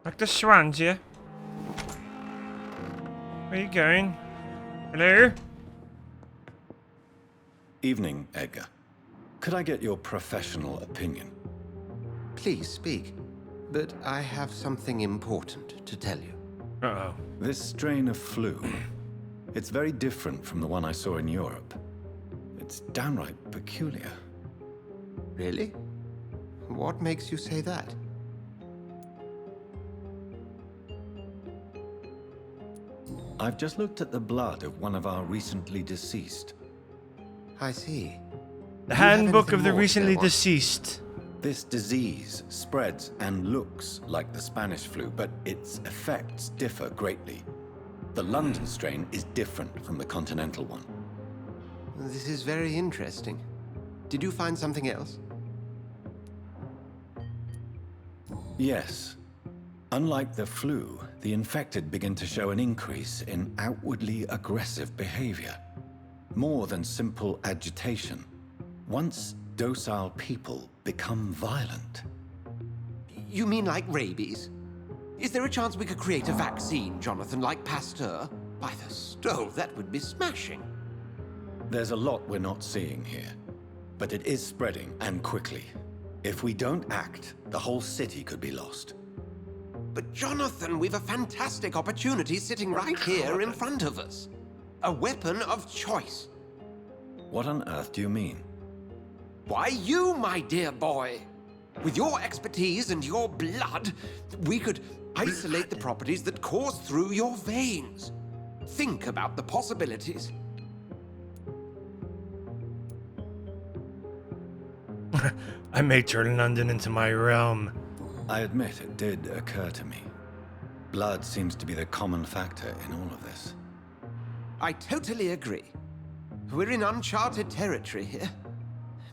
Dr. Swan's here. Where you going? Hello? Evening, Edgar. Could I get your professional opinion? Please speak, but I have something important to tell you. Uh-oh. This strain of flu, it's very different from the one I saw in Europe. It's downright peculiar. Really? What makes you say that? I've just looked at the blood of one of our recently deceased. I see. The Do you have handbook anything of the more to recently go on? deceased. This disease spreads and looks like the Spanish flu, but its effects differ greatly. The London strain is different from the continental one. This is very interesting. Did you find something else? Yes. Unlike the flu, the infected begin to show an increase in outwardly aggressive behavior. More than simple agitation. Once docile people become violent. You mean like rabies? Is there a chance we could create a vaccine, Jonathan, like Pasteur? By the stove, that would be smashing. There's a lot we're not seeing here. But it is spreading, and quickly. If we don't act, the whole city could be lost. But Jonathan, we've a fantastic opportunity sitting right here in front of us. A weapon of choice. What on earth do you mean? Why, you, my dear boy. With your expertise and your blood, we could isolate the properties that course through your veins. Think about the possibilities. I may turn London into my realm. I admit it did occur to me. Blood seems to be the common factor in all of this. I totally agree. We're in uncharted territory here.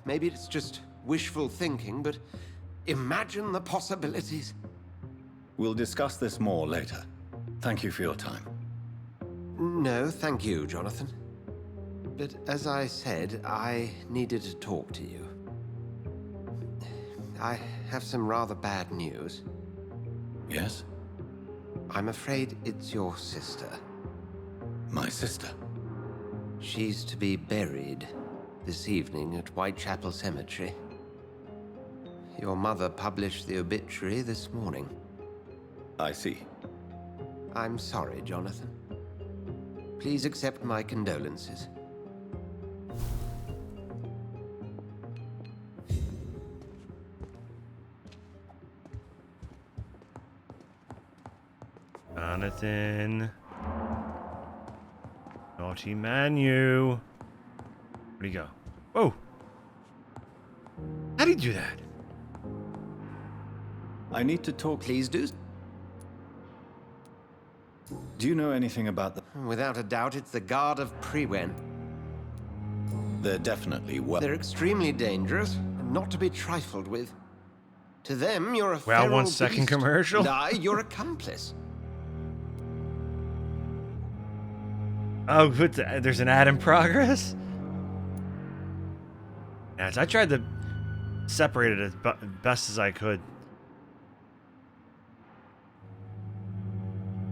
Maybe it's just wishful thinking, but imagine the possibilities. We'll discuss this more later. Thank you for your time. No, thank you, Jonathan. But as I said, I needed to talk to you. I have some rather bad news. Yes? I'm afraid it's your sister. My sister? She's to be buried this evening at Whitechapel Cemetery. Your mother published the obituary this morning. I see. I'm sorry, Jonathan. Please accept my condolences. Jonathan. Naughty man, you. Where'd he go? Whoa. How'd he do that? I need to talk. Please do. Do you know anything about the... Without a doubt, it's the Guard of Prewen. They're definitely well... They're extremely dangerous and not to be trifled with. To them, you're a Well, feral 1 second beast. commercial. And I, your accomplice. Oh, good. There's an ad in progress? Yes, I tried to separate it as best as I could.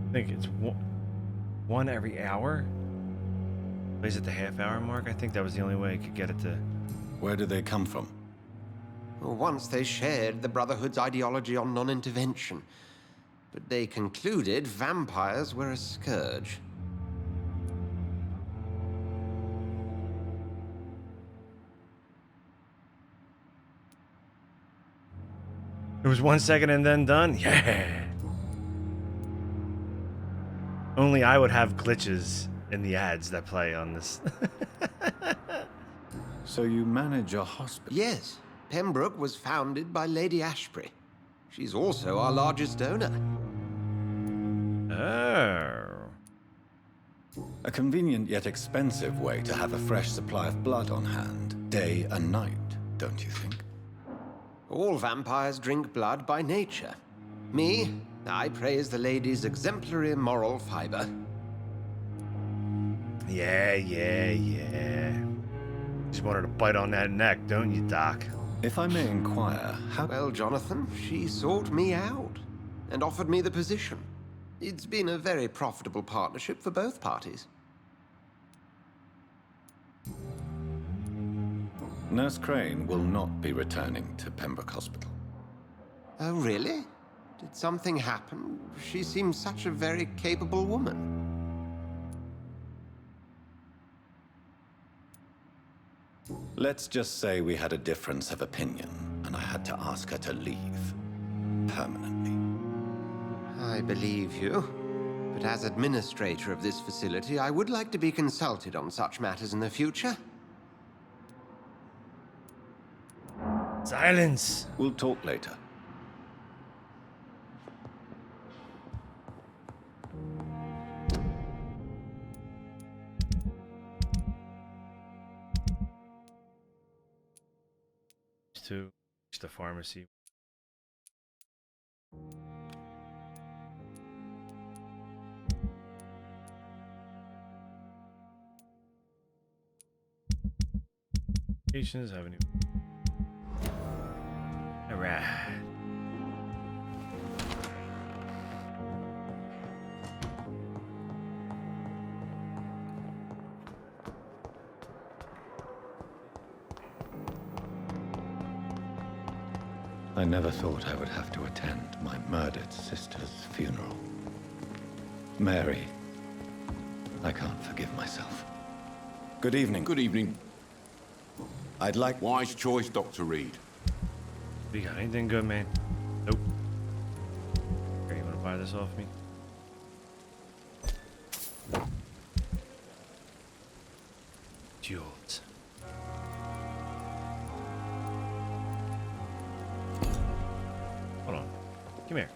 I think it's one every hour. Plays at the half-hour mark. I think that was the only way I could get it to... Where do they come from? Once they shared the Brotherhood's ideology on non-intervention, but they concluded vampires were a scourge. It was 1 second and then done? Yeah! Only I would have glitches in the ads that play on this. So you manage a hospital? Yes, Pembroke was founded by Lady Ashbury. She's also our largest donor. Oh. A convenient yet expensive way to have a fresh supply of blood on hand, day and night, don't you think? All vampires drink blood by nature. Me, I praise the lady's exemplary moral fiber. Yeah. Just wanted to bite on that neck, don't you, Doc? If I may inquire, how... Well, Jonathan, she sought me out. and offered me the position. It's been a very profitable partnership for both parties. Nurse Crane will not be returning to Pembroke Hospital. Oh, really? Did something happen? She seems such a very capable woman. Let's just say we had a difference of opinion, and I had to ask her to leave. Permanently. I believe you. But as administrator of this facility, I would like to be consulted on such matters in the future. Silence. We'll talk later. To the pharmacy. Patients Avenue. All right. I never thought I would have to attend my murdered sister's funeral. Mary, I can't forgive myself. Good evening. Good evening. I'd like... Wise choice, Dr. Reed. We got anything good, man? Nope. Here, you wanna buy this off me? Jewels. Hold on. Come here.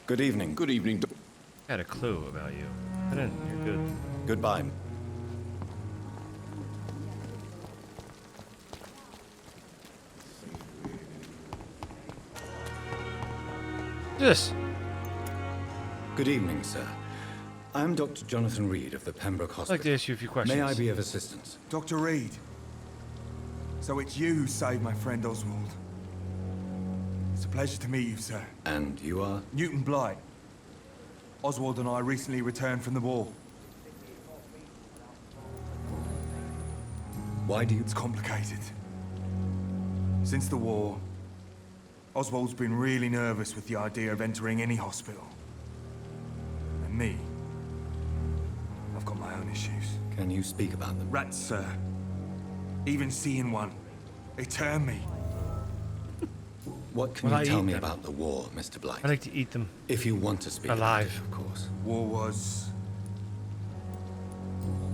Good evening. Good evening, I had a clue about you. Get in. You're good. Goodbye. This. Good evening, sir. I'm Dr. Jonathan Reed of the Pembroke I'd Hospital. like to ask you a few questions. May I be of assistance? Dr. Reed. So it's you who saved my friend Oswald. It's a pleasure to meet you, sir. And you are? Newton Blight. Oswald and I recently returned from the war. Why do you... It's complicated. Since the war, Oswald's been really nervous with the idea of entering any hospital. And me, I've got my own issues. Can you speak about them? Rats, sir. Even seeing one, they turn me. What can Well, I you tell eat me them. about the war, Mr. Blight? I like to eat them If you want to speak about alive. it, of course. War was...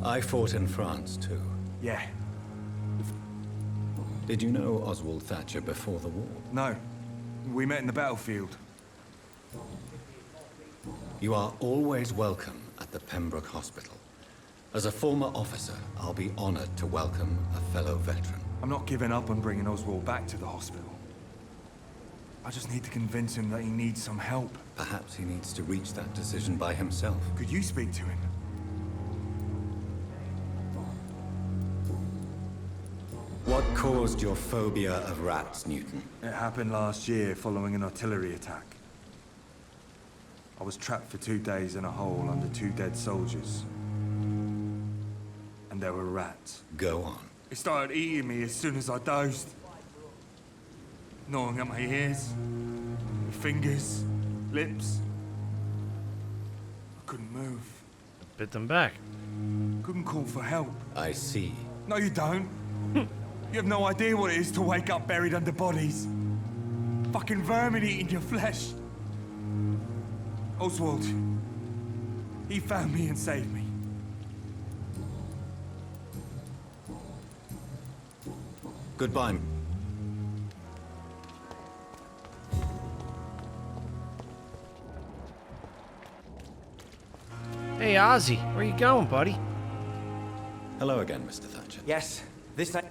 I fought in France, too. yeah. Did you know Oswald Thatcher before the war? No. We met in the battlefield. You are always welcome at the Pembroke Hospital. As a former officer, I'll be honored to welcome a fellow veteran. I'm not giving up on bringing Oswald back to the hospital. I just need to convince him that he needs some help. Perhaps he needs to reach that decision by himself. Could you speak to him? What caused your phobia of rats, Newton? It happened last year following an artillery attack. I was trapped for 2 days in a hole under 2 dead soldiers. And there were rats. Go on. It started eating me as soon as I dozed. Gnawing at my ears, fingers, lips. I couldn't move. Bit them back. Couldn't call for help. I see. No, you don't. You have no idea what it is to wake up buried under bodies. Fucking vermin eating your flesh. Oswald, he found me and saved me. Goodbye. Hey, Ozzy, where you going, buddy? Hello again, Mr. Thatcher. Yes, this time.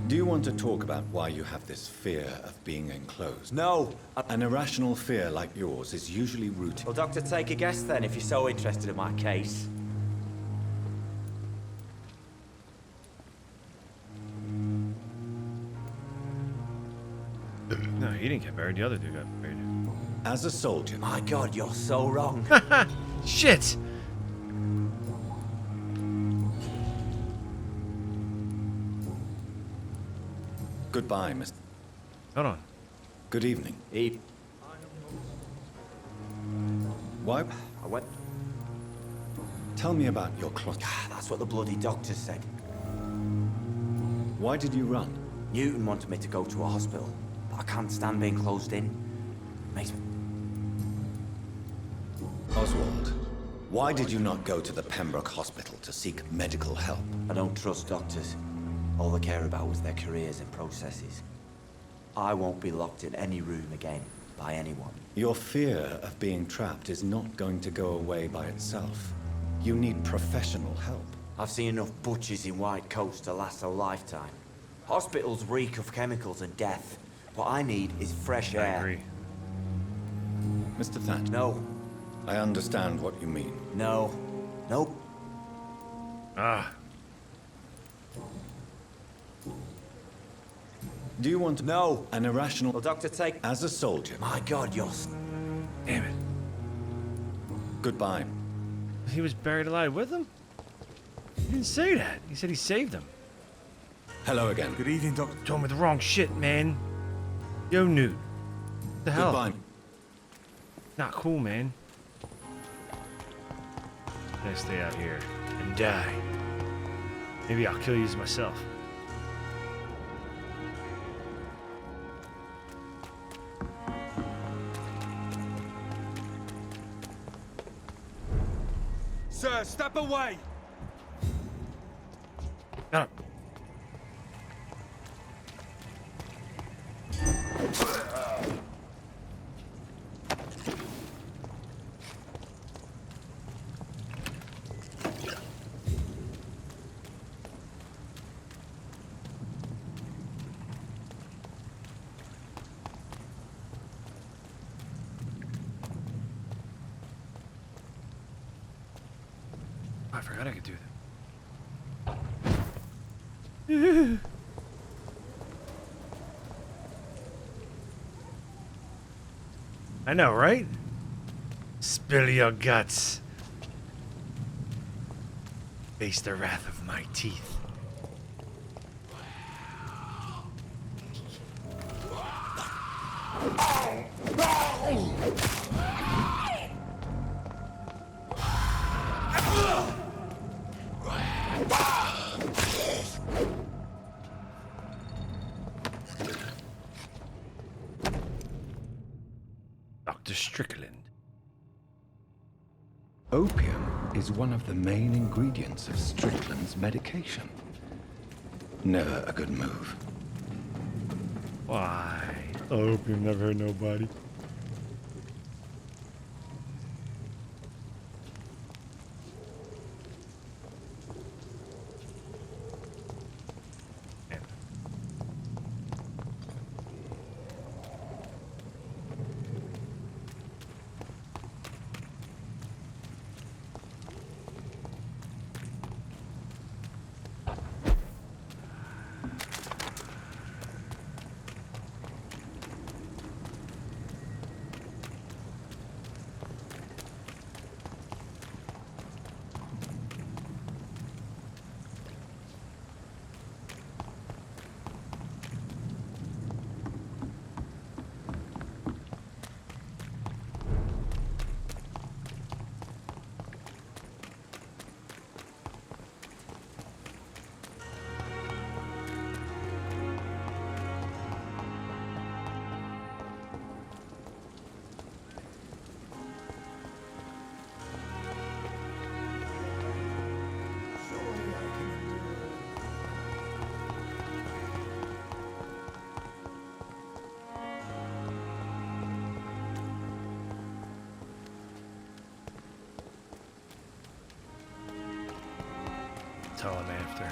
Do you want to talk about why you have this fear of being enclosed? No. An irrational fear like yours is usually rooted... Well, Doctor, take a guess then if you're so interested in my case. No, he He didn't get buried. The other dude got buried. As a soldier, My God, you're so wrong. Shit! goodbye, Mr. Hold on. Good evening. He... Why? I went... Tell me about your closet. That's what the bloody doctor said. Why did you run? Newton wanted me to go to a hospital, but I can't stand being closed in. Makes me... Oswald, why did you not go to the Pembroke Hospital to seek medical help? I don't trust doctors. All they care about is their careers and processes. I won't be locked in any room again by anyone. Your fear of being trapped is not going to go away by itself. You need professional help. I've seen enough butchers in white coats to last a lifetime. Hospitals reek of chemicals and death. What I need is fresh I air. agree. Mr. Thatch, No, I understand what you mean. no, nope. Ah. Do you want No. an irrational... Well, doctor, take... As a soldier, My God, you're... Damn it. goodbye. He was buried alive with them? He didn't say that. He said he saved them. Hello again. Good evening, Doctor. Told me the wrong shit, man. Yo, Newt. What the hell? Goodbye. Not cool, man. Gonna stay out here and die. Maybe I'll kill you myself. Sir, step away! Got him. I forgot I could do that. I know, right? Spill your guts. Face the wrath of my teeth. Dr. Strickland. Opium is one of the main ingredients of Strickland's medication. Never a good move. Why? Opium never hurt nobody. Tell him after.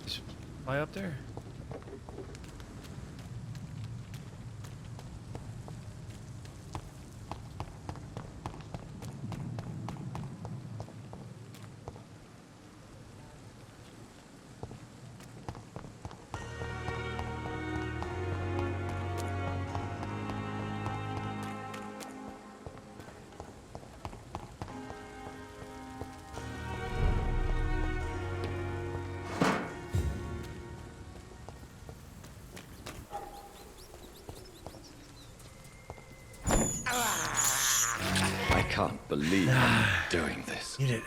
Just fly up there? can't believe I'm doing this. Eat it.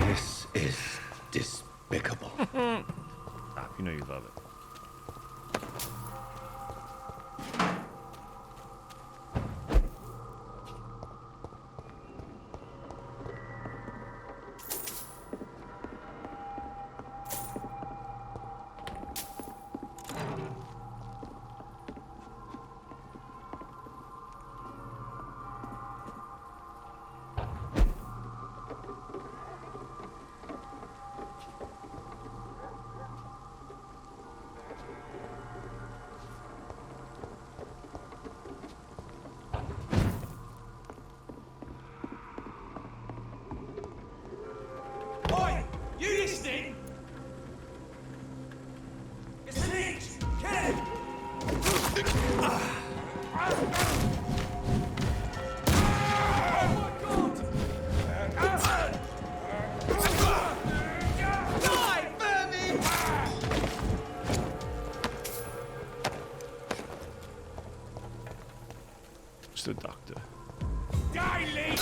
This is despicable. Stop. You know you love it. Oi! You listening? It's an inch! Kill him! Die, vermin! It's the doctor. Die, Lee!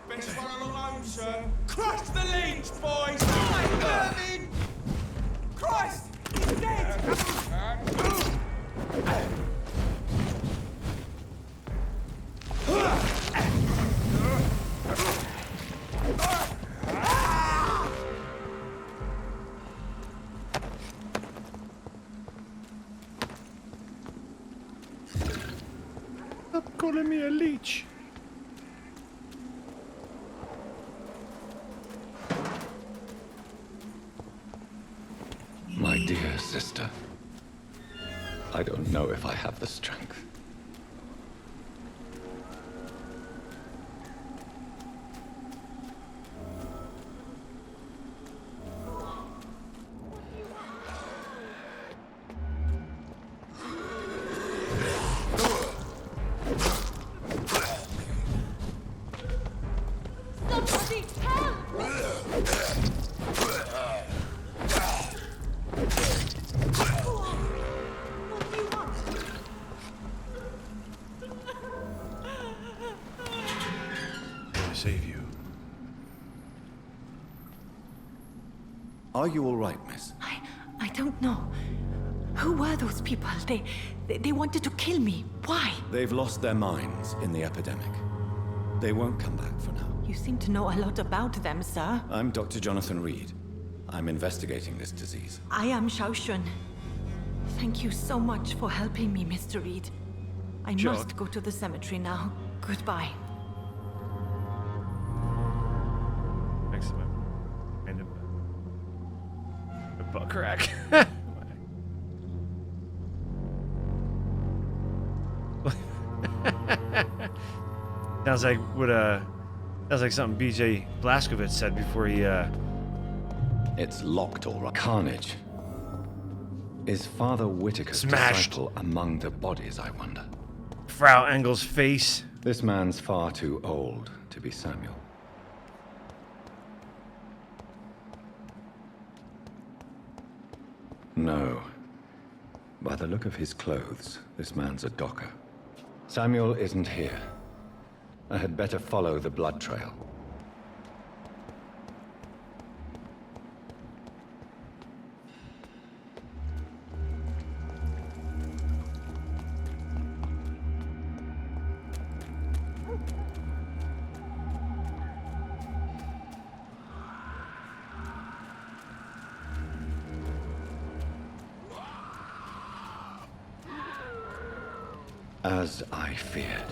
Best one alone, sir. Crush the lynch, boys! Die, vermin! Christ! He's dead! Stop calling me a leech. My dear sister, I don't know if I have the strength. Somebody help! What do you want? To save you. Are you all right, miss? I don't know. Who were those people? They wanted to kill me. Why? They've lost their minds in the epidemic. They won't come back for now. You seem to know a lot about them, sir. I'm Dr. Jonathan Reed. I'm investigating this disease. I am Xiaoxun. Thank you so much for helping me, Mr. Reed. I Sure. must go to the cemetery now. Goodbye. Next time. And a butt crack. Sounds like what sounds like something BJ Blazkowicz said before he It's locked all right. Carnage. Is Father Whitaker's Smashed. disciple among the bodies, I wonder? Frau Engel's face. This man's far too old to be Samuel. No. By the look of his clothes, this man's a docker. Samuel isn't here. I had better follow the blood trail. As I feared.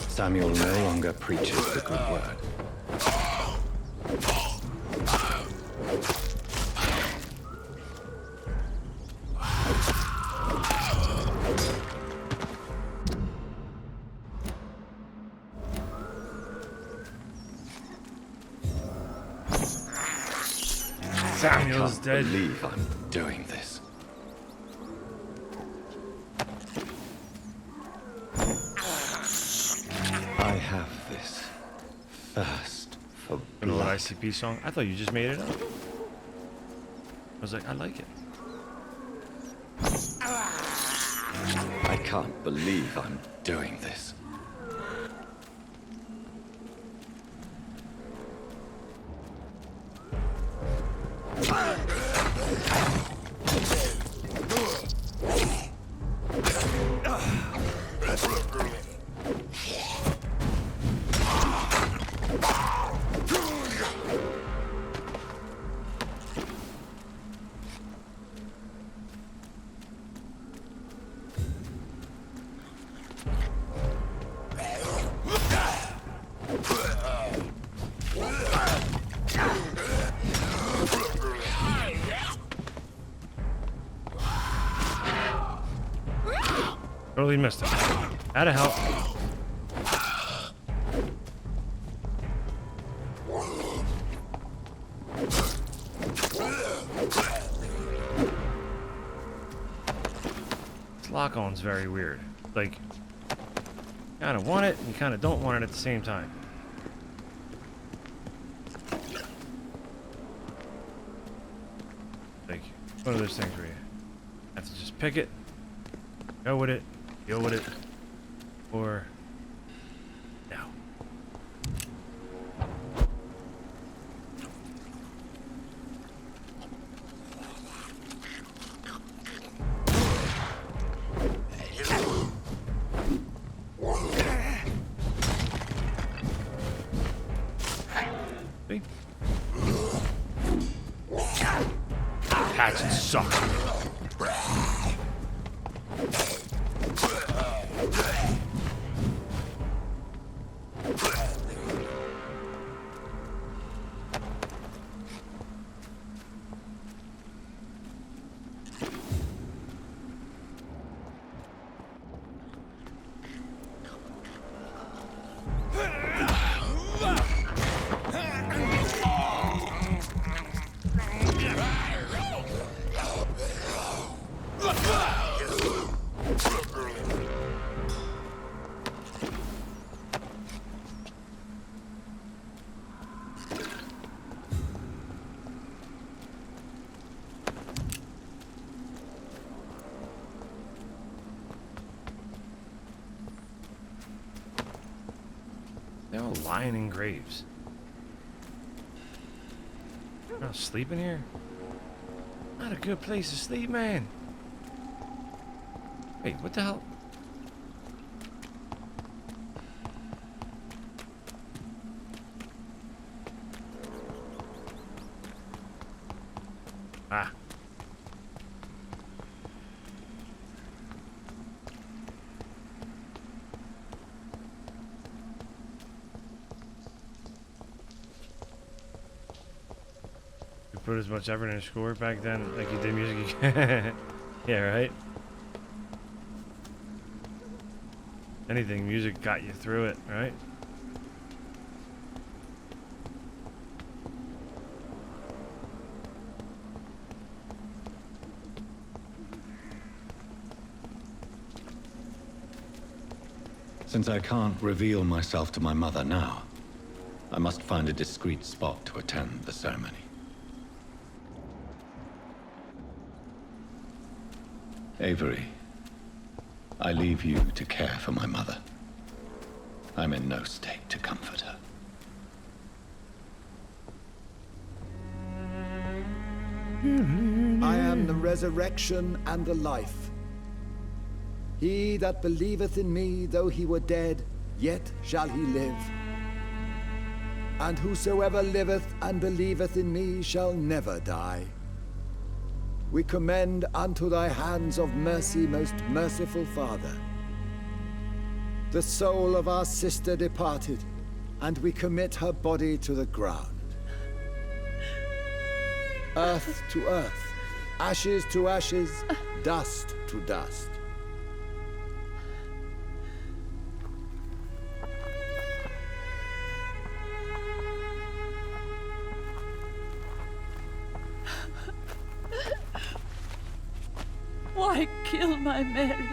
Samuel no longer preaches the good word. Samuel's I dead. can't believe I'm doing this. I have this thirst for An old blood. ICP song. I thought you just made it up. I was like, I like it. I can't believe I'm doing this. Totally missed it. How to help. This lock-on's very weird. Like, you kind of want it, and you kind of don't want it at the same time. Like, one of those things where you have to just pick it, go with it, deal with it, or no. See? Hatchets suck. They're all lying in graves. You're not sleeping here? Not a good place to sleep, man. Wait, what the hell? Ah. You put as much effort in a score back then, like you did music. Yeah, right? Anything, music got you through it, right? Since I can't reveal myself to my mother now, I must find a discreet spot to attend the ceremony. Avery, I leave you to care for my mother. I'm in no state to comfort her. I am the resurrection and the life. He that believeth in me, though he were dead, yet shall he live. And whosoever liveth and believeth in me shall never die. We commend unto thy hands of mercy, most merciful Father, the soul of our sister departed, and we commit her body to the ground. Earth to earth, ashes to ashes, dust to dust. Why kill my Mary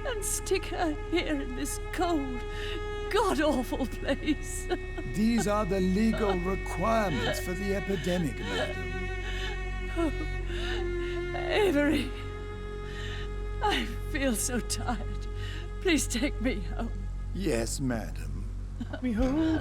and stick her here in this cold, god-awful place? These are the legal requirements for the epidemic, madam. Oh, Avery, I feel so tired. Please take me home. Yes, madam. Me home.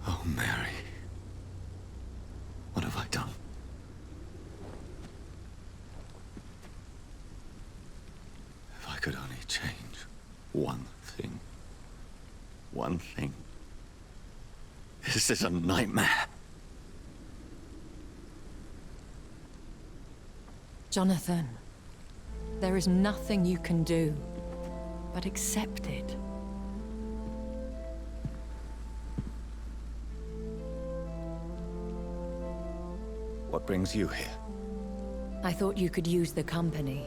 Oh, Mary. What have I done? If I could only change one thing. One thing. This is a nightmare. Jonathan, there is nothing you can do but accept it. What brings you here? I thought you could use the company.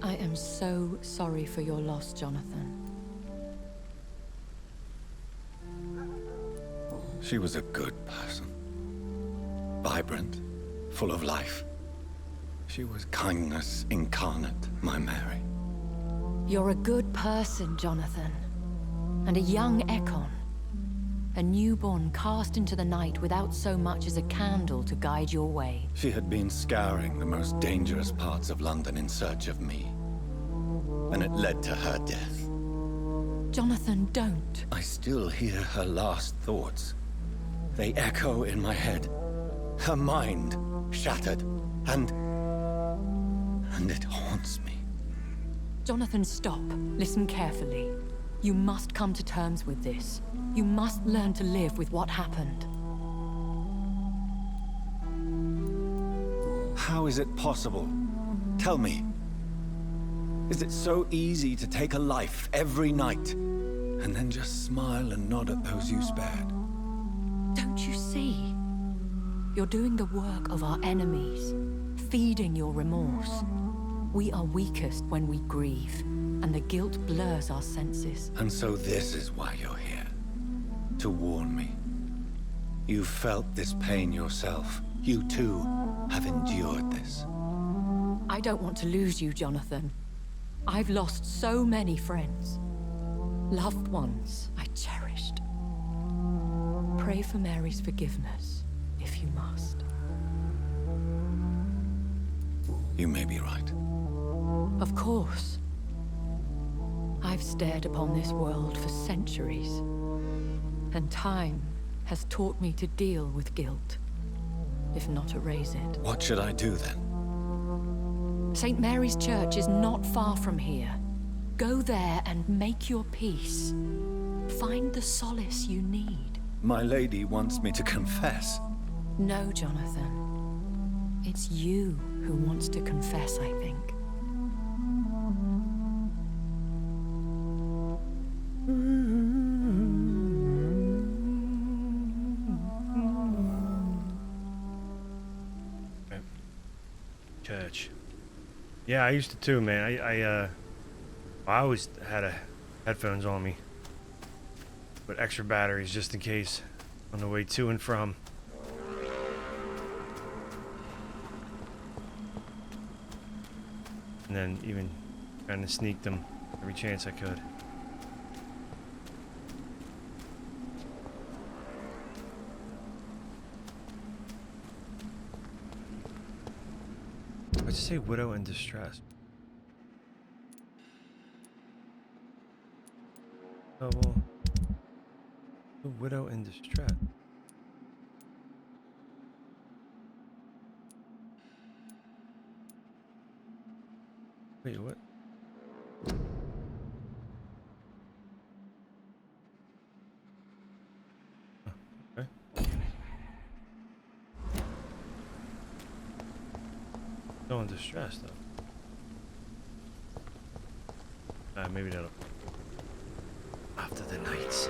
I am so sorry for your loss, Jonathan. She was a good person. Vibrant, full of life. She was kindness incarnate, my Mary. You're a good person, Jonathan. And a young Ekon. A newborn cast into the night without so much as a candle to guide your way. She had been scouring the most dangerous parts of London in search of me. And it led to her death. Jonathan, don't. I still hear her last thoughts. They echo in my head. Her mind shattered, and it haunts me. Jonathan, stop. Listen carefully. You must come to terms with this. You must learn to live with what happened. How is it possible? Tell me. Is it so easy to take a life every night, and then just smile and nod at those you spared? Don't you see? You're doing the work of our enemies, feeding your remorse. We are weakest when we grieve, and the guilt blurs our senses. And so this is why you're here. To warn me. You felt this pain yourself. You too have endured this. I don't want to lose you, Jonathan. I've lost so many friends. Loved ones I cherished. Pray for Mary's forgiveness, if you must. You may be right. Of course. I've stared upon this world for centuries, and time has taught me to deal with guilt, if not erase it. What should I do then? St. Mary's Church is not far from here. Go there and make your peace. Find the solace you need. My lady wants me to confess. No, Jonathan. It's you who wants to confess, I think. Church. Yeah, I used to too, man. I always had headphones on me, but extra batteries just in case on the way to and from. And then even trying to sneak them every chance I could. What'd you say, widow in distress? Oh, well, the widow in distress. Wait, what? Oh, okay. Still in distress, though. Maybe that'll. After the nights.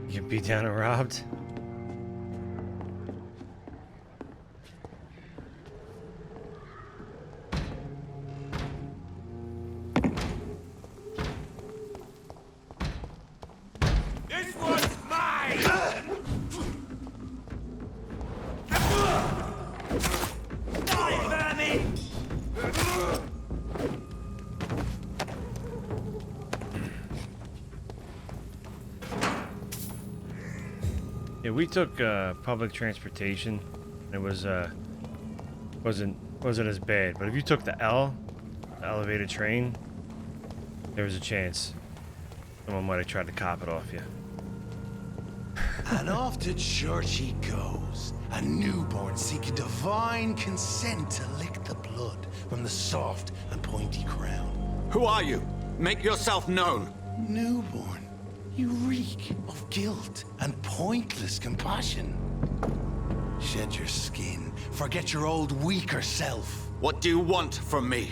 You get beat down and robbed? This one's mine! Die, vermin! Yeah, we took public transportation. It was wasn't as bad. But if you took the elevated train, there was a chance someone might have tried to cop it off you. And off to church he goes, a newborn seeking divine consent to lick the blood from the soft and pointy crown. Who are you? Make yourself known. Newborn, you reek of guilt and pointless compassion. Shed your skin, forget your old weaker self. What do you want from me?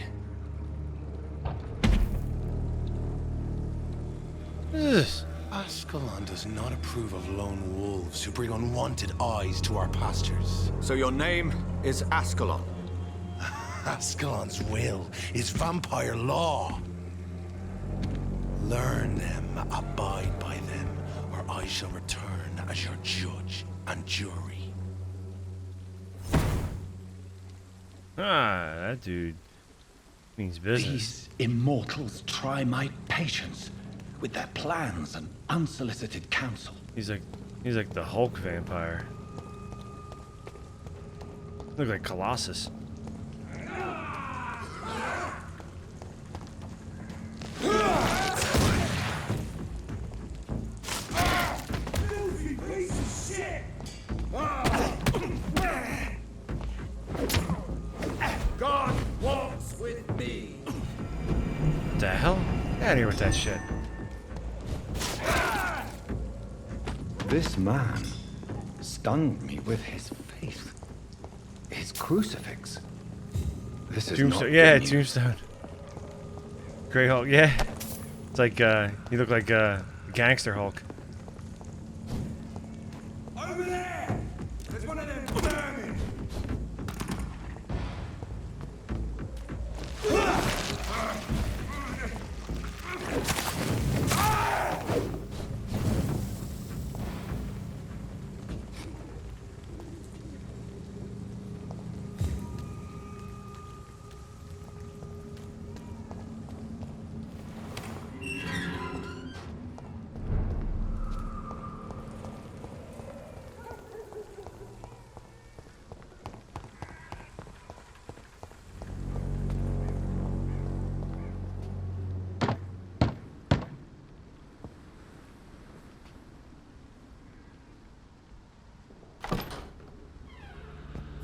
Ugh. Ascalon does not approve of lone wolves who bring unwanted eyes to our pastures. So your name is Ascalon. Ascalon's will is vampire law. Learn them, abide by them, or I shall return as your judge and jury. Ah, that dude means business. These immortals try my patience with their plans and unsolicited counsel. He's like the Hulk vampire. Look like Colossus. Filthy piece of shit! God walks with me. What the hell? Get out of here with that shit. This man stunned me with his faith. His crucifix. This is not Tombstone. Yeah, good news. Tombstone. Grey Hulk. Yeah. It's like he looked like Gangster Hulk. Over there! There's one of them vermin!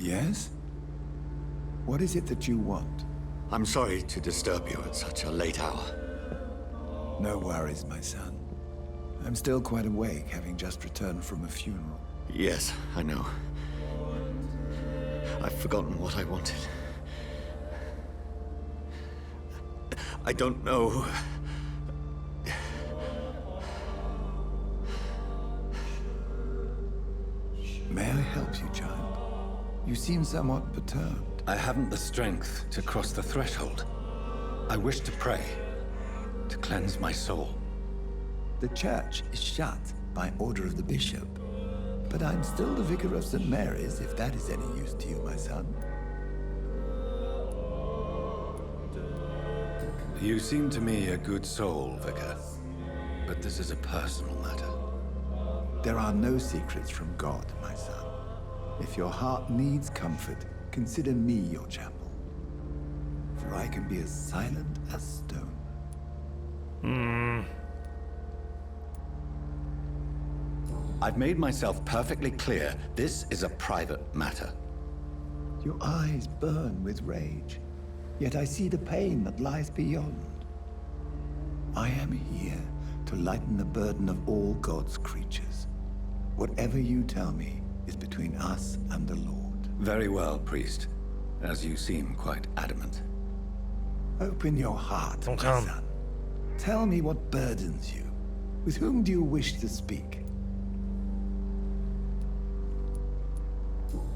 Yes? What is it that you want? I'm sorry to disturb you at such a late hour. No worries, my son. I'm still quite awake, having just returned from a funeral. Yes, I know. I've forgotten what I wanted. I don't know. May I help you, child? You seem somewhat perturbed. I haven't the strength to cross the threshold. I wish to pray, to cleanse my soul. The church is shut by order of the bishop. But I'm still the vicar of St. Mary's, if that is any use to you, my son. You seem to me a good soul, Vicar. But this is a personal matter. There are no secrets from God, my son. If your heart needs comfort, consider me your chapel. For I can be as silent as stone. I've made myself perfectly clear. This is a private matter. Your eyes burn with rage, yet I see the pain that lies beyond. I am here to lighten the burden of all God's creatures. Whatever you tell me is between us and the Lord. Very well, priest. As you seem quite adamant. Open your heart, Don't my tell him. son. Tell me what burdens you. With whom do you wish to speak?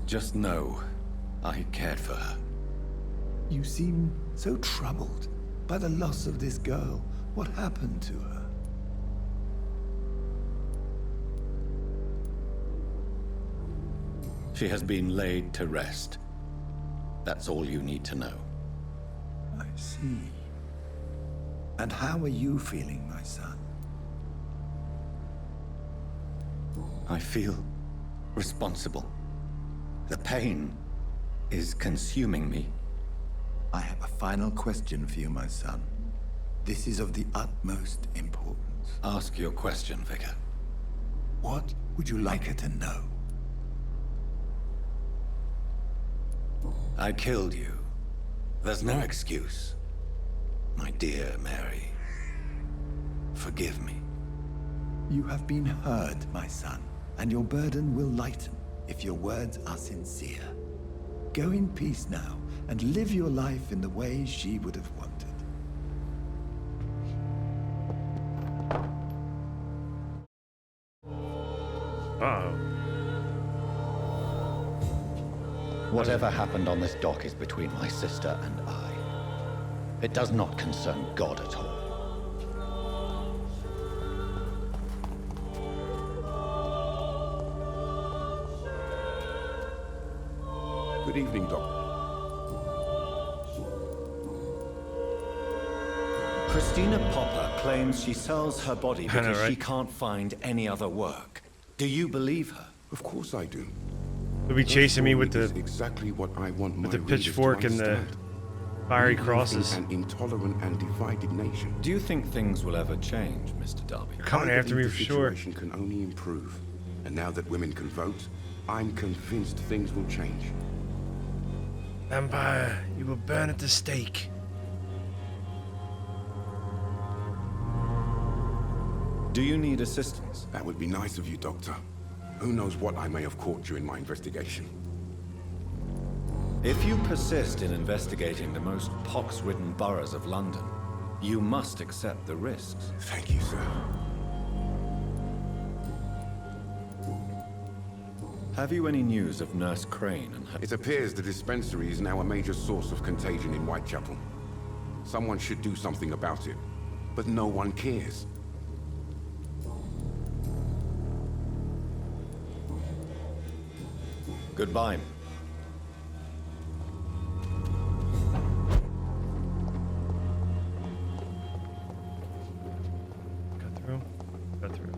Just know, I cared for her. You seem so troubled by the loss of this girl. What happened to her? She has been laid to rest. That's all you need to know. I see. And how are you feeling, my son? I feel responsible. The pain is consuming me. I have a final question for you, my son. This is of the utmost importance. Ask your question, Vicar. What would you like her to know? I killed you. There's no excuse. My dear Mary, forgive me. You have been heard, my son, and your burden will lighten if your words are sincere. Go in peace now, and live your life in the way she would have wanted. Uh-oh. Whatever happened on this dock is between my sister and I. It does not concern God at all. Good evening, Doctor. Christina Popper claims she sells her body I know, because she right? can't find any other work. Do you believe her? Of course I do. He'll be chasing me Her with story the is exactly what I want my the readers to pitchfork and the understand. fiery We live crosses. in an intolerant and divided nation. Do you think things will ever change, Mr. Darby? They're coming I after me believe for the sure. situation can only improve. And now that women can vote, I'm convinced things will change. Vampire, you will burn at the stake. Do you need assistance? That would be nice of you, Doctor. Who knows what I may have caught during my investigation. If you persist in investigating the most pox-ridden boroughs of London, you must accept the risks. Thank you, sir. Have you any news of Nurse Crane and her... It appears the dispensary is now a major source of contagion in Whitechapel. Someone should do something about it, but no one cares. Goodbye. Cut through. Cut through.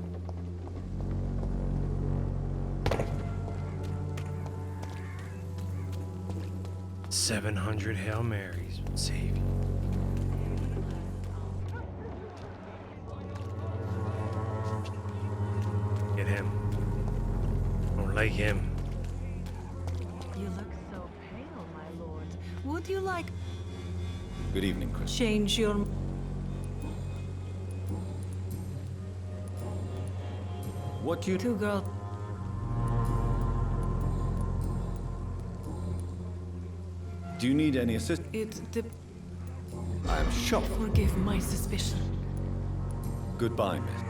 $700 Hail Marys would save you. Get him. Don't like him. You look so pale, my lord. Would you like Good evening, Chris. change your... What do you... Two girl... Do you need any assistance? I am shocked. Forgive my suspicion. Goodbye, miss.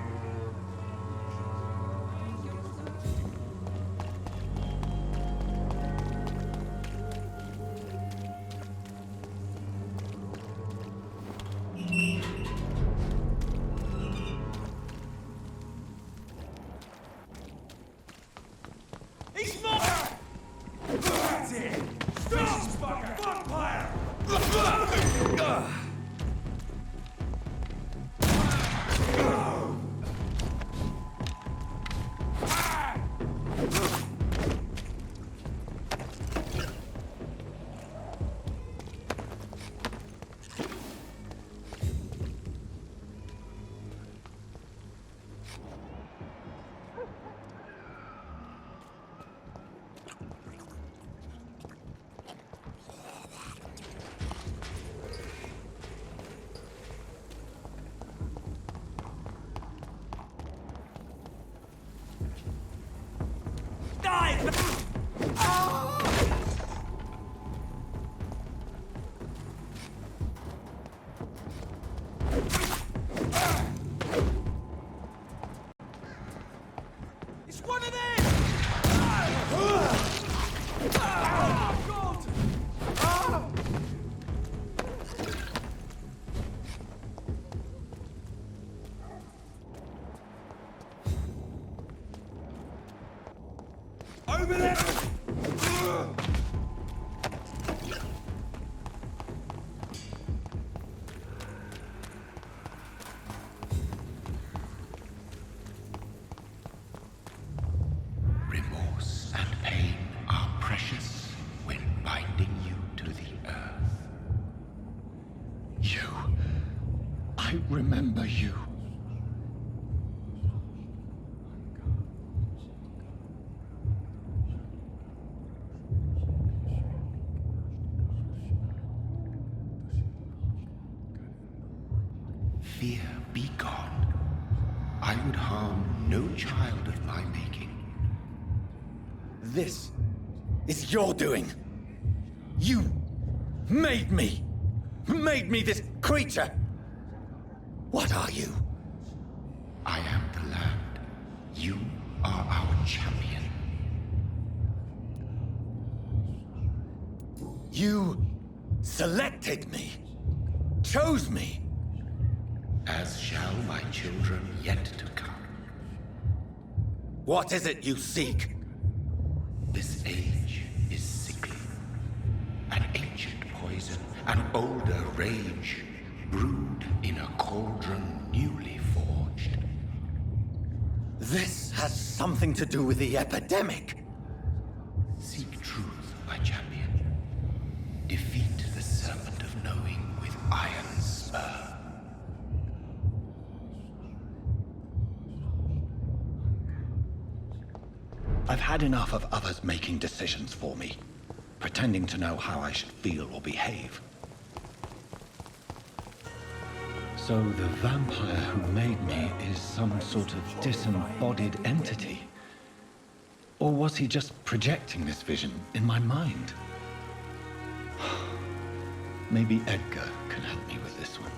It's one of them! Over there! Remorse and pain are precious when binding you to the earth. You. I remember you. Fear be gone. I would harm no child of my making. This is your doing. You made me. Made me this creature. What are you? I am the land. You are our champion. You selected me. Chose me. As shall my children yet to come. What is it you seek? This age is sickly. An ancient poison, an older rage, brewed in a cauldron newly forged. This has something to do with the epidemic. Seek truth, my champion. Defeat the serpent of knowing with iron spur. I've had enough of others making decisions for me, pretending to know how I should feel or behave. So the vampire who made me is some sort of disembodied entity? Or was he just projecting this vision in my mind? Maybe Edgar can help me with this one.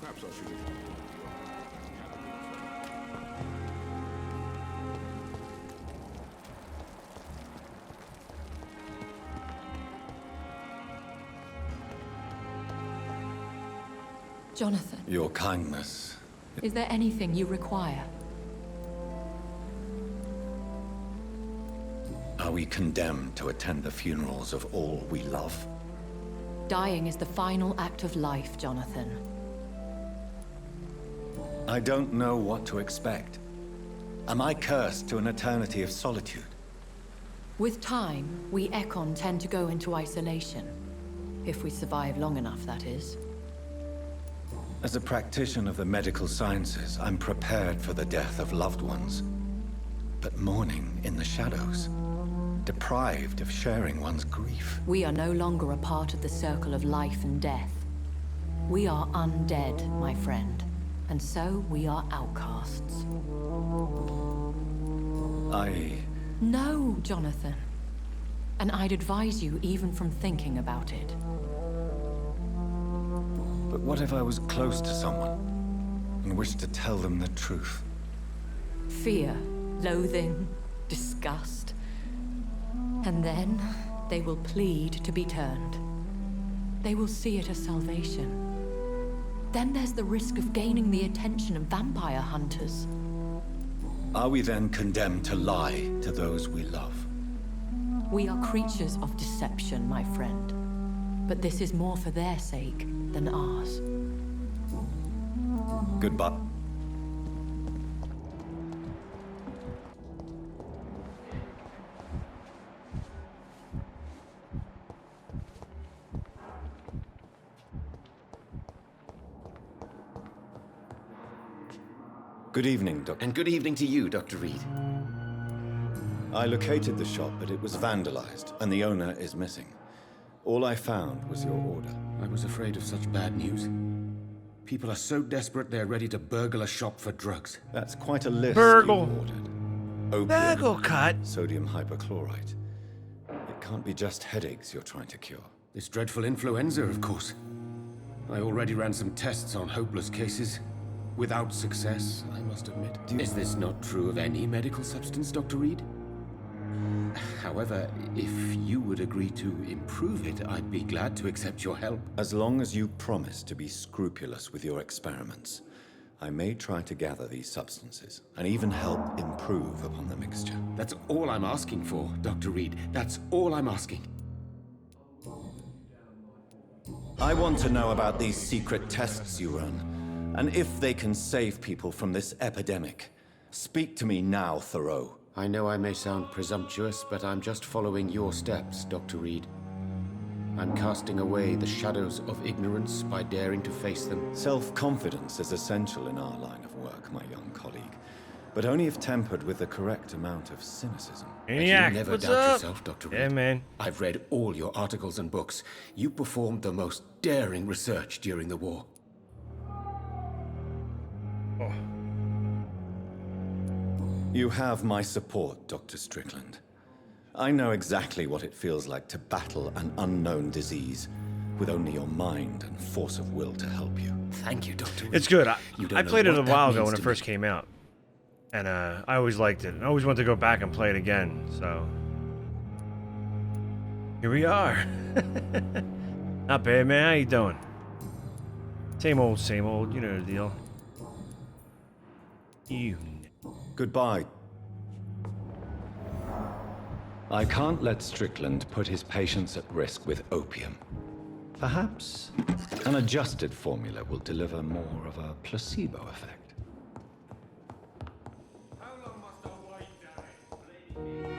Perhaps I should have... Jonathan, Your kindness. is there anything you require? Are we condemned to attend the funerals of all we love? Dying is the final act of life, Jonathan. I don't know what to expect. Am I cursed to an eternity of solitude? With time, we Ekon tend to go into isolation. If we survive long enough, that is. As a practitioner of the medical sciences, I'm prepared for the death of loved ones. But mourning in the shadows, deprived of sharing one's grief. We are no longer a part of the circle of life and death. We are undead, my friend. And so we are outcasts. No, Jonathan. And I'd advise you even from thinking about it. But what if I was close to someone and wished to tell them the truth? Fear, loathing, disgust. And then they will plead to be turned. They will see it as salvation. Then there's the risk of gaining the attention of vampire hunters. Are we then condemned to lie to those we love? We are creatures of deception, my friend. But this is more for their sake than ours. Goodbye. Good evening, Doctor. And good evening to you, Dr. Reed. I located the shop, but it was vandalized, and the owner is missing. All I found was your order. I was afraid of such bad news. People are so desperate they're ready to burgle a shop for drugs. That's quite a list Burgle. you ordered. Opium, Burgle cut. sodium hypochlorite. It can't be just headaches you're trying to cure. This dreadful influenza, of course. I already ran some tests on hopeless cases. Without success, I must admit. Is this not true of any medical substance, Dr. Reed? However, if you would agree to improve it, I'd be glad to accept your help. As long as you promise to be scrupulous with your experiments, I may try to gather these substances and even help improve upon the mixture. That's all I'm asking for, Dr. Reed. That's all I'm asking. I want to know about these secret tests you run, and if they can save people from this epidemic. Speak to me now, Thoreau. I know I may sound presumptuous, but I'm just following your steps, Dr. Reed. I'm casting away the shadows of ignorance by daring to face them. Self-confidence is essential in our line of work, my young colleague, but only if tempered with the correct amount of cynicism. Maniac, You never what's doubt up? yourself, Dr. Reed. Yeah, man. I've read all your articles and books. You performed the most daring research during the war. Oh. You have my support, Dr. Strickland. I know exactly what it feels like to battle an unknown disease with only your mind and force of will to help you. Thank you, Dr. Reed. It's good. You don't I know played it a what that while ago means when it to first me. came out. And I always liked it. I always wanted to go back and play it again, so... Here we are. Not bad, man. How you doing? Same old, you know the deal. Goodbye. I can't let Strickland put his patients at risk with opium. Perhaps an adjusted formula will deliver more of a placebo effect. How long must I wait, Danny?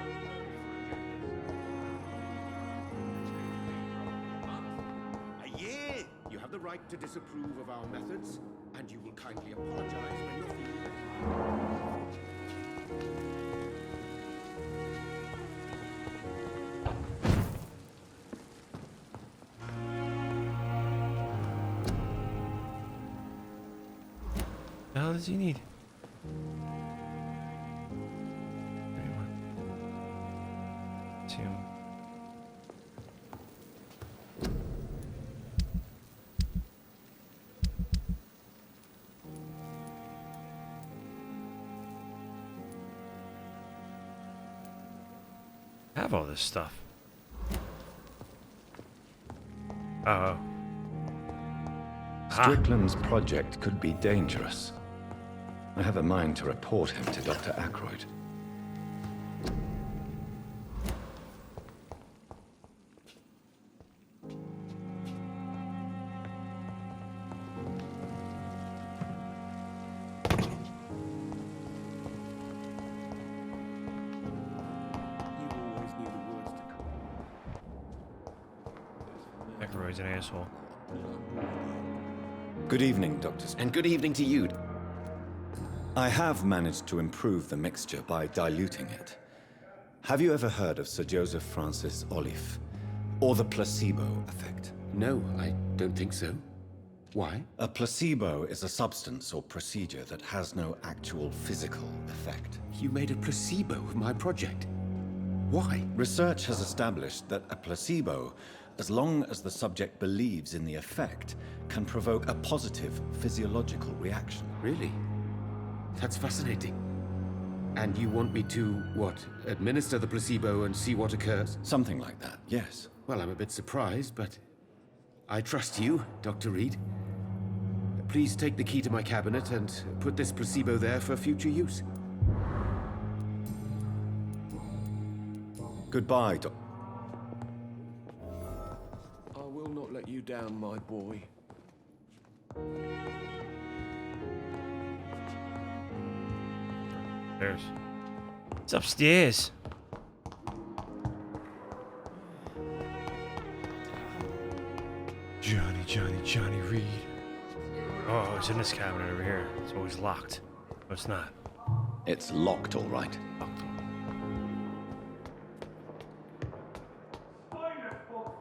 A year! You have the right to disapprove of our methods, and you will kindly apologize when you're feeling better. What the hell does he need? Two. I have all this stuff. Oh. Strickland's project could be dangerous. I have a mind to report him to Dr. Aykroyd. Aykroyd's an asshole. Good evening, Dr. And good evening to you. I have managed to improve the mixture by diluting it. Have you ever heard of Sir Joseph Francis Olive, or the placebo effect? No, I don't think so. Why? A placebo is a substance or procedure that has no actual physical effect. You made a placebo of my project. Why? Research has established that a placebo, as long as the subject believes in the effect, can provoke a positive physiological reaction. Really? That's fascinating. And you want me to, what, administer the placebo and see what occurs? Something like that, yes. Well, I'm a bit surprised, but I trust you, Dr. Reed. Please take the key to my cabinet and put this placebo there for future use. Goodbye, Doc. I will not let you down, my boy. There's. It's upstairs. Johnny Reed. Oh, it's in this cabinet over here. It's always locked. No, it's not. It's locked, all right. Locked. Find us, both.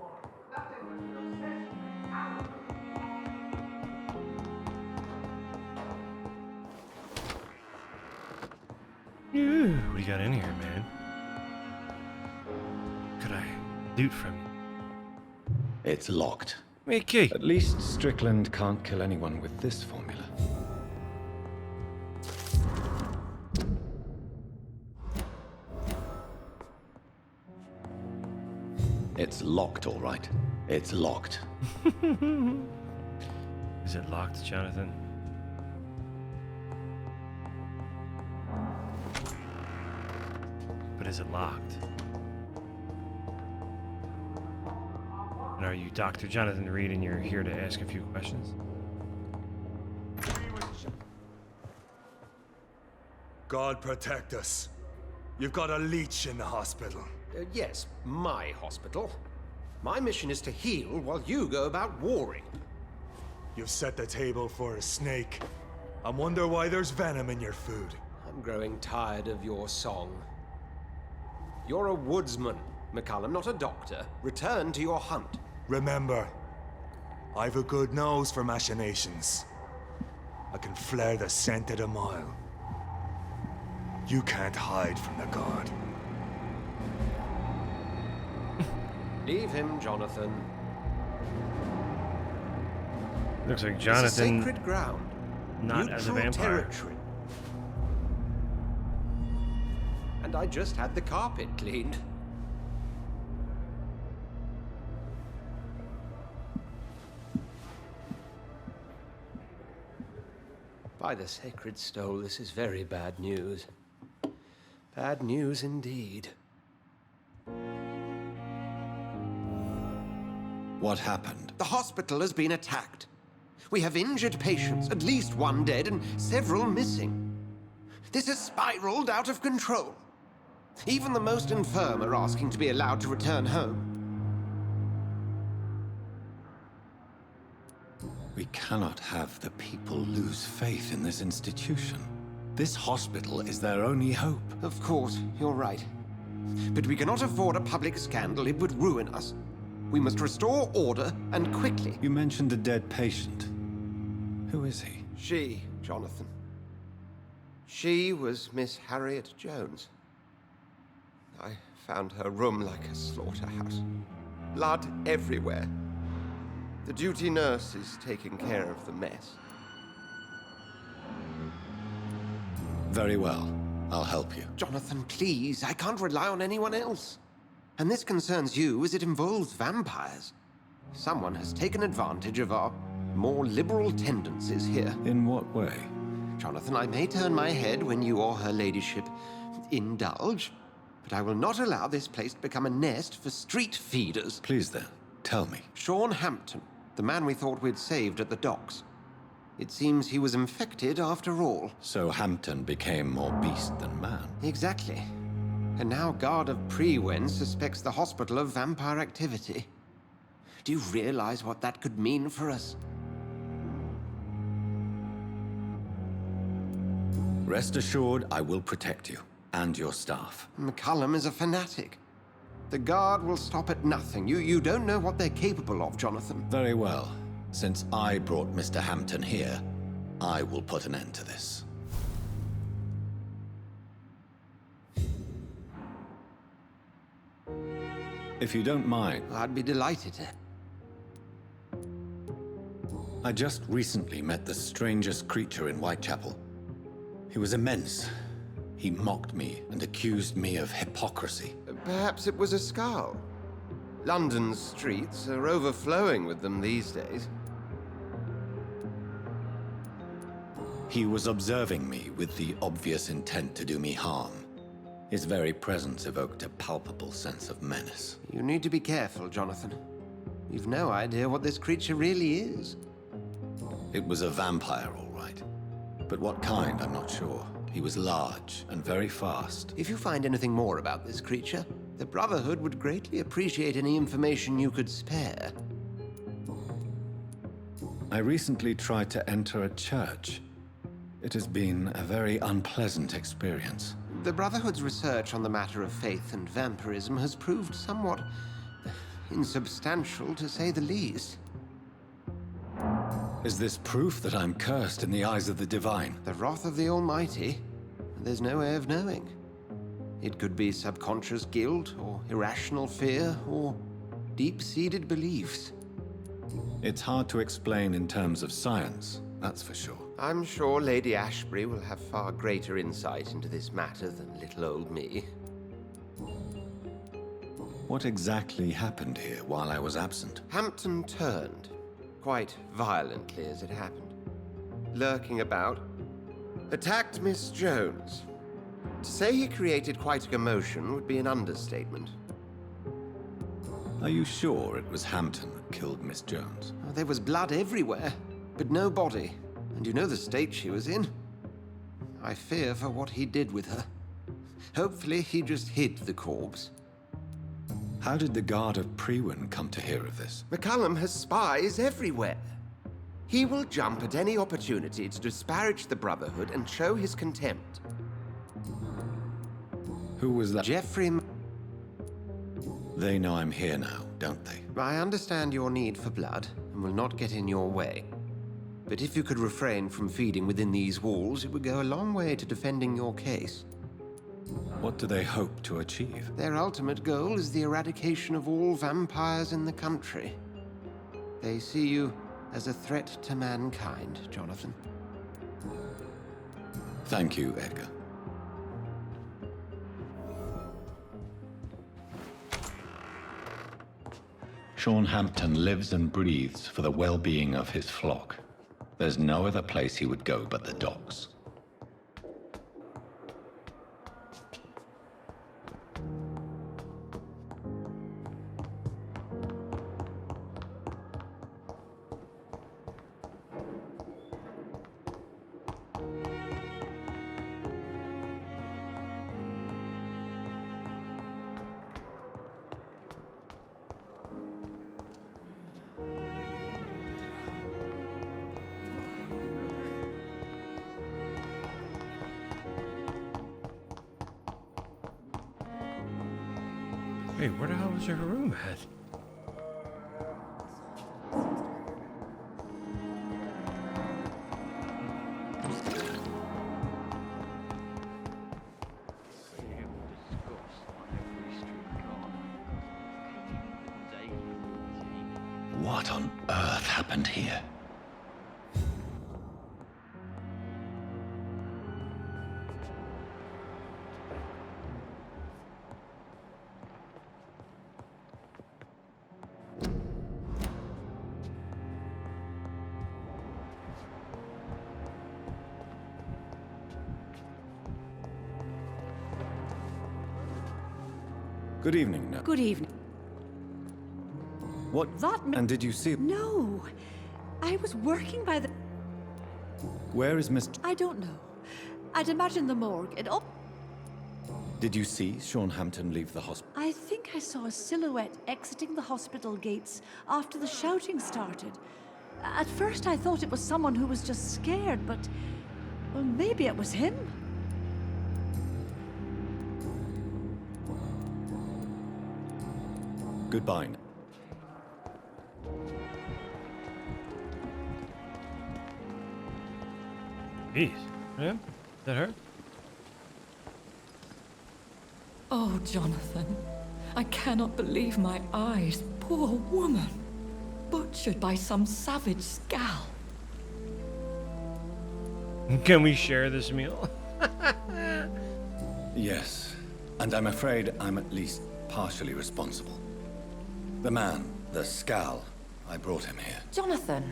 Ooh, what do you got in here, man? Could I loot from you? It's locked. Me a key. At least Strickland can't kill anyone with this formula. It's locked, all right. It's locked. Is it locked, Jonathan? But is it locked? And are you Dr. Jonathan Reed and you're here to ask a few questions? God protect us. You've got a leech in the hospital. Yes, my hospital. My mission is to heal while you go about warring. You've set the table for a snake. I wonder why there's venom in your food. I'm growing tired of your song. You're a woodsman, McCullum, not a doctor. Return to your hunt. Remember, I've a good nose for machinations. I can flare the scent at a mile. You can't hide from the god. Leave him, Jonathan. Looks like It's a Jonathan, sacred ground. not as a Neutral vampire. territory. And I just had the carpet cleaned. By the sacred stole, this is very bad news. Bad news indeed. What happened? The hospital has been attacked. We have injured patients, at least one dead and several missing. This has spiraled out of control. Even the most infirm are asking to be allowed to return home. We cannot have the people lose faith in this institution. This hospital is their only hope. Of course, you're right. But we cannot afford a public scandal. It would ruin us. We must restore order, and quickly. You mentioned a dead patient. Who is he? She, Jonathan. She was Miss Harriet Jones. I found her room like a slaughterhouse. Blood everywhere. The duty nurse is taking care of the mess. Very well. I'll help you. Jonathan, please. I can't rely on anyone else. And this concerns you as it involves vampires. Someone has taken advantage of our more liberal tendencies here. In what way? Jonathan, I may turn my head when you or her ladyship indulge, but I will not allow this place to become a nest for street feeders. Please then, tell me. Sean Hampton, the man we thought we'd saved at the docks. It seems he was infected after all. So Hampton became more beast than man. Exactly. And now Guard of Prewen suspects the hospital of vampire activity. Do you realize what that could mean for us? Rest assured, I will protect you and your staff. McCullum is a fanatic. The Guard will stop at nothing. You don't know what they're capable of, Jonathan. Very well. Since I brought Mr. Hampton here, I will put an end to this. If you don't mind, I'd be delighted. I just recently met the strangest creature in Whitechapel. He was immense. He mocked me and accused me of hypocrisy. Perhaps it was a skull. London's streets are overflowing with them these days. He was observing me with the obvious intent to do me harm. His very presence evoked a palpable sense of menace. You need to be careful, Jonathan. You've no idea what this creature really is. It was a vampire, all right. But what kind, I'm not sure. He was large and very fast. If you find anything more about this creature, the Brotherhood would greatly appreciate any information you could spare. I recently tried to enter a church. It has been a very unpleasant experience. The Brotherhood's research on the matter of faith and vampirism has proved somewhat insubstantial, to say the least. Is this proof that I'm cursed in the eyes of the divine? The wrath of the Almighty, There's no way of knowing. It could be subconscious guilt, or irrational fear, or deep-seated beliefs. It's hard to explain in terms of science, that's for sure. I'm sure Lady Ashbury will have far greater insight into this matter than little old me. What exactly happened here while I was absent? Hampton turned, quite violently as it happened. Lurking about, attacked Miss Jones. To say he created quite a commotion would be an understatement. Are you sure it was Hampton that killed Miss Jones? Oh, there was blood everywhere, but no body. And you know the state she was in. I fear for what he did with her. Hopefully he just hid the corpse. How did the guard of Prewin come to hear of this? McCullum has spies everywhere. He will jump at any opportunity to disparage the Brotherhood and show his contempt. Who was that? Jeffrey... They know I'm here now, don't they? I understand your need for blood, and will not get in your way. But if you could refrain from feeding within these walls, it would go a long way to defending your case. What do they hope to achieve? Their ultimate goal is the eradication of all vampires in the country. They see you as a threat to mankind, Jonathan. Thank you, Edgar. Sean Hampton lives and breathes for the well-being of his flock. There's no other place he would go but the docks. Wait, where the hell was your room at? What on earth happened here? Good evening, now. Good evening. What? And did you see? No. I was working by the... Where is Miss... I don't know. I'd imagine the morgue. Did you see Sean Hampton leave the hospital? I think I saw a silhouette exiting the hospital gates after the shouting started. At first I thought it was someone who was just scared, but... well, maybe it was him. Goodbye. Jeez. Yeah? That hurt? Oh, Jonathan. I cannot believe my eyes. Poor woman. Butchered by some savage scowl. Can we share this meal? Yes. And I'm afraid I'm at least partially responsible. The man, the scowl, I brought him here. Jonathan,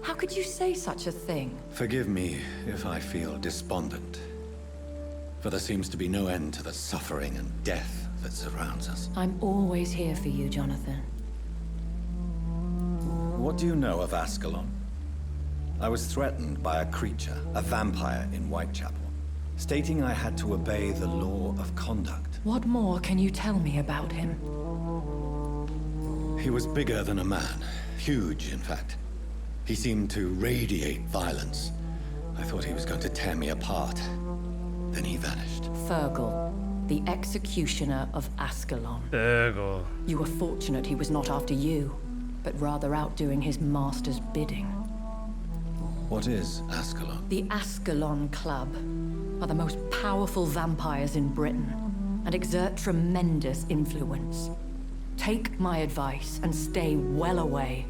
how could you say such a thing? Forgive me if I feel despondent. For there seems to be no end to the suffering and death that surrounds us. I'm always here for you, Jonathan. What do you know of Ascalon? I was threatened by a creature, a vampire in Whitechapel, stating I had to obey the law of conduct. What more can you tell me about him? He was bigger than a man. Huge, in fact. He seemed to radiate violence. I thought he was going to tear me apart. Then he vanished. Fergal, the executioner of Ascalon. Fergal. You were fortunate he was not after you, but rather out doing his master's bidding. What is Ascalon? The Ascalon Club. are the most powerful vampires in Britain and exert tremendous influence. Take my advice and stay well away.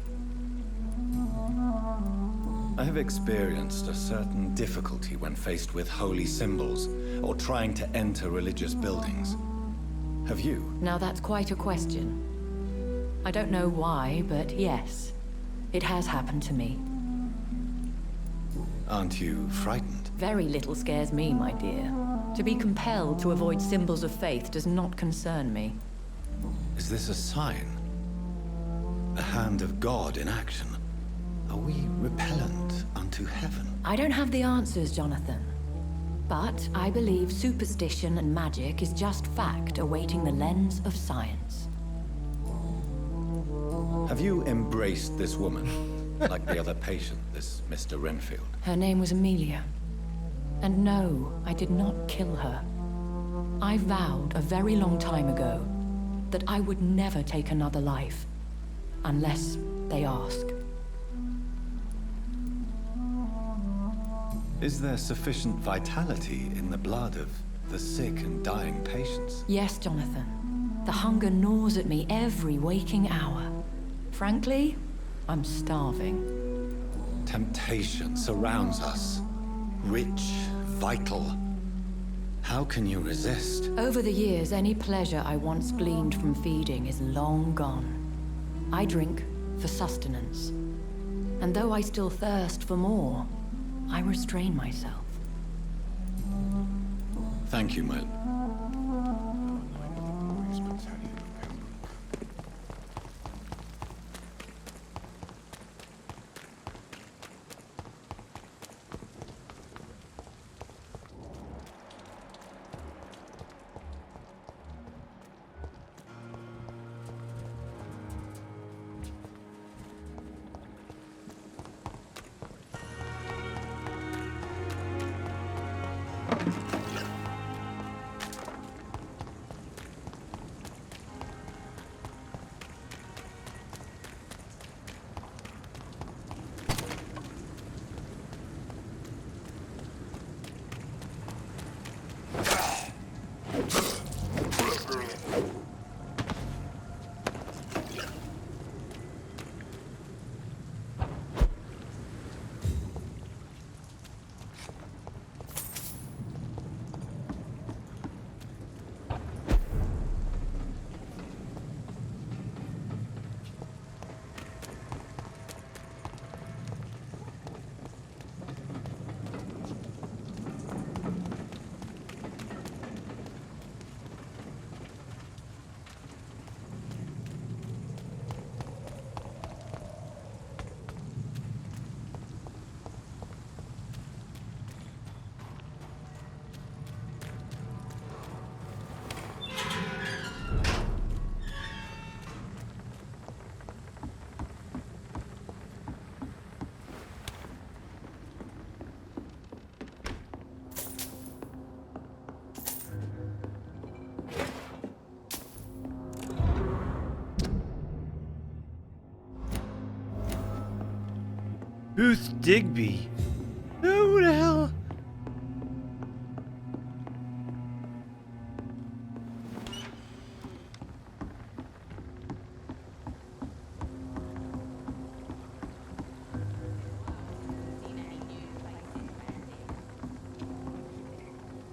I have experienced a certain difficulty when faced with holy symbols or trying to enter religious buildings. Have you? Now that's quite a question. I don't know why, but yes, it has happened to me. Aren't you frightened? Very little scares me, my dear. To be compelled to avoid symbols of faith does not concern me. Is this a sign? A hand of God in action? Are we repellent unto heaven? I don't have the answers, Jonathan. But I believe superstition and magic is just fact awaiting the lens of science. Have you embraced this woman? Like the other patient, this Mr. Renfield? Her name was Amelia. And no, I did not kill her. I vowed a very long time ago that I would never take another life, unless they ask. Is there sufficient vitality in the blood of the sick and dying patients? Yes, Jonathan. The hunger gnaws at me every waking hour. Frankly, I'm starving. Temptation surrounds us. Rich, vital. How can you resist? Over the years, any pleasure I once gleaned from feeding is long gone. I drink for sustenance. And though I still thirst for more, I restrain myself. Thank you, my... Booth Digby. Who the hell?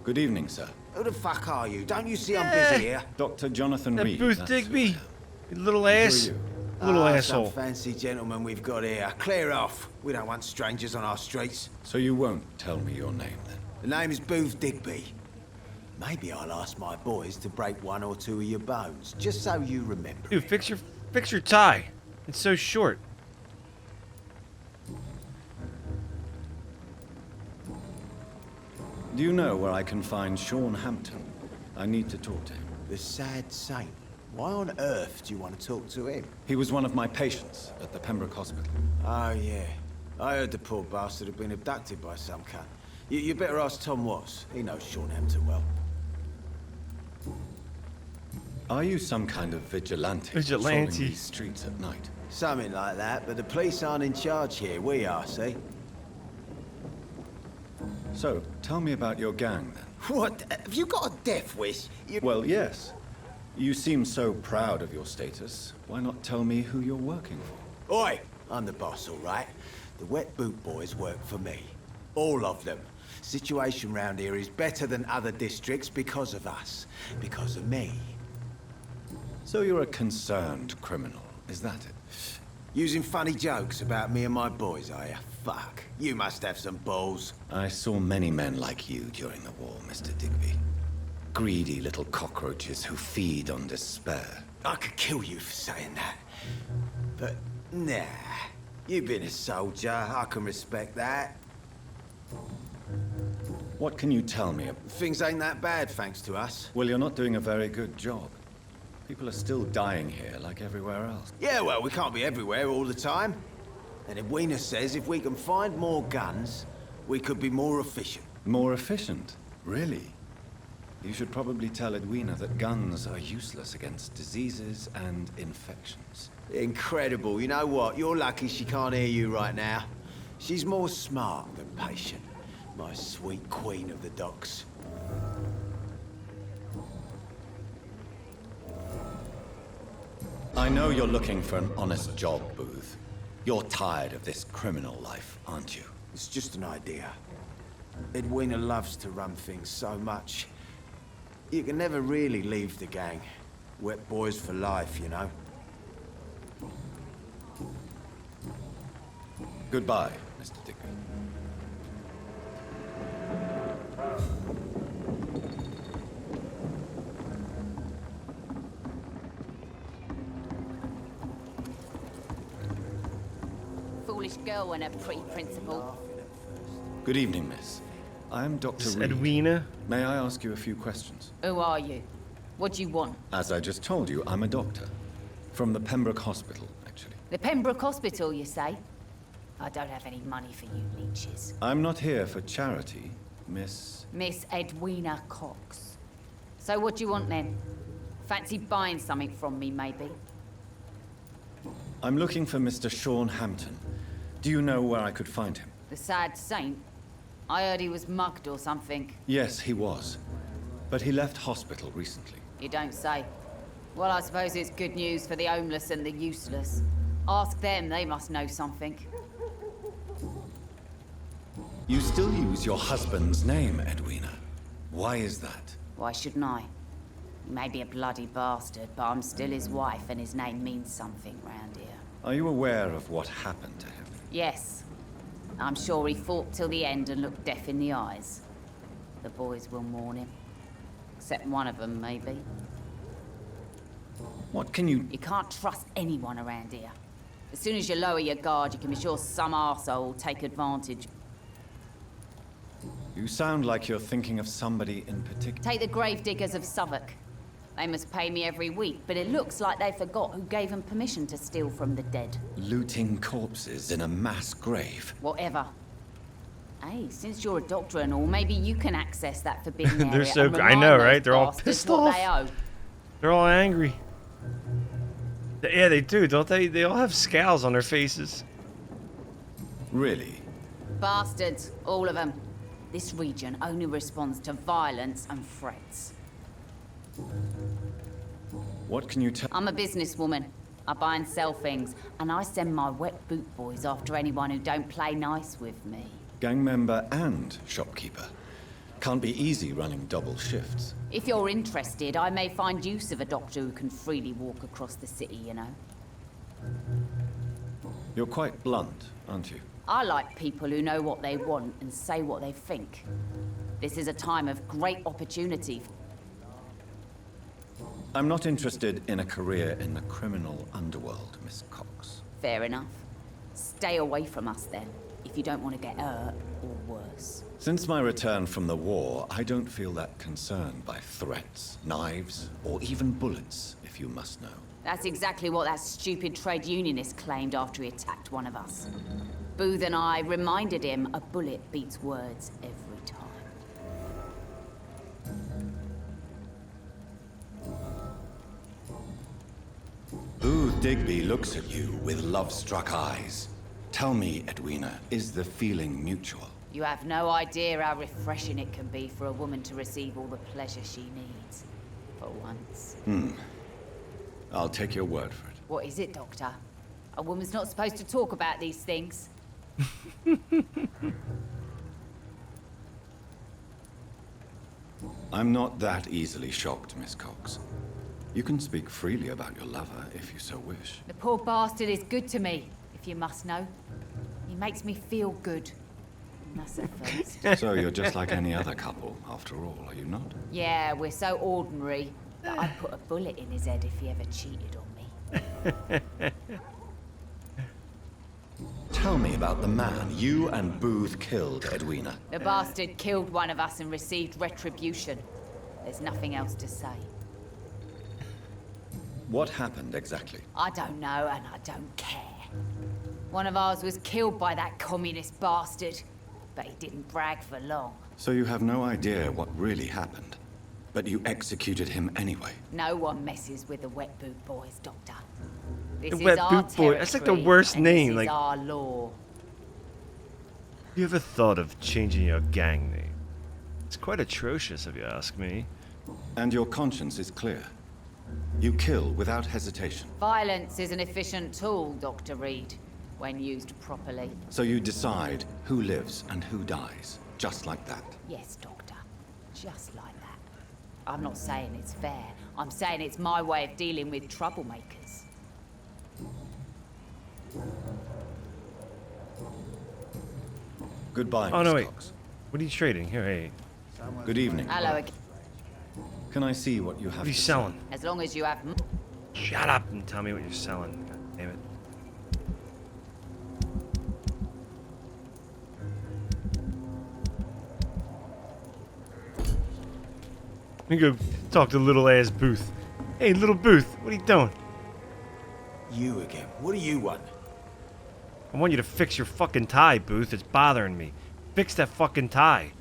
Good evening, sir. Who the fuck are you? Don't you see I'm busy here? Dr. Jonathan That Reed. Booth that's Digby. who You little ass. you? Little asshole. Some fancy gentleman we've got here. Clear off. We don't want strangers on our streets. So you won't tell me your name, then? The name is Booth Digby. Maybe I'll ask my boys to break one or two of your bones, just so you remember. Dude, fix your tie. It's so short. Do you know where I can find Sean Hampton? I need to talk to him. The sad saint. Why on earth do you want to talk to him? He was one of my patients at the Pembroke Hospital. Oh, yeah. I heard the poor bastard had been abducted by some cunt. You better ask Tom Watts. He knows Sean Hampton well. Are you some kind of vigilante? Vigilante. Patrolling these streets at night? Something like that, but the police aren't in charge here. We are, see? So, Tell me about your gang, then. What? Have you got a death wish? Well, yes. You seem so proud of your status. Why not tell me who you're working for? Oi! I'm the boss, all right? The Wet Boot Boys work for me. All of them. Situation round here is better than other districts because of us. Because of me. So you're a concerned criminal, is that it? Using funny jokes about me and my boys, are you? Fuck. You must have some balls. I saw many men like you during the war, Mr. Digby. Greedy little cockroaches who feed on despair. I could kill you for saying that. But, nah. You've been a soldier. I can respect that. What can you tell me? Things ain't that bad, thanks to us. Well, you're not doing a very good job. People are still dying here, like everywhere else. Yeah, well, we can't be everywhere all the time. And Edwina says if we can find more guns, we could be more efficient. More efficient? Really? You should probably tell Edwina that guns are useless against diseases and infections. Incredible. You know what? You're lucky she can't hear you right now. She's more smart than patient. My sweet queen of the docks. I know you're looking for an honest job, Booth. You're tired of this criminal life, aren't you? It's just an idea. Edwina loves to run things so much. You can never really leave the gang. Wet boys for life, you know. Goodbye, Mr. Digby. Foolish girl and her pretty principal. Good evening, miss. I am Dr. It's Reed. Edwina. May I ask you a few questions? Who are you? What do you want? As I just told you, I'm a doctor. From the Pembroke Hospital, actually. The Pembroke Hospital, you say? I don't have any money for you leeches. I'm not here for charity, Miss... Miss Edwina Cox. So what do you want then? Fancy buying something from me, maybe? I'm looking for Mr. Sean Hampton. Do you know where I could find him? The sad saint? I heard he was mugged or something. Yes, he was. But he left hospital recently. You don't say. Well, I suppose it's good news for the homeless and the useless. Ask them, they must know something. You still use your husband's name, Edwina. Why is that? Why shouldn't I? He may be a bloody bastard, but I'm still his wife and his name means something round here. Are you aware of what happened to him? Yes. I'm sure he fought till the end and looked death in the eyes. The boys will mourn him. Except one of them, maybe. What can you... You can't trust anyone around here. As soon as you lower your guard, you can be sure some arsehole will take advantage. You sound like you're thinking of somebody in particular. Take the gravediggers of Southwark. They must pay me every week, but it looks like they forgot who gave them permission to steal from the dead. Looting corpses in a mass grave. Whatever. Hey, since you're a doctor and all, maybe you can access that forbidden area. They're so... and I know, remind right? those They're all bastards pissed what off. They owe. They're all angry. Yeah, they do, don't they? They all have scowls on their faces. Really? Bastards, all of them. This region only responds to violence and threats. What can you tell? I'm a businesswoman. I buy and sell things, and I send my wet boot boys after anyone who don't play nice with me. Gang member and shopkeeper. Can't be easy running double shifts. If you're interested, I may find use of a doctor who can freely walk across the city, you know. You're quite blunt, aren't you? I like people who know what they want and say what they think. This is a time of great opportunity. I'm not interested in a career in the criminal underworld, Miss Cox. Fair enough. Stay away from us then, if you don't want to get hurt or worse. Since my return from the war, I don't feel that concerned by threats, knives, or even bullets, if you must know. That's exactly what that stupid trade unionist claimed after he attacked one of us. Booth and I reminded him a bullet beats words every time. Booth Digby looks at you with love-struck eyes. Tell me, Edwina, is the feeling mutual? You have no idea how refreshing it can be for a woman to receive all the pleasure she needs. For once. I'll take your word for it. What is it, Doctor? A woman's not supposed to talk about these things. I'm not that easily shocked, Miss Cox. You can speak freely about your lover if you so wish. The poor bastard is good to me, if you must know. He makes me feel good. That's a first. So you're just like any other couple, after all, are you not? Yeah, we're so ordinary that I'd put a bullet in his head if he ever cheated on me. Tell me about the man you and Booth killed, Edwina. The bastard killed one of us and received retribution. There's nothing else to say. What happened exactly? I don't know, and I don't care. One of ours was killed by that communist bastard, but he didn't brag for long. So you have no idea what really happened, but you executed him anyway. No one messes with the Wet Boot Boys, Doctor. This The is Wet our Boot Boy. That's like the territory, worst and name. This Like, is our law. you ever thought of changing your gang name? It's quite atrocious, if you ask me. And your conscience is clear. You kill without hesitation. Violence is an efficient tool, Dr. Reed, when used properly. So you decide who lives and who dies, just like that. Yes, Doctor. Just like that. I'm not saying it's fair. I'm saying it's my way of dealing with troublemakers. Goodbye, Oh, no, Miss wait. Cox. What are you trading? Here, hey. Good evening. Hello again. Can I see what you have What are you to selling? As long as you have... Shut up and tell me what you're selling. God damn it. Let me go talk to little ass Booth. Hey, little Booth, what are you doing? You again. What do you want? I want you to fix your fucking tie, Booth. It's bothering me. Fix that fucking tie.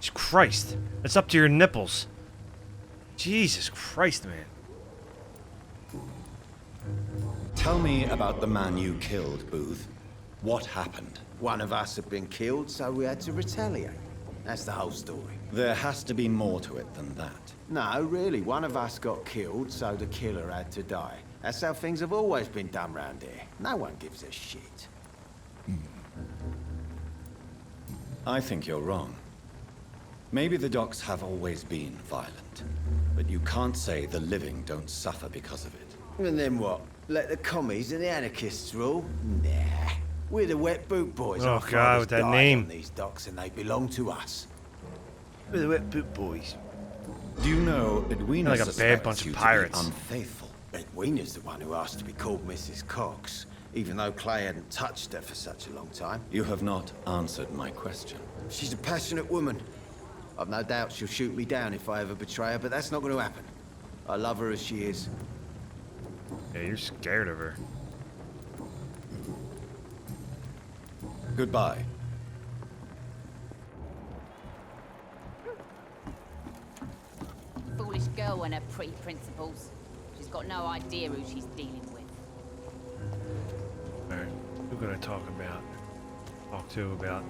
Jesus Christ. It's up to your nipples. Jesus Christ, man. Tell me about the man you killed, Booth. What happened? One of us had been killed, so we had to retaliate. That's the whole story. There has to be more to it than that. No, really. One of us got killed, so the killer had to die. That's how things have always been done round here. No one gives a shit. I think you're wrong. Maybe the docks have always been violent, but you can't say the living don't suffer because of it. And then what? Let the commies and the anarchists rule? Nah. We're the Wet Boot Boys. Oh, Our God, fathers with that died name. on these docks, and they belong to us. We're the Wet Boot Boys. Do you know Edwina Like a bad suspects bunch of you to be pirates. unfaithful? Edwina's the one who asked to be called Mrs. Cox, even though Clay hadn't touched her for such a long time. You have not answered my question. She's a passionate woman. I've no doubt she'll shoot me down if I ever betray her, but that's not going to happen. I love her as she is. Yeah, you're scared of her. Goodbye. Foolish girl and her pretty principles. She's got no idea who she's dealing with. Alright, we're gonna talk to about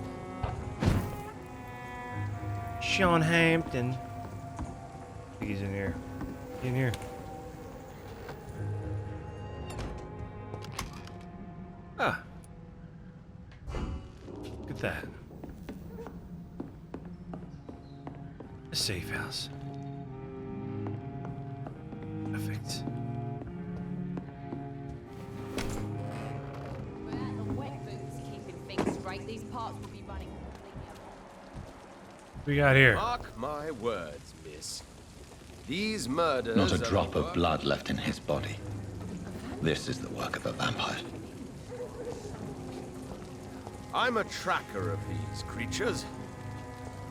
Sean Hampton. I think he's in here. In here. Ah. Look at that. A safe house. Perfect. Without the wet boots keeping things straight, these parts will be running completely up. We got here. Mark my words, miss. These murders... Not a are drop the of blood left in his body. This is the work of a vampire. I'm a tracker of these creatures.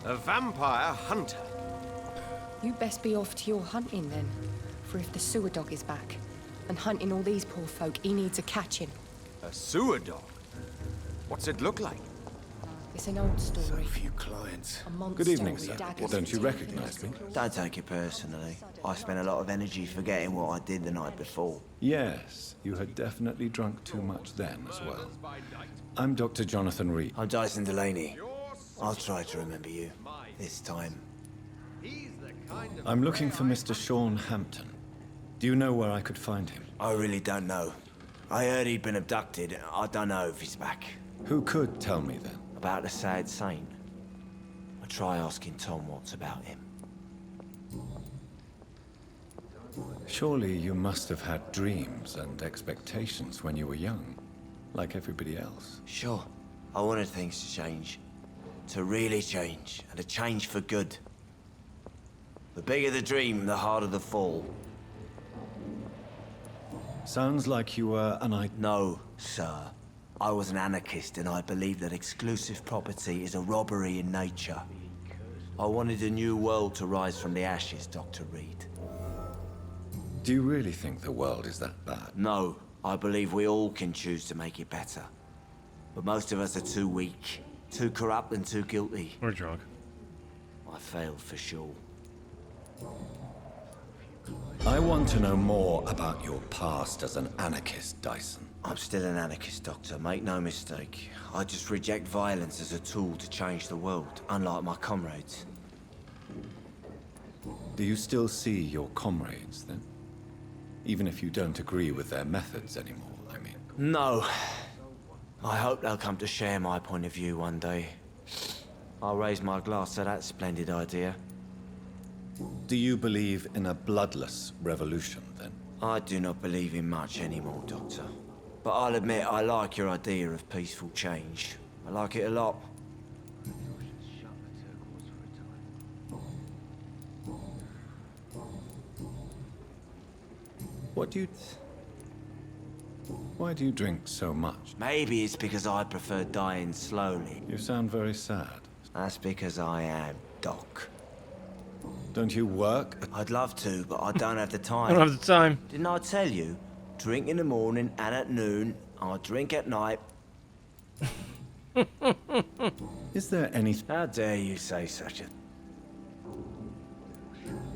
A vampire hunter. You best be off to your hunting then. For if the sewer dog is back, and hunting all these poor folk, he needs a catching. A sewer dog? What's it look like? It's an old story. So few clients. A monster Good evening, with sir. daggers Don't you and teeth. recognize me? Don't take it personally. I spent a lot of energy forgetting what I did the night before. Yes, you had definitely drunk too much then as well. I'm Dr. Jonathan Reed. I'm Dyson Delaney. I'll try to remember you. This time. I'm looking for Mr. Sean Hampton. Do you know where I could find him? I really don't know. I heard he'd been abducted. I don't know if he's back. Who could tell me then? About the sad saint. I try asking Tom Watts about him. Surely you must have had dreams and expectations when you were young, like everybody else. Sure. I wanted things to change. To really change, and to change for good. The bigger the dream, the harder the fall. Sounds like you were No, sir. I was an anarchist, and I believed that exclusive property is a robbery in nature. I wanted a new world to rise from the ashes, Dr. Reed. Do you really think the world is that bad? No, I believe we all can choose to make it better. But most of us are too weak, too corrupt and too guilty. We're drunk. I failed for sure. I want to know more about your past as an anarchist, Dyson. I'm still an anarchist, Doctor, make no mistake. I just reject violence as a tool to change the world, unlike my comrades. Do you still see your comrades, then? Even if you don't agree with their methods anymore, I mean. No. I hope they'll come to share my point of view one day. I'll raise my glass to that splendid idea. Do you believe in a bloodless revolution, then? I do not believe in much anymore, Doctor. But I'll admit I like your idea of peaceful change. I like it a lot. Why do you drink so much? Maybe it's because I prefer dying slowly. You sound very sad. That's because I am, Doc. Don't you work? I'd love to, but I don't have the time. I don't have the time. Didn't I tell you? Drink in the morning and at noon. I drink at night. Is there any... How dare you say such a...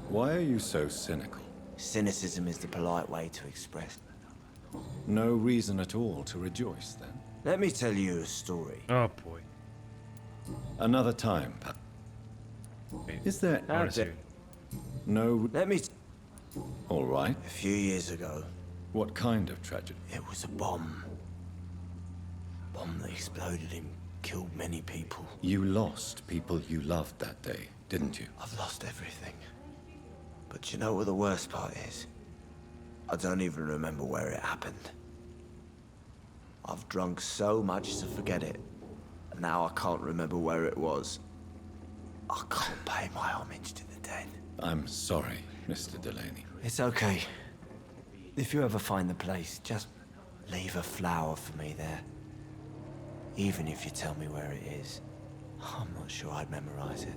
Why are you so cynical? Cynicism is the polite way to express. No reason at all to rejoice, then? Let me tell you a story. Oh, boy. Another time, Is there... How dare... No... Let me... All right. A few years ago. What kind of tragedy? It was a bomb. Bomb that exploded and killed many people. You lost people you loved that day, didn't you? I've lost everything. But you know what the worst part is? I don't even remember where it happened. I've drunk so much to forget it. And now I can't remember where it was. I can't pay my homage to the dead. I'm sorry, Mr. Delaney. It's okay. If you ever find the place, just leave a flower for me there. Even if you tell me where it is. I'm not sure I'd memorize it.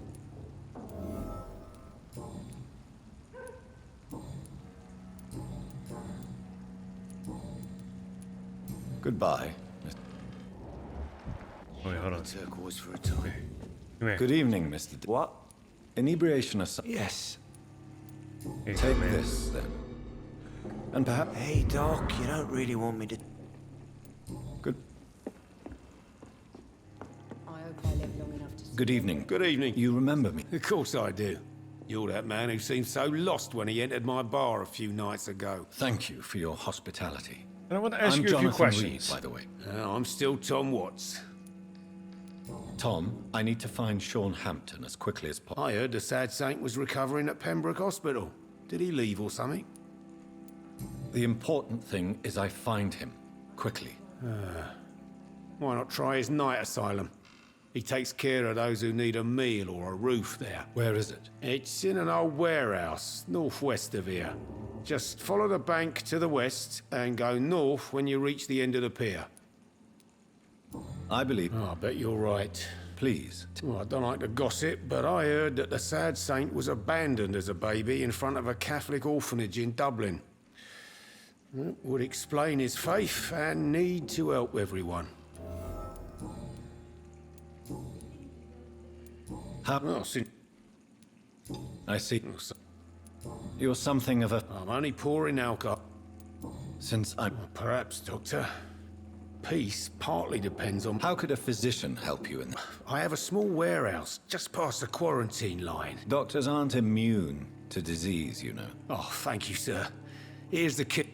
Goodbye. Wait, hold on. Turquoise for a time. Come here. Good evening, Mr. What? Inebriation aside. Yes. Take this, then. And perhaps... Hey, Doc, you don't really want me to... Good... I hope I live long enough to... Good evening. Good evening. You remember me? Of course I do. You're that man who seemed so lost when he entered my bar a few nights ago. Thank you for your hospitality. And I want to ask I'm you a few Jonathan questions. Reed, by the way. I'm still Tom Watts. Tom, I need to find Sean Hampton as quickly as possible. I heard the sad saint was recovering at Pembroke Hospital. Did he leave or something? The important thing is I find him, quickly. Why not try his night asylum? He takes care of those who need a meal or a roof there. Where is it? It's in an old warehouse, northwest of here. Just follow the bank to the west and go north when you reach the end of the pier. I believe... Oh, I bet you're right. Please. Well, I don't like to gossip, but I heard that the sad saint was abandoned as a baby in front of a Catholic orphanage in Dublin. That would explain his faith and need to help everyone. How... I see. You're something of a... I'm only pouring alcohol. Since I'm... Perhaps, Doctor. peace partly depends on... How could a physician help you in that? I have a small warehouse just past the quarantine line. Doctors aren't immune to disease, you know. Oh, thank you, sir. Here's the kit.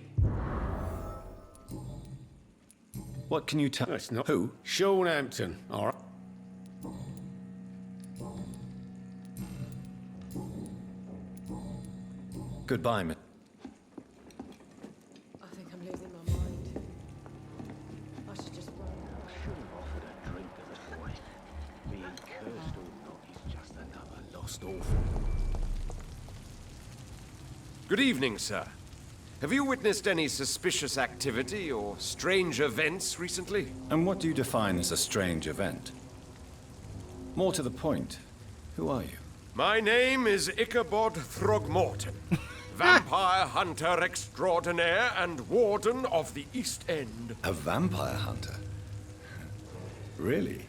What can you tell? No, it's not. Who? Sean Hampton, all right. Goodbye, Miss. I think I'm losing my mind. I should just run out. Should have offered a drink to the boy. Being cursed or not, he's just another lost orphan. Good evening, sir. Have you witnessed any suspicious activity or strange events recently? And what do you define as a strange event? More to the point, who are you? My name is Ichabod Throgmorton, vampire hunter extraordinaire and warden of the East End. A vampire hunter? Really?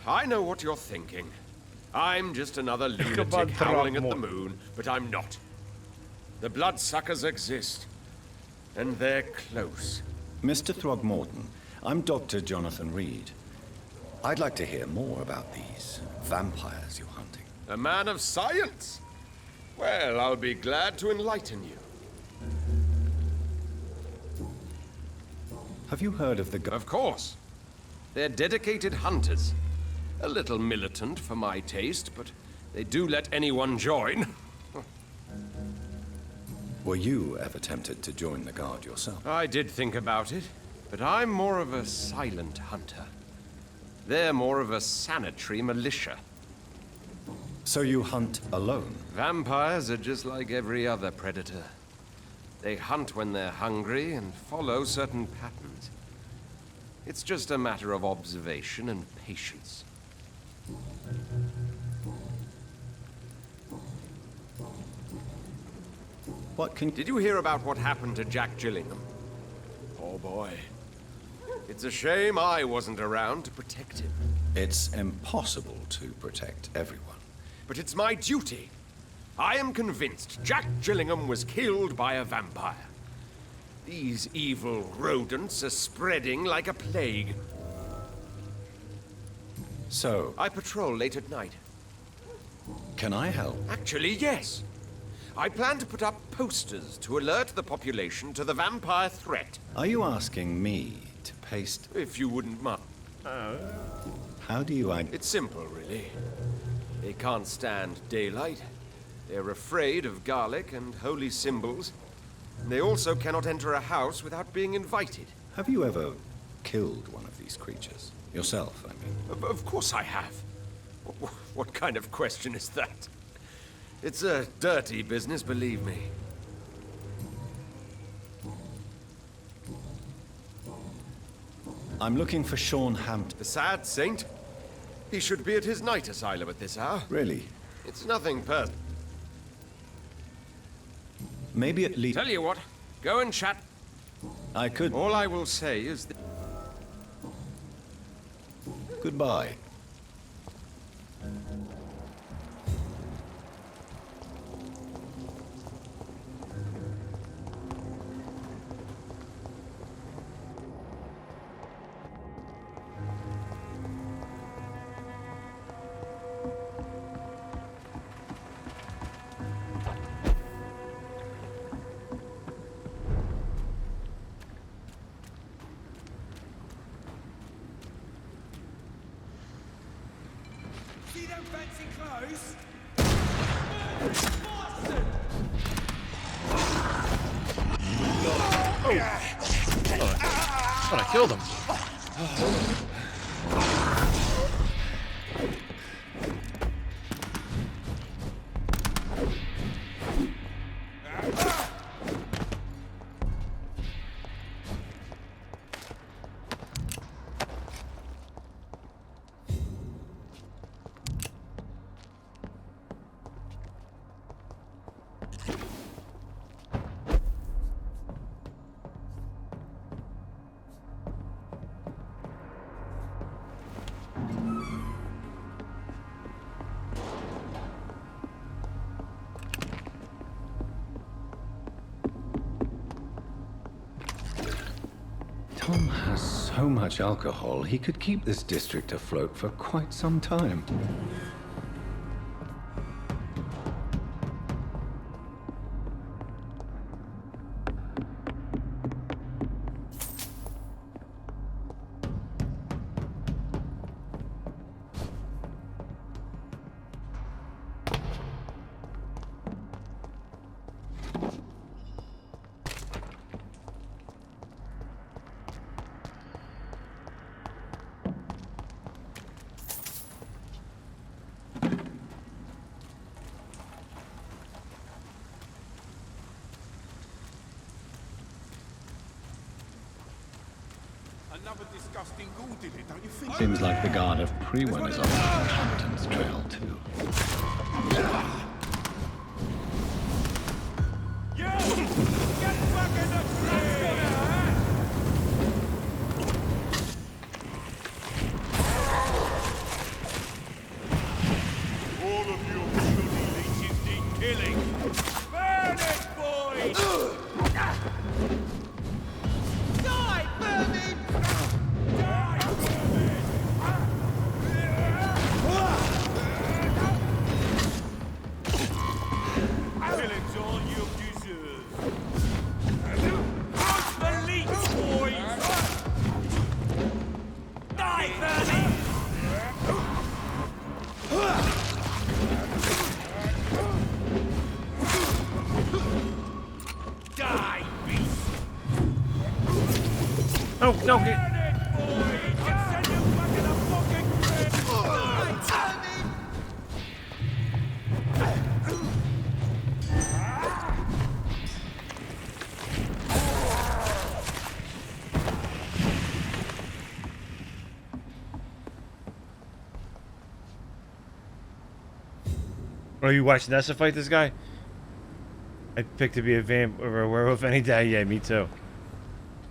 I know what you're thinking. I'm just another lunatic Ichabod howling at the Throgmorton. moon, but I'm not. The bloodsuckers exist, and they're close. Mr. Throgmorton, I'm Dr. Jonathan Reed. I'd like to hear more about these vampires you're hunting. A man of science? Well, I'll be glad to enlighten you. Have you heard of the... Of course. They're dedicated hunters. A little militant for my taste, but they do let anyone join. Were you ever tempted to join the Guard yourself? I did think about it, but I'm more of a silent hunter. They're more of a sanitary militia. So you hunt alone? Vampires are just like every other predator. They hunt when they're hungry and follow certain patterns. It's just a matter of observation and patience. Did you hear about what happened to Jack Gillingham? Oh boy. It's a shame I wasn't around to protect him. It's impossible to protect everyone. But it's my duty. I am convinced Jack Gillingham was killed by a vampire. These evil rodents are spreading like a plague. So... I patrol late at night. Can I help? Actually, yes. I plan to put up posters to alert the population to the vampire threat. Are you asking me to paste... If you wouldn't mind. How do you... It's simple, really. They can't stand daylight. They're afraid of garlic and holy symbols. They also cannot enter a house without being invited. Have you ever killed one of these creatures? Yourself, I mean. Of course I have. What kind of question is that? It's a dirty business, believe me. I'm looking for Sean Hampton. The sad saint? He should be at his night asylum at this hour. Really? It's nothing personal. Maybe at least... Tell you what, go and chat. I could... All I will say is that... Goodbye. See them fancy clothes? Thought I killed him. Tom has so much alcohol, he could keep this district afloat for quite some time. Another disgusting ghoul did it, don't you think? Seems like the guard of Prewen is on Hampton's trail too. Get back in the tree! All of you bloody leeches need killing! Burn it, boys! Die, vermin! Die, vermin! Killing's all you deserve. Out the leech, boys! Die, vermin! Die, beast! No, no. Oh, you watching Nessa fight this guy? I'd pick to be a vamp or a werewolf any day. Yeah, me too.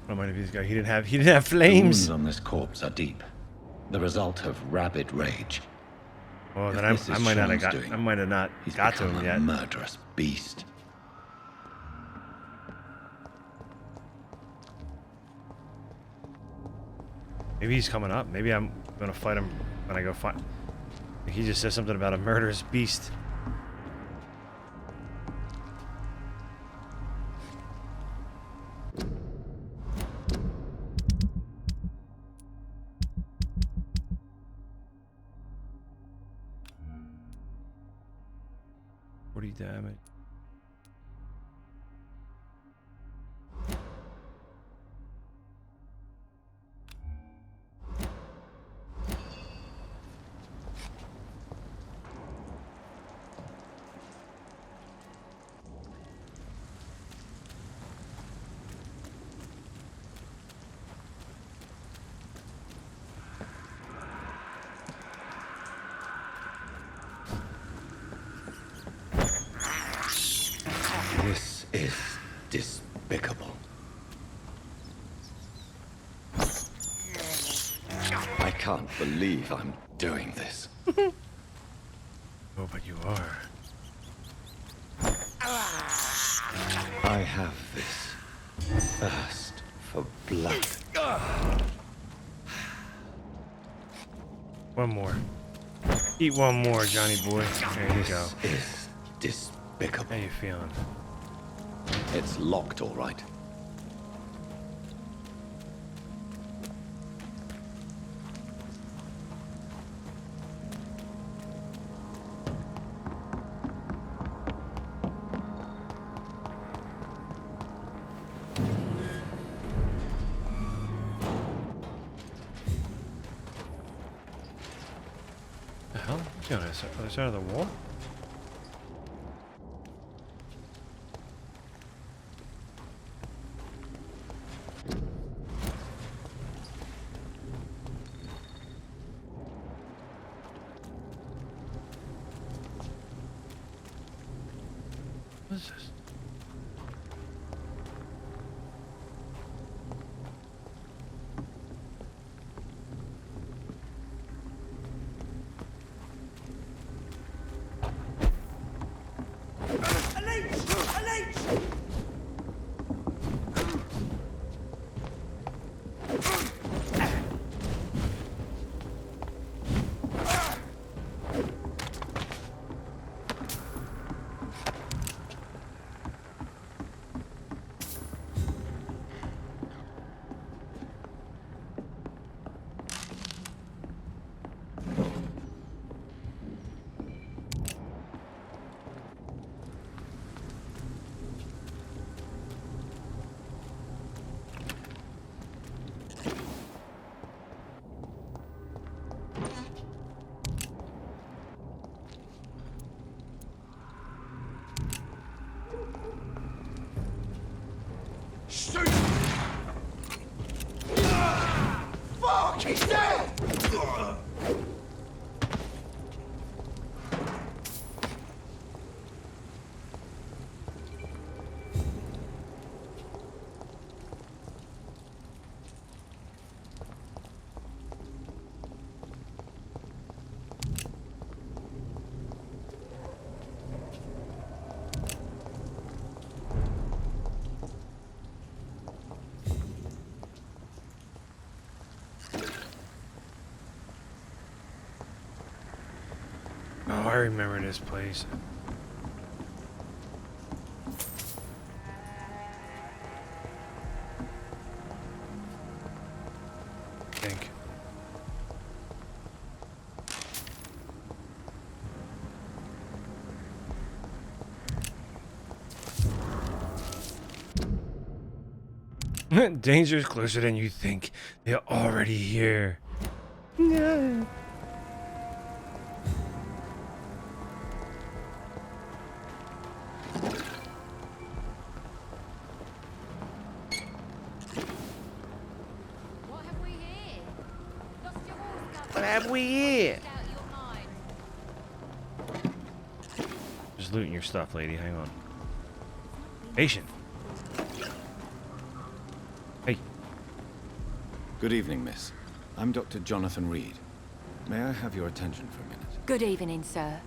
I don't mind if this guy. He didn't have The flames. wounds on this corpse are deep, the result of rabid rage. Oh, If then this I is might not Sean's have got. doing, I might have not he's got to become him a yet. murderous beast. Maybe he's coming up. Maybe I'm gonna fight him when I go fight. He just says something about a murderous beast. Damage. This is despicable. I can't believe I'm doing this. Oh, but you are. I have this thirst for blood. One more. Eat one more, Johnny boy. There you go. This is despicable. How you feeling? It's locked, all right. The hell? What's on this other side of the wall? What is this? He's dead! Oh, I remember this place. I think. Danger's closer than you think. They're already here. No. What have we here? Just looting your stuff, lady. Hang on. Patient. Hey. Good evening, miss. I'm Dr. Jonathan Reed. May I have your attention for a minute? Good evening, sir.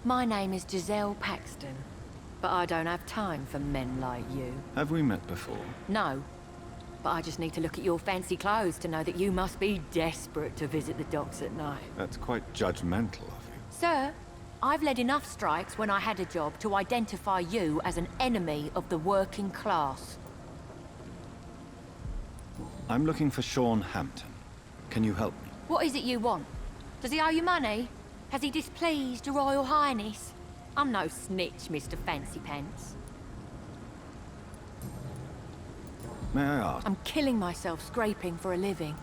My name is Giselle Paxton, but I don't have time for men like you. Have we met before? No, but I just need to look at your fancy clothes to know that you must be desperate to visit the docks at night. That's quite judgmental of you. Sir, I've led enough strikes when I had a job to identify you as an enemy of the working class. I'm looking for Sean Hampton. Can you help me? What is it you want? Does he owe you money? Has he displeased your Royal Highness? I'm no snitch, Mr. Fancy Pants. May I ask? I'm killing myself scraping for a living.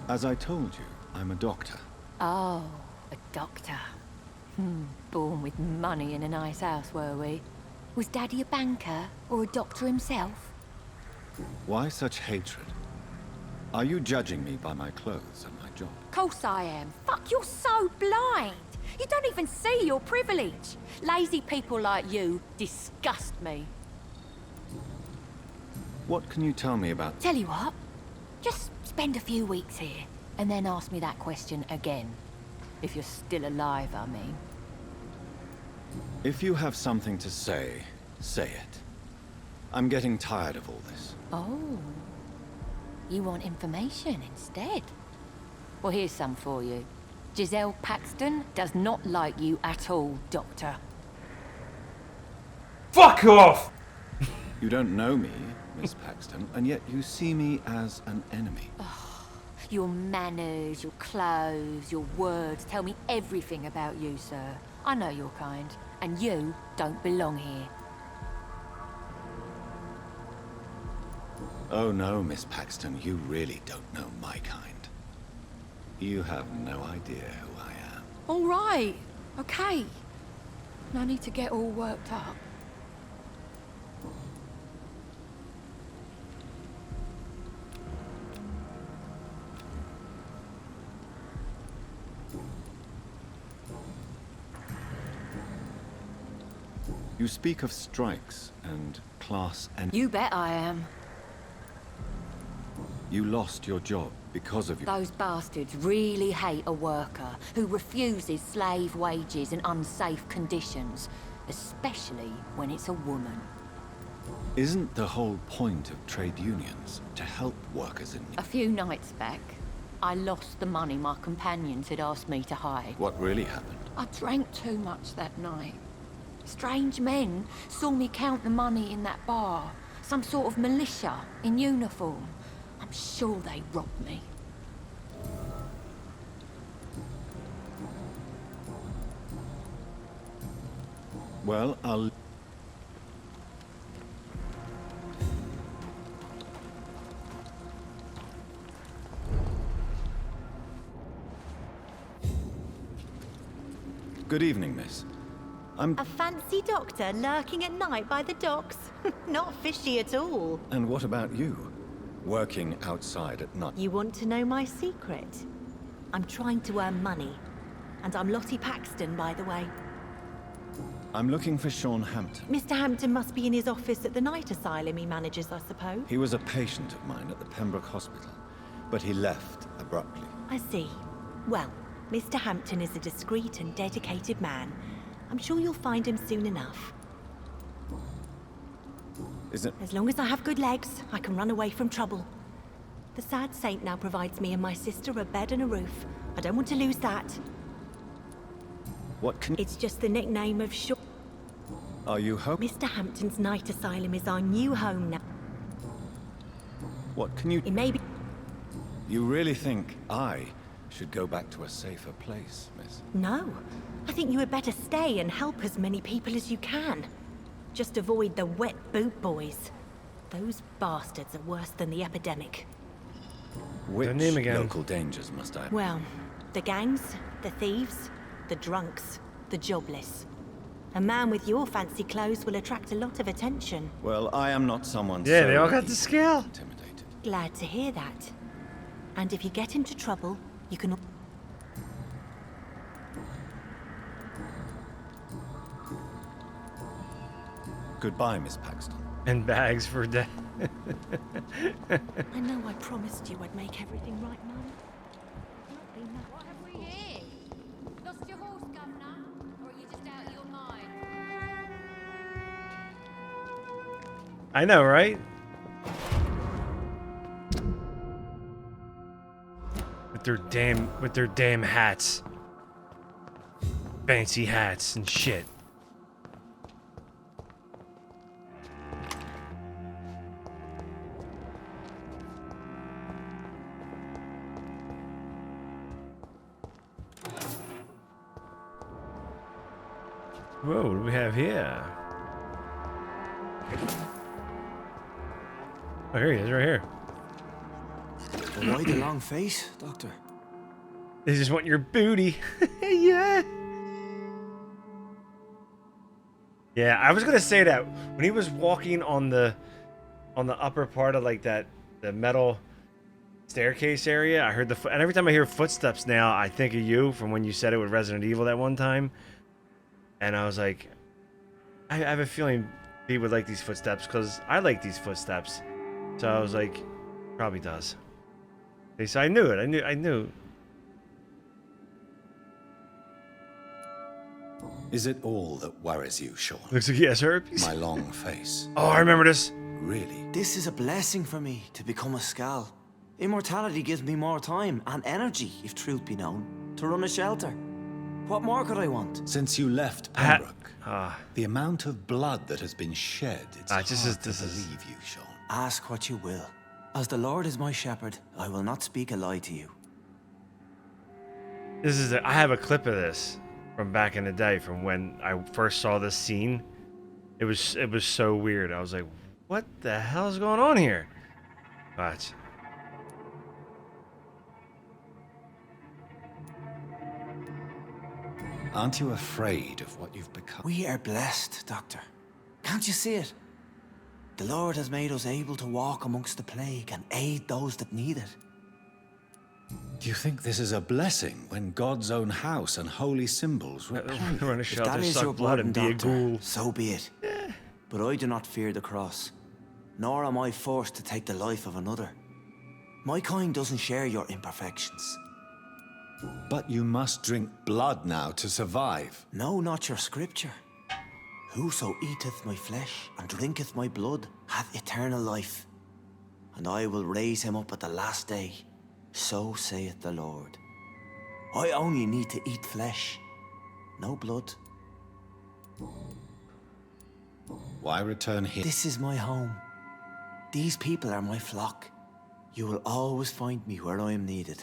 As I told you, I'm a doctor. Oh, a doctor. Born with money in a nice house, were we? Was Daddy a banker or a doctor himself? Why such hatred? Are you judging me by my clothes and my job? Course I am. Fuck, you're so blind. You don't even see your privilege. Lazy people like you disgust me. What can you tell me about... Tell you what, just spend a few weeks here, and then ask me that question again. If you're still alive, I mean. If you have something to say, say it. I'm getting tired of all this. Oh. You want information instead? Well, here's some for you. Giselle Paxton does not like you at all, Doctor. Fuck off! You don't know me, Miss Paxton, and yet you see me as an enemy. Your manners, your clothes, your words tell me everything about you, sir. I know your kind, and you don't belong here. Oh no, Miss Paxton, you really don't know my kind. You have no idea who I am. All right, okay. No need to get all worked up. You speak of strikes and class and... You bet I am. You lost your job because of you. Those bastards really hate a worker who refuses slave wages and unsafe conditions, especially when it's a woman. Isn't the whole point of trade unions to help workers in need? A few nights back, I lost the money my companions had asked me to hide. What really happened? I drank too much that night. Strange men saw me count the money in that bar. Some sort of militia in uniform. I'm sure they robbed me. Well, I'll... Good evening, miss. A fancy doctor lurking at night by the docks? Not fishy at all. And what about you? working outside at night. You want to know my secret? I'm trying to earn money. And I'm Lottie Paxton, by the way. I'm looking for Sean Hampton. Mr. Hampton must be in his office at the night asylum he manages, I suppose. He was a patient of mine at the Pembroke Hospital, but he left abruptly. I see. Well, Mr. Hampton is a discreet and dedicated man. I'm sure you'll find him soon enough. Is it? As long as I have good legs, I can run away from trouble. The sad saint now provides me and my sister a bed and a roof. I don't want to lose that. What can... It's just the nickname of Sean. Are you Mr. Hampton's night asylum is our new home now. What can you... It may be... You really think I should go back to a safer place, miss? No. I think you had better stay and help as many people as you can. Just avoid the wet boot boys. Those bastards are worse than the epidemic. Which name again? local dangers must I... Well, the gangs, the thieves, the drunks, the jobless. A man with your fancy clothes will attract a lot of attention. Well, I am not someone Yeah, so they all got the skill. Intimidated. Glad to hear that. And if you get into trouble, you can... Goodbye, Miss Paxton. And bags for death. I know I promised you I'd make everything right, Mum. What have we here? Lost your horse, Governor? Or are you just out of your mind? I know, right? With their damn hats. Fancy hats and shit. Whoa, what do we have here? Oh, here he is, right here. Why the long face, Doctor? They just want your booty. Yeah. Yeah, I was gonna say that when he was walking on the upper part of like the metal staircase area, I heard and every time I hear footsteps now, I think of you from when you said it with Resident Evil that one time. And I was like, I have a feeling he would like these footsteps because I like these footsteps. So I was like, probably does. So I knew it. I knew. Is it all that worries you, Sean? Looks like he has herpes. My long face. Oh, I remember this. Really? This is a blessing for me to become a Skal. Immortality gives me more time and energy, if truth be known, to run a shelter. What more could I want? Since you left Pembroke, the amount of blood that has been shed, it's hard to believe you, Sean. Ask what you will. As the Lord is my shepherd, I will not speak a lie to you. I have a clip of this from back in the day, from when I first saw this scene. It was so weird. I was like, what the hell is going on here? Watch. Aren't you afraid of what you've become? We are blessed, Doctor. Can't you see it? The Lord has made us able to walk amongst the plague and aid those that need it. Do you think this is a blessing when God's own house and holy symbols Run a If shelter, that is suck your blood, and burden, be a ghoul. Doctor, so be it. But I do not fear the cross, nor am I forced to take the life of another. My kind doesn't share your imperfections. But you must drink blood now to survive. No, not your scripture. Whoso eateth my flesh and drinketh my blood hath eternal life, and I will raise him up at the last day. So saith the Lord. I only need to eat flesh, no blood. Why return here? This is my home. These people are my flock. You will always find me where I am needed.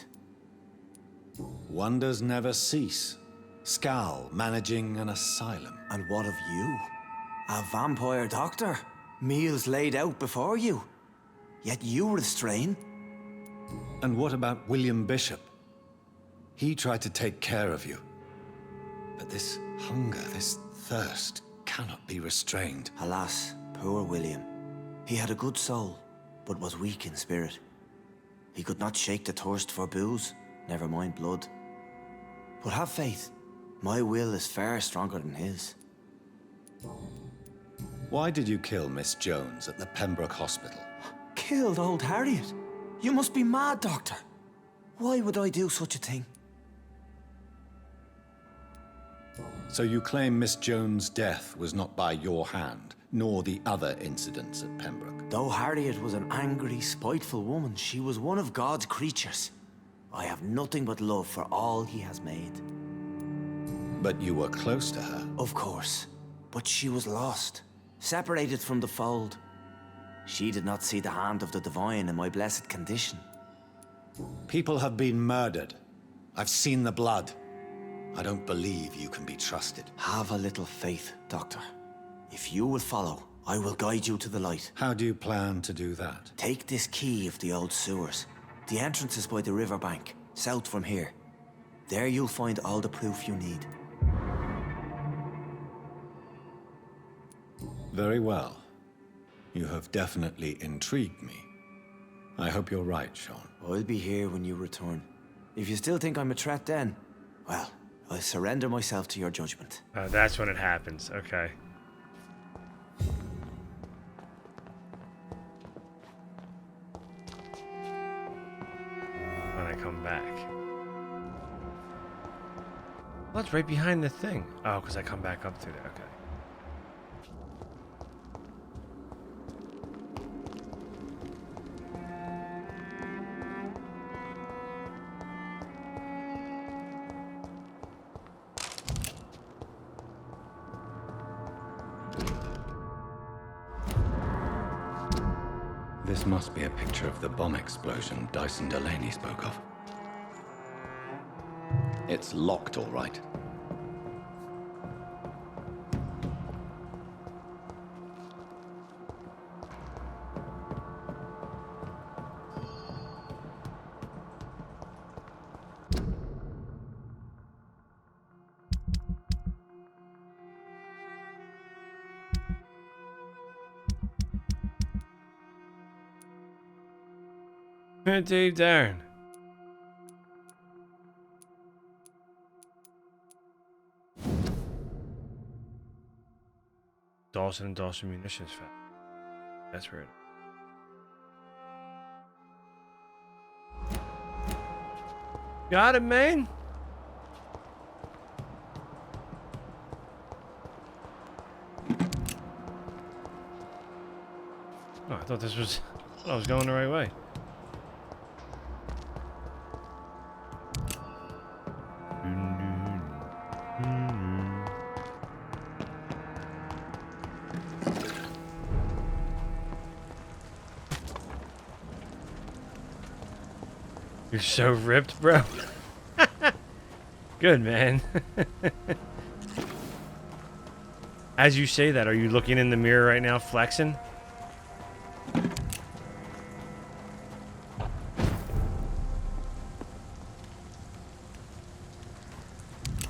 Wonders never cease. Skal managing an asylum. And what of you? A vampire doctor? Meals laid out before you. Yet you restrain. And what about William Bishop? He tried to take care of you. But this hunger, this thirst, cannot be restrained. Alas, poor William. He had a good soul, but was weak in spirit. He could not shake the thirst for booze, never mind blood. But have faith, my will is far stronger than his. Why did you kill Miss Jones at the Pembroke Hospital? Killed old Harriet? You must be mad, Doctor. Why would I do such a thing? So you claim Miss Jones' death was not by your hand, nor the other incidents at Pembroke? Though Harriet was an angry, spiteful woman, she was one of God's creatures. I have nothing but love for all he has made. But you were close to her? Of course. But she was lost, separated from the fold. She did not see the hand of the divine in my blessed condition. People have been murdered. I've seen the blood. I don't believe you can be trusted. Have a little faith, Doctor. If you will follow, I will guide you to the light. How do you plan to do that? Take this key of the old sewers. The entrance is by the riverbank, south from here. There you'll find all the proof you need. Very well. You have definitely intrigued me. I hope you're right, Sean. I'll be here when you return. If you still think I'm a threat then, well, I surrender myself to your judgment. That's when it happens. Okay. When I come back. Well, it's right behind the thing. Oh, because I come back up through there. Okay. This must be a picture of the bomb explosion Dyson Delaney spoke of. It's locked, all right. Dave Darren. Dawson and Dawson Munitions Factory. That's where it is. Got it, man. Oh, I thought this was. I was going the right way. You're so ripped, bro. Good, man. As you say that, are you looking in the mirror right now, flexing?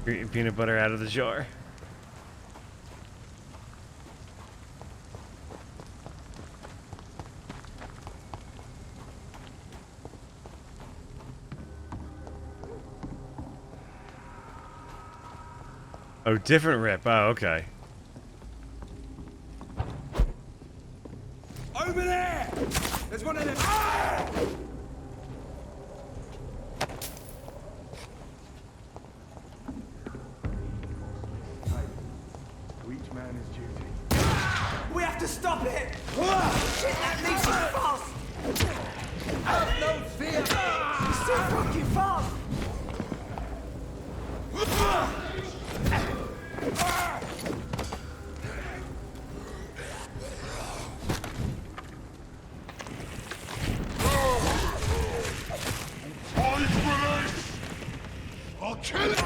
You're eating peanut butter out of the jar. Oh, different rip. Oh, okay. Over there! There's one of them. Ah! To each man his duty. We have to stop it! Shit, that leaves us fast! Have no fear! He's so fucking fast! I'll kill him!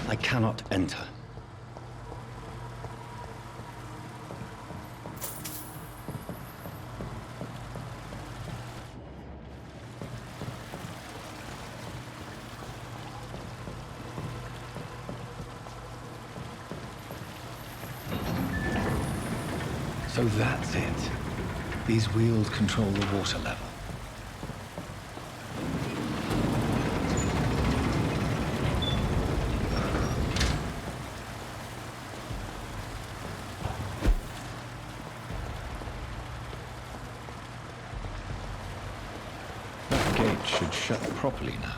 I cannot enter. So that's it. These wheels control the water level. That gate should shut properly now.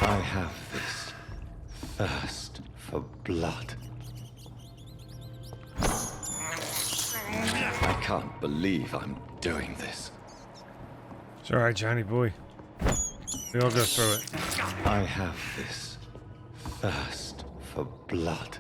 I have this thirst for blood. I can't believe I'm doing this. It's alright, Johnny boy. We all go through it. I have this thirst for blood.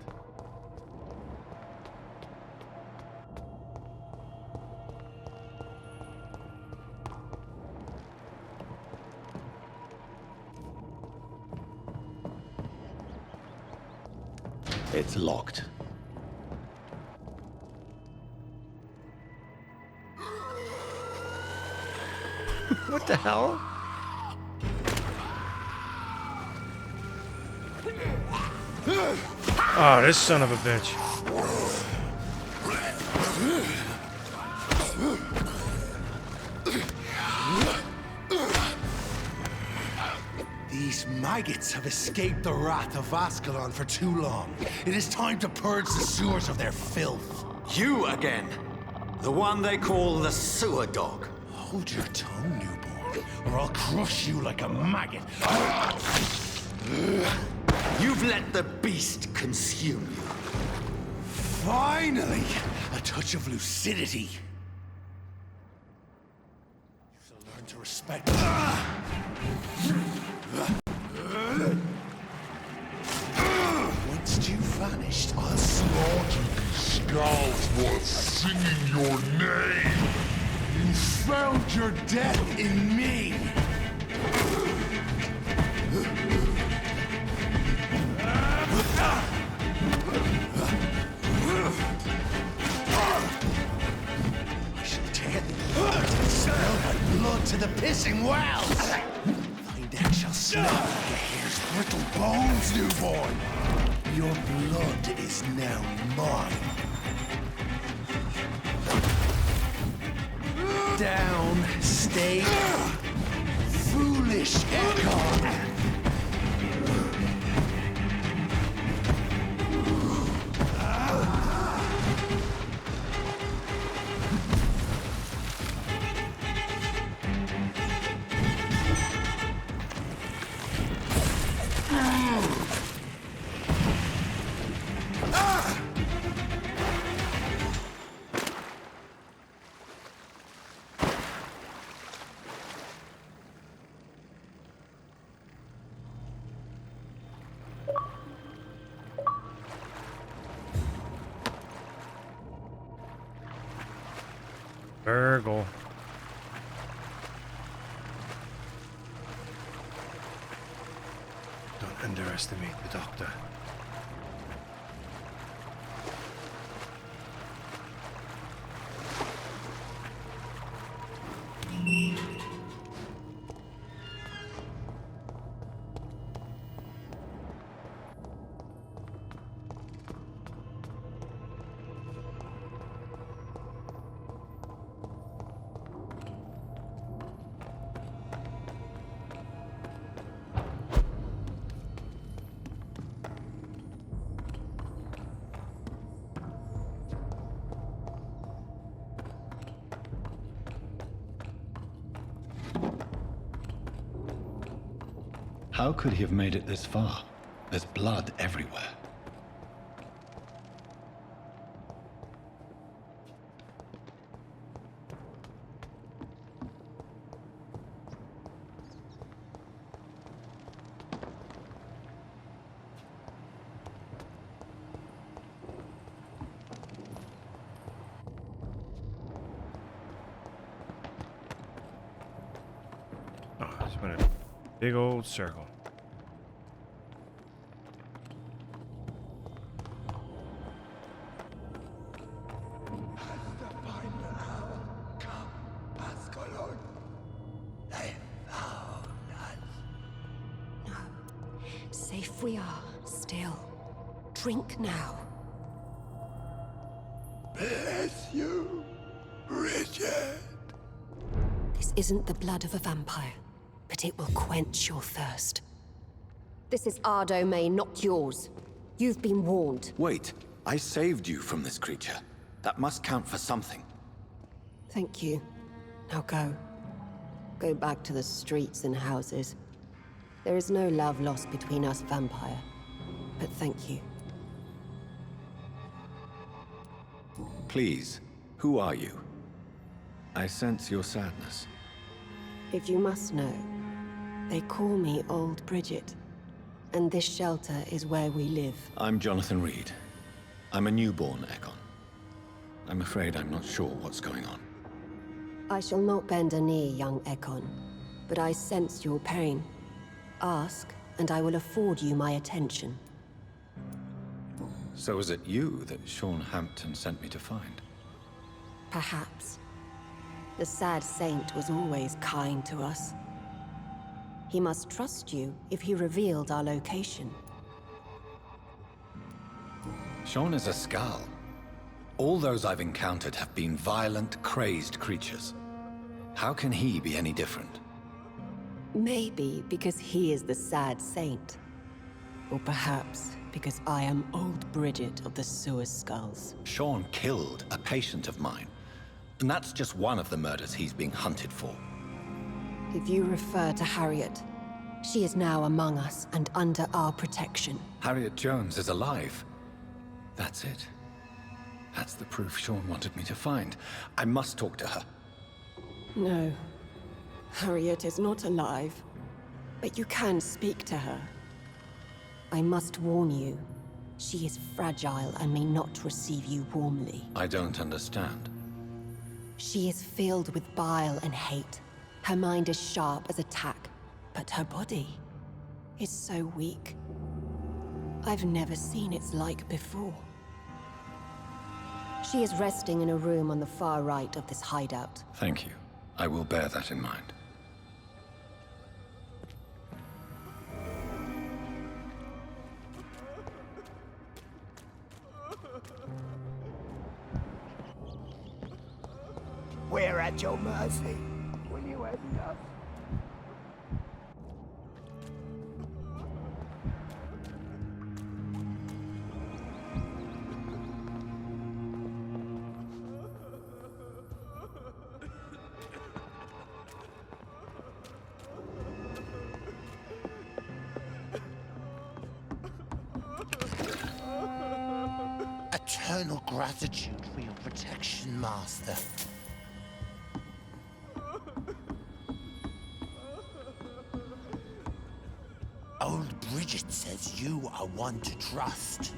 It's locked. What the hell? Oh, this son of a bitch. These maggots have escaped the wrath of Ascalon for too long. It is time to purge the sewers of their filth. You again. The one they call the sewer dog. Hold your tongue, newborn, or I'll crush you like a maggot. You've let the beast consume you. Finally! A touch of lucidity. You shall learn to respect. Once you've vanished, I'll slaughter these skulls while singing your name. You found your death in me. I shall tear the earth and smell my blood to the pissing wells. Thy neck shall snap like a hare's brittle bones, newborn. Your blood is now mine. down, stay foolish, Ekon. Burgle. Don't underestimate the doctor. How could he have made it this far? There's blood everywhere. Oh, I just went a big old circle. Safe we are, still. Drink now. Bless you, Bridget. This isn't the blood of a vampire, but it will quench your thirst. This is our domain, not yours. You've been warned. Wait, I saved you from this creature. That must count for something. Thank you. Now go. Go back to the streets and houses. There is no love lost between us, vampire. But thank you. Please, who are you? I sense your sadness. If you must know, they call me Old Bridget. And this shelter is where we live. I'm Jonathan Reed. I'm a newborn Ekon. I'm afraid I'm not sure what's going on. I shall not bend a knee, young Ekon. But I sense your pain. Ask, and I will afford you my attention. So is it you that Sean Hampton sent me to find? Perhaps. The sad saint was always kind to us. He must trust you if he revealed our location. Sean is a Skal. All those I've encountered have been violent, crazed creatures. How can he be any different? Maybe because he is the sad saint. Or perhaps because I am Old Bridget of the Sewer Skulls. Sean killed a patient of mine. And that's just one of the murders he's being hunted for. If you refer to Harriet, she is now among us and under our protection. Harriet Jones is alive. That's it. That's the proof Sean wanted me to find. I must talk to her. No. Harriet is not alive. But you can speak to her. I must warn you. She is fragile and may not receive you warmly. I don't understand. She is filled with bile and hate. Her mind is sharp as a tack, but her body is so weak. I've never seen its like before. She is resting in a room on the far right of this hideout. Thank you. I will bear that in mind. We're at your mercy. Will you end us? Eternal gratitude for your protection, Master. Old Bridget says you are one to trust.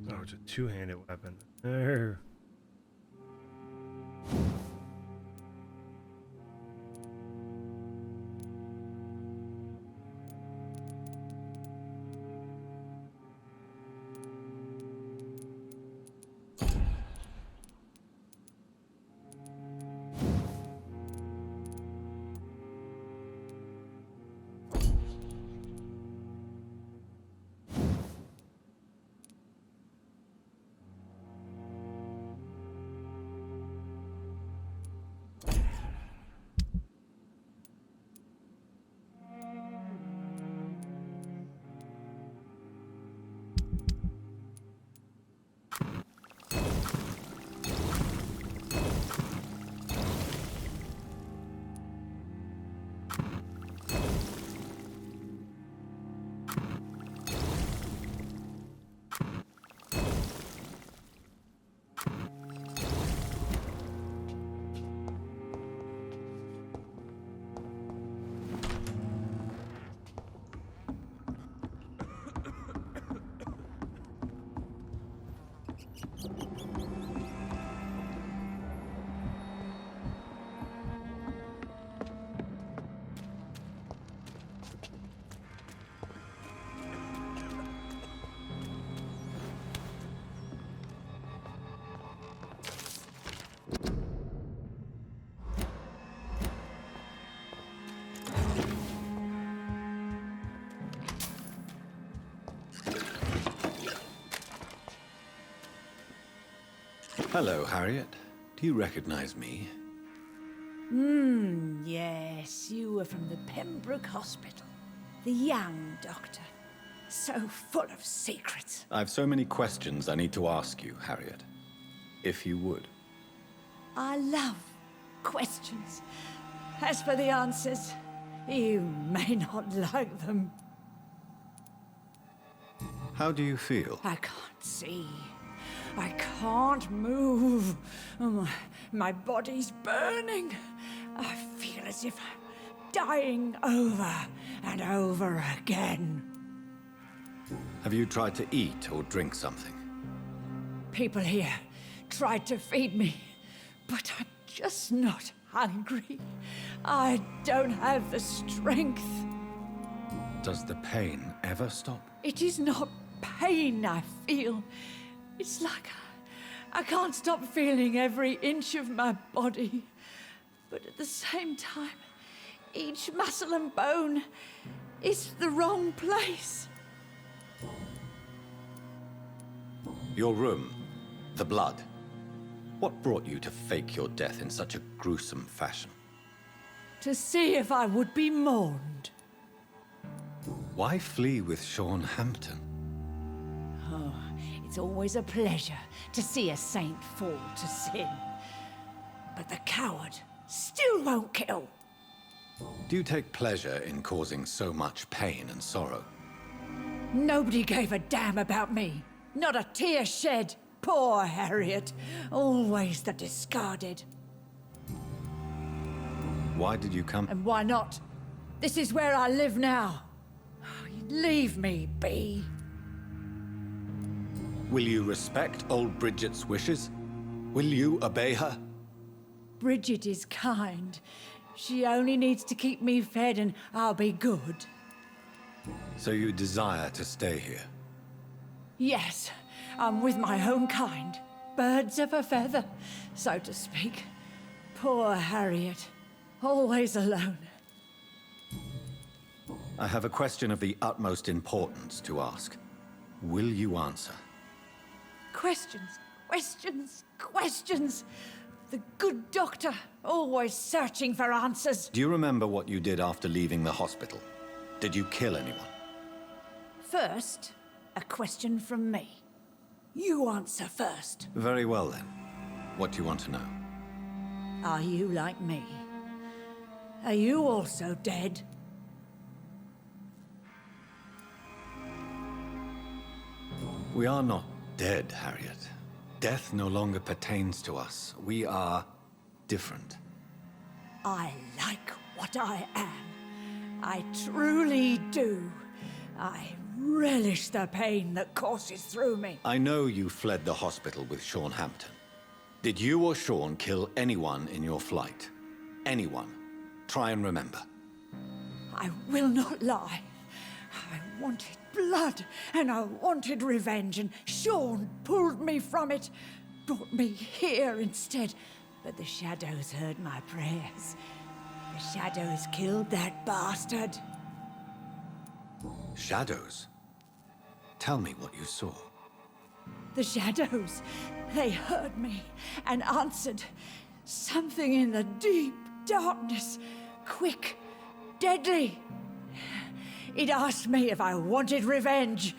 Oh, it's a two-handed weapon. There. Hello, Harriet. Do you recognize me? Yes, you were from the Pembroke Hospital. The young doctor. So full of secrets. I've so many questions I need to ask you, Harriet. If you would. I love questions. As for the answers, you may not like them. How do you feel? I can't see. I can't move. My body's burning. I feel as if I'm dying over and over again. Have you tried to eat or drink something? People here tried to feed me, but I'm just not hungry. I don't have the strength. Does the pain ever stop? It is not pain I feel. It's like I can't stop feeling every inch of my body. But at the same time, each muscle and bone is the wrong place. Your room, the blood. What brought you to fake your death in such a gruesome fashion? To see if I would be mourned. Why flee with Sean Hampton? Oh, it's always a pleasure to see a saint fall to sin. But the coward still won't kill. Do you take pleasure in causing so much pain and sorrow? Nobody gave a damn about me. Not a tear shed. Poor Harriet. Always the discarded. Why did you come? And why not? This is where I live now. Leave me be. Will you respect old Bridget's wishes? Will you obey her? Bridget is kind. She only needs to keep me fed and I'll be good. So you desire to stay here? Yes, I'm with my own kind. Birds of a feather, so to speak. Poor Harriet. Always alone. I have a question of the utmost importance to ask. Will you answer? Questions, questions, questions. The good doctor, always searching for answers. Do you remember what you did after leaving the hospital? Did you kill anyone? First, a question from me. You answer first. Very well then. What do you want to know? Are you like me? Are you also dead? We are not dead, Harriet. Death no longer pertains to us. We are different. I like what I am. I truly do. I relish the pain that courses through me. I know you fled the hospital with Sean Hampton. Did you or Sean kill anyone in your flight? Anyone? Try and remember. I will not lie. I wanted blood, and I wanted revenge, and Sean pulled me from it, brought me here instead. But the shadows heard my prayers. The shadows killed that bastard. Shadows? Tell me what you saw. The shadows, they heard me and answered. Something in the deep darkness, quick, deadly. It asked me if I wanted revenge.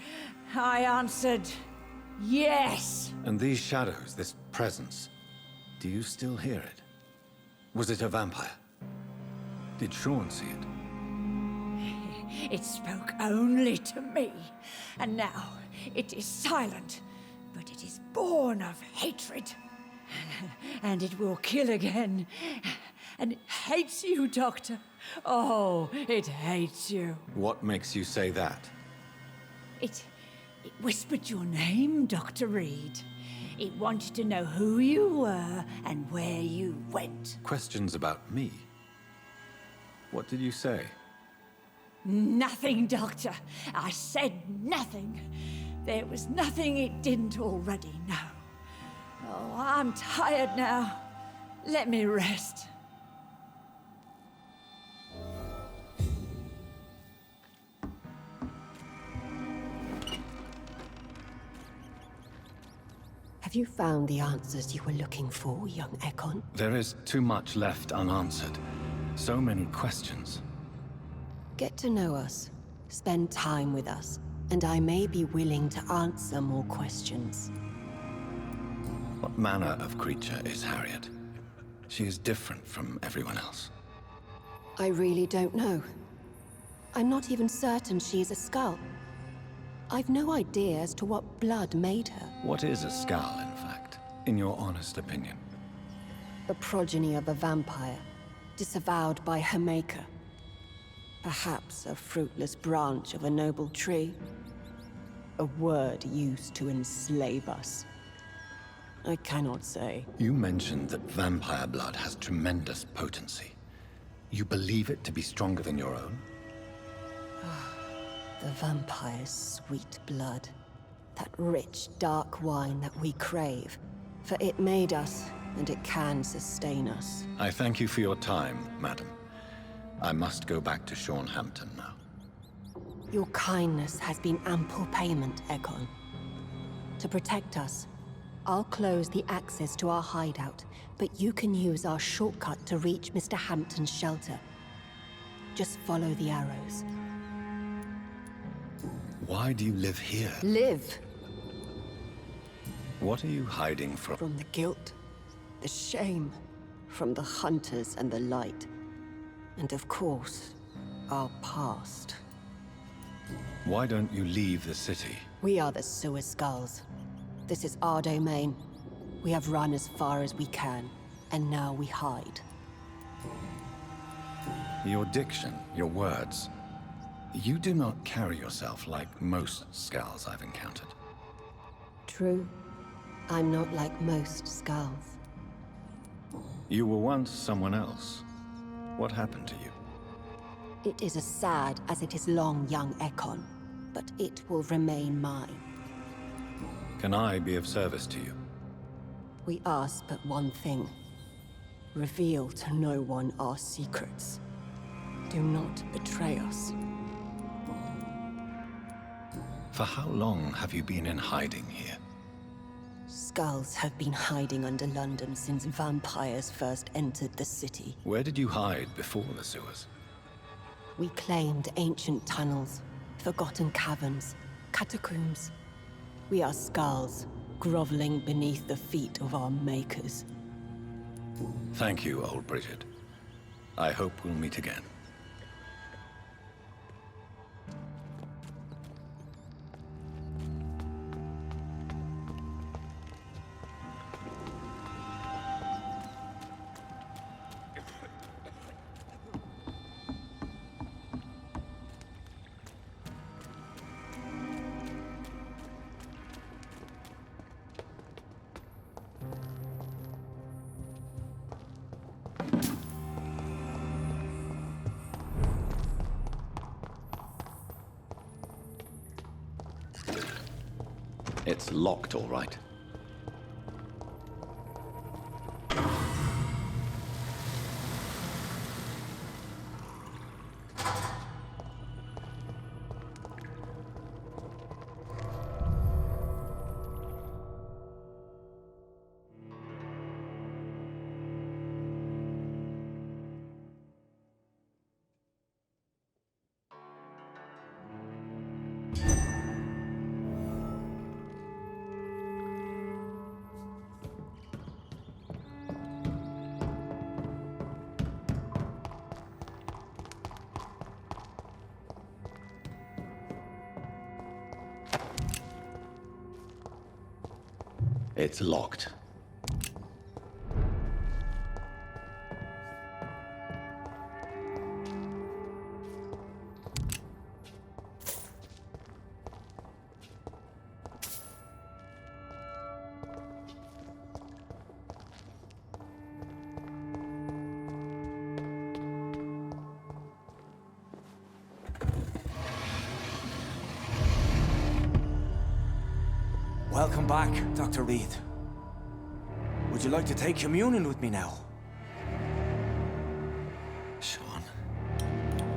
I answered, yes. And these shadows, this presence, do you still hear it? Was it a vampire? Did Sean see it? It spoke only to me, and now it is silent, but it is born of hatred. And it will kill again. And it hates you, Doctor. Oh, it hates you. What makes you say that? It whispered your name, Dr. Reed. It wanted to know who you were and where you went. Questions about me? What did you say? Nothing, Doctor. I said nothing. There was nothing it didn't already know. Oh, I'm tired now. Let me rest. Have you found the answers you were looking for, young Ekon? There is too much left unanswered. So many questions. Get to know us, spend time with us, and I may be willing to answer more questions. What manner of creature is Harriet? She is different from everyone else. I really don't know. I'm not even certain she is a skull. I've no idea as to what blood made her. What is a skull, in fact, in your honest opinion? The progeny of a vampire, disavowed by her maker. Perhaps a fruitless branch of a noble tree. A word used to enslave us. I cannot say. You mentioned that vampire blood has tremendous potency. You believe it to be stronger than your own? The vampire's sweet blood. That rich, dark wine that we crave. For it made us, and it can sustain us. I thank you for your time, madam. I must go back to Sean Hampton now. Your kindness has been ample payment, Ekon. To protect us, I'll close the access to our hideout, but you can use our shortcut to reach Mr. Hampton's shelter. Just follow the arrows. Why do you live here? Live! What are you hiding from? From the guilt, the shame, from the hunters and the light. And of course, our past. Why don't you leave the city? We are the Sewer Skulls. This is our domain. We have run as far as we can, and now we hide. Your diction, your words. You do not carry yourself like most Skulls I've encountered. True. I'm not like most Skulls. You were once someone else. What happened to you? It is as sad as it is long, young Ekon, but it will remain mine. Can I be of service to you? We ask but one thing. Reveal to no one our secrets. Do not betray us. For how long have you been in hiding here? Skulls have been hiding under London since vampires first entered the city. Where did you hide before the sewers? We claimed ancient tunnels, forgotten caverns, catacombs. We are Skulls, groveling beneath the feet of our makers. Thank you, old Bridget. I hope we'll meet again. It's locked, all right. It's locked. Welcome back, Dr. Reed. Would you like to take communion with me now? Sean,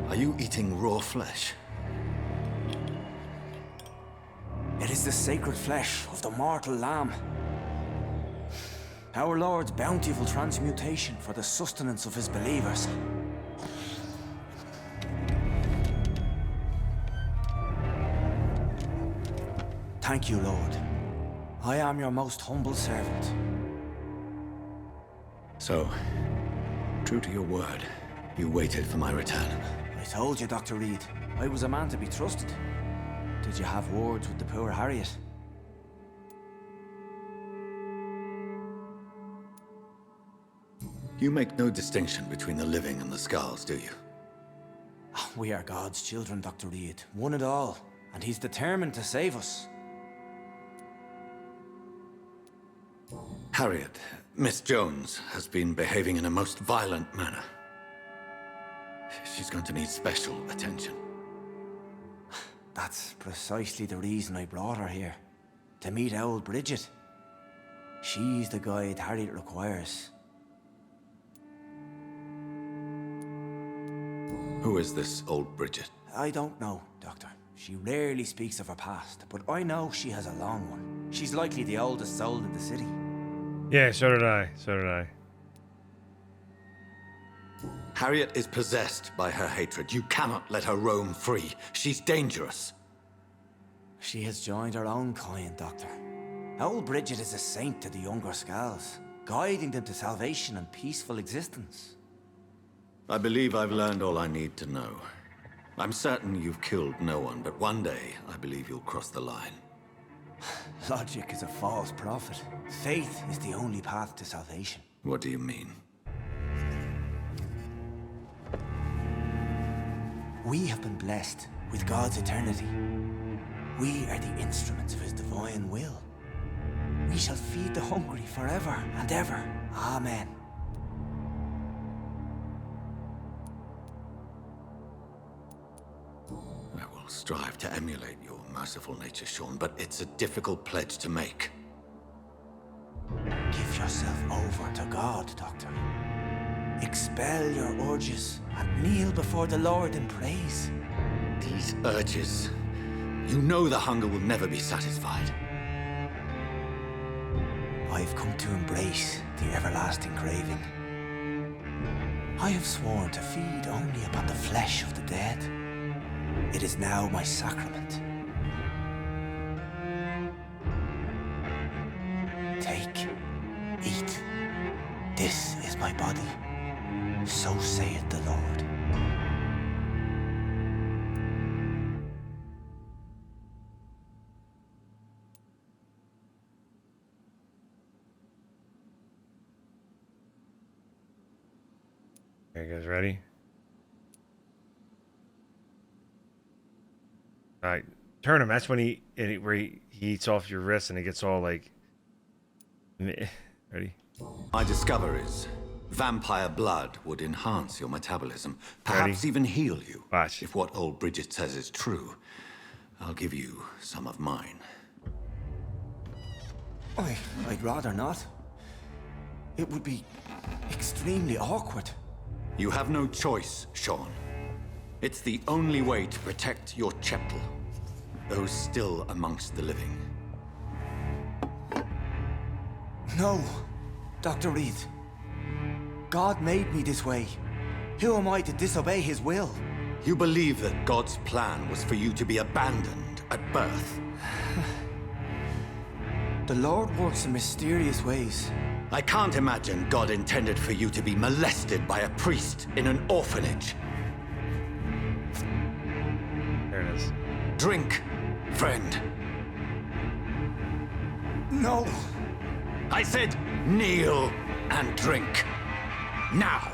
are you eating raw flesh? It is the sacred flesh of the mortal lamb. Our Lord's bountiful transmutation for the sustenance of his believers. Thank you, Lord. I am your most humble servant. So, true to your word, you waited for my return. I told you, Dr. Reed, I was a man to be trusted. Did you have words with the poor Harriet? You make no distinction between the living and the Skulls, do you? We are God's children, Dr. Reed. One and all. And he's determined to save us. Harriet, Miss Jones, has been behaving in a most violent manner. She's going to need special attention. That's precisely the reason I brought her here. To meet old Bridget. She's the guide Harriet requires. Who is this old Bridget? I don't know, Doctor. She rarely speaks of her past, but I know she has a long one. She's likely the oldest soul in the city. Yeah, so did I. So did I. Harriet is possessed by her hatred. You cannot let her roam free. She's dangerous. She has joined her own kind, Doctor. Old Bridget is a saint to the younger Skulls, guiding them to salvation and peaceful existence. I believe I've learned all I need to know. I'm certain you've killed no one, but one day I believe you'll cross the line. Logic is a false prophet. Faith is the only path to salvation. What do you mean? We have been blessed with God's eternity. We are the instruments of his divine will. We shall feed the hungry forever and ever. Amen. I will strive to emulate your merciful nature, Sean, but it's a difficult pledge to make. Give yourself over to God, Doctor. Expel your urges and kneel before the Lord in praise. These urges. You know the hunger will never be satisfied. I've come to embrace the everlasting craving. I have sworn to feed only upon the flesh of the dead. It is now my sacrament. Take, eat. This is my body. So saith the Lord. Okay, you guys ready? All right, turn him. That's when where he eats off your wrist and it gets all like. Ready? My discoveries. Vampire blood would enhance your metabolism, perhaps even heal you. Watch. If what old Bridget says is true, I'll give you some of mine. I'd rather not. It would be extremely awkward. You have no choice, Sean. It's the only way to protect your chettle, those still amongst the living. No, Dr. Reed. God made me this way. Who am I to disobey his will? You believe that God's plan was for you to be abandoned at birth? The Lord works in mysterious ways. I can't imagine God intended for you to be molested by a priest in an orphanage. There it is. Drink, friend. No. I said kneel and drink. Now.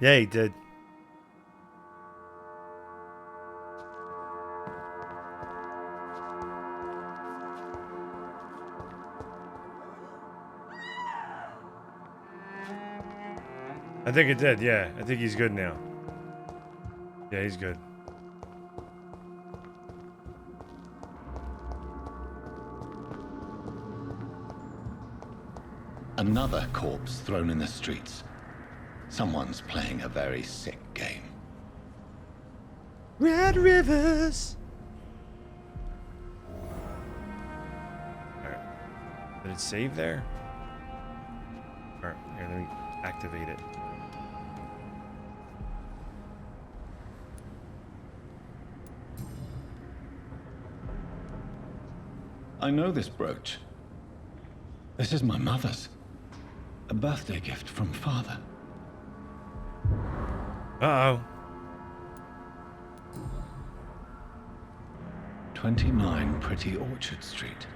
Yeah, he did. I think it did, yeah. I think he's good now. Yeah, he's good. Another corpse thrown in the streets. Someone's playing a very sick game. Red Rivers. Alright. Did it save there? Alright, here, let me activate it. I know this brooch. This is my mother's. A birthday gift from father. Uh-oh. 29 Pretty Orchard Street.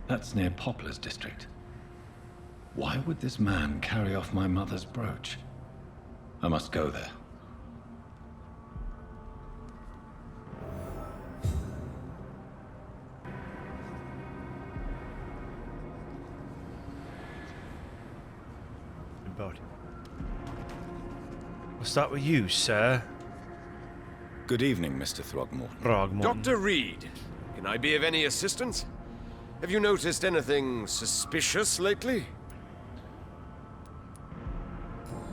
That's near Poplar's district. Why would this man carry off my mother's brooch? I must go there. About it. We'll start with you, sir. Good evening, Mr. Throgmorton. Throgmorton. Dr. Reed, can I be of any assistance? Have you noticed anything suspicious lately?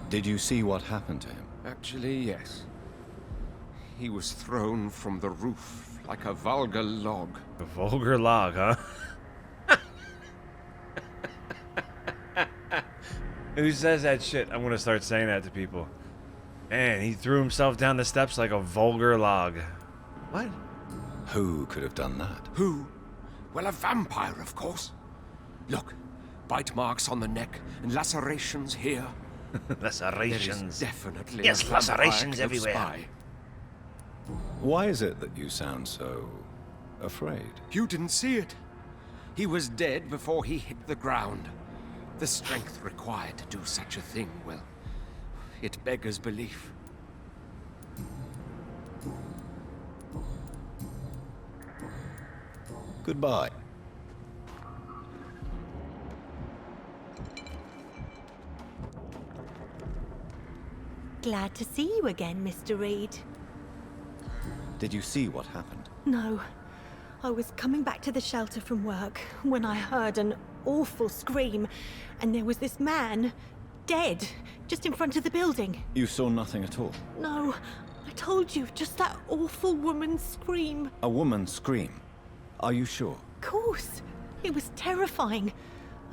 Did you see what happened to him? Actually, yes. He was thrown from the roof like a vulgar log. A vulgar log, huh? Who says that shit? I'm gonna start saying that to people. Man, he threw himself down the steps like a vulgar log. What? Who could have done that? Who? Well, a vampire, of course. Look, bite marks on the neck and lacerations here. Lacerations. There is definitely yes, a vampire lacerations close everywhere. by. Why is it that you sound so afraid? You didn't see it. He was dead before he hit the ground. The strength required to do such a thing, well, it beggars belief. Goodbye. Glad to see you again, Mr. Reed. Did you see what happened? No. I was coming back to the shelter from work when I heard an awful scream, and there was this man, dead, just in front of the building. You saw nothing at all? No, I told you, just that awful woman's scream. A woman scream? Are you sure? Of course. It was terrifying.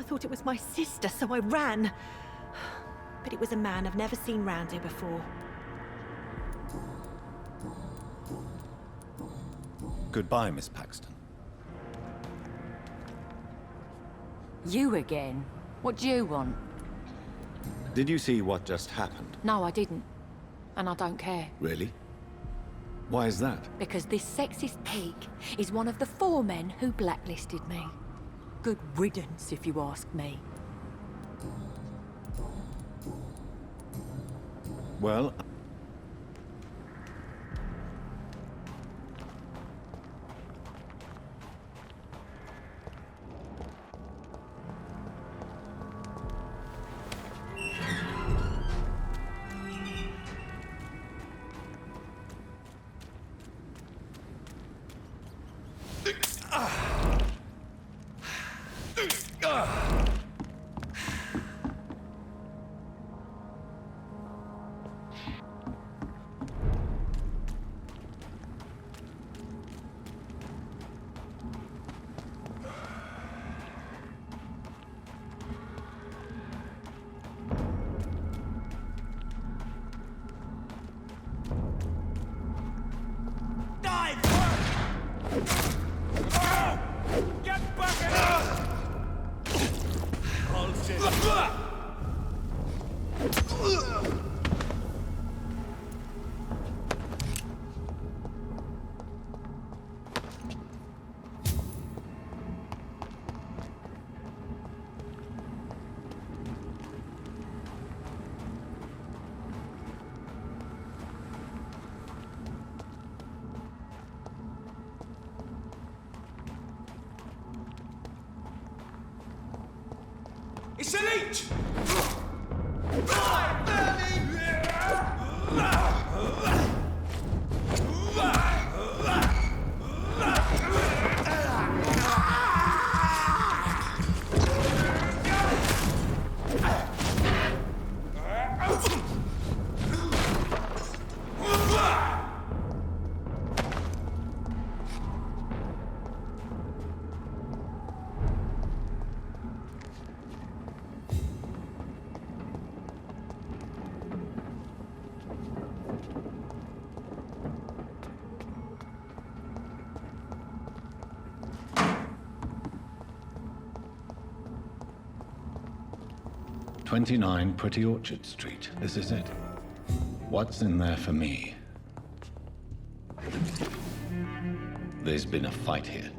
I thought it was my sister, so I ran. But it was a man I've never seen round here before. Goodbye, Miss Paxton. You again? What do you want? Did you see what just happened? No, I didn't. And I don't care. Really? Why is that? Because this sexist pig is one of the 4 men who blacklisted me. Good riddance, if you ask me. Well... It's a leech! 29 Pretty Orchard Street. This is it. What's in there for me? There's been a fight here.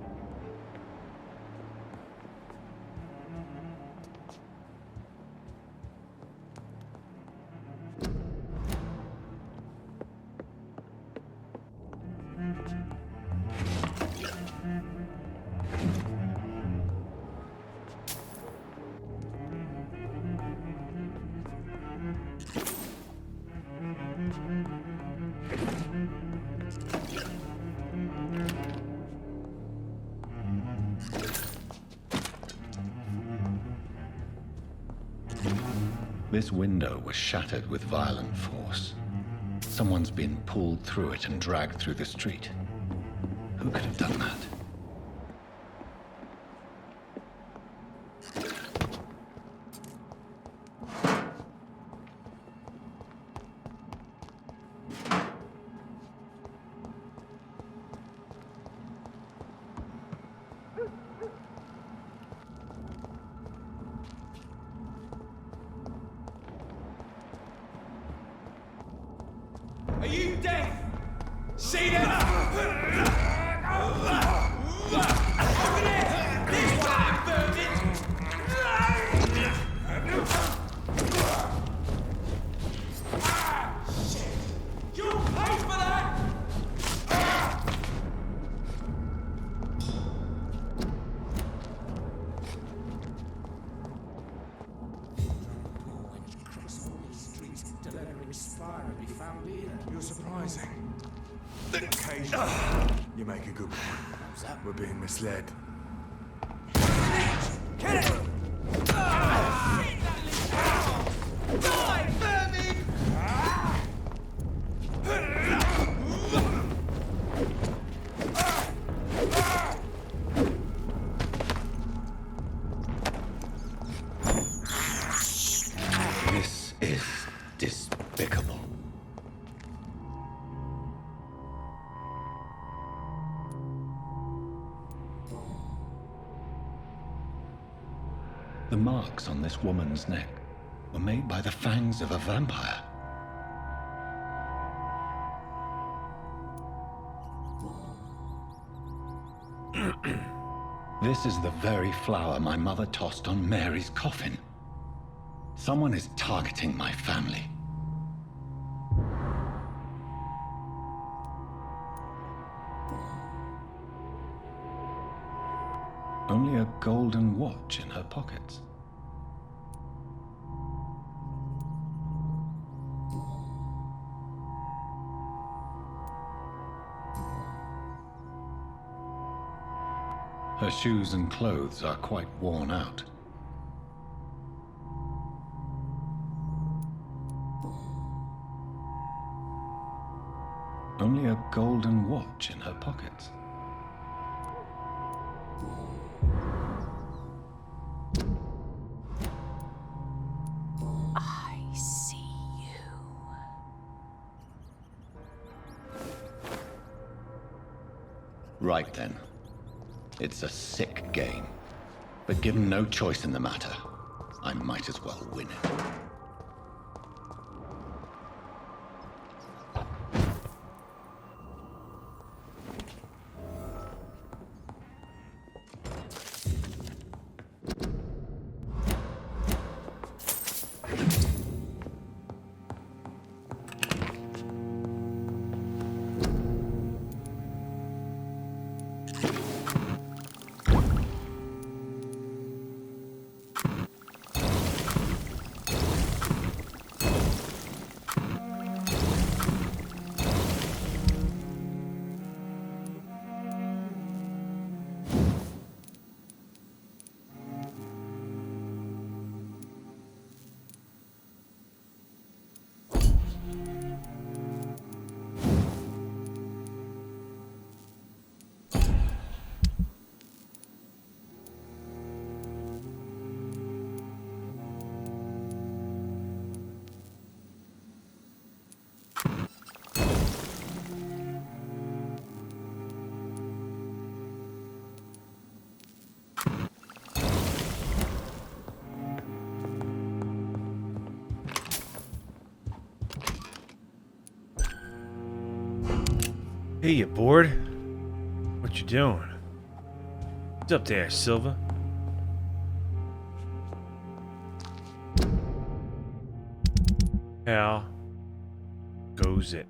This window was shattered with violent force. Someone's been pulled through it and dragged through the street. Who could have done that? Are you deaf? See them? Over there! This one, vermin! Shit! You'll pay for that! You're surprising. Occasionally, you make a good one. We're being misled. Get it! Die, vermin! This is despicable. The marks on this woman's neck were made by the fangs of a vampire. This is the very flower my mother tossed on Mary's coffin. Someone is targeting my family. Only a golden watch in her pockets. Her shoes and clothes are quite worn out. Only a golden watch in her pockets. I see you. Right then. It's a sick game. But given no choice in the matter, I might as well win it. Hey, you bored? What you doing? What's up there, Silva? How goes it?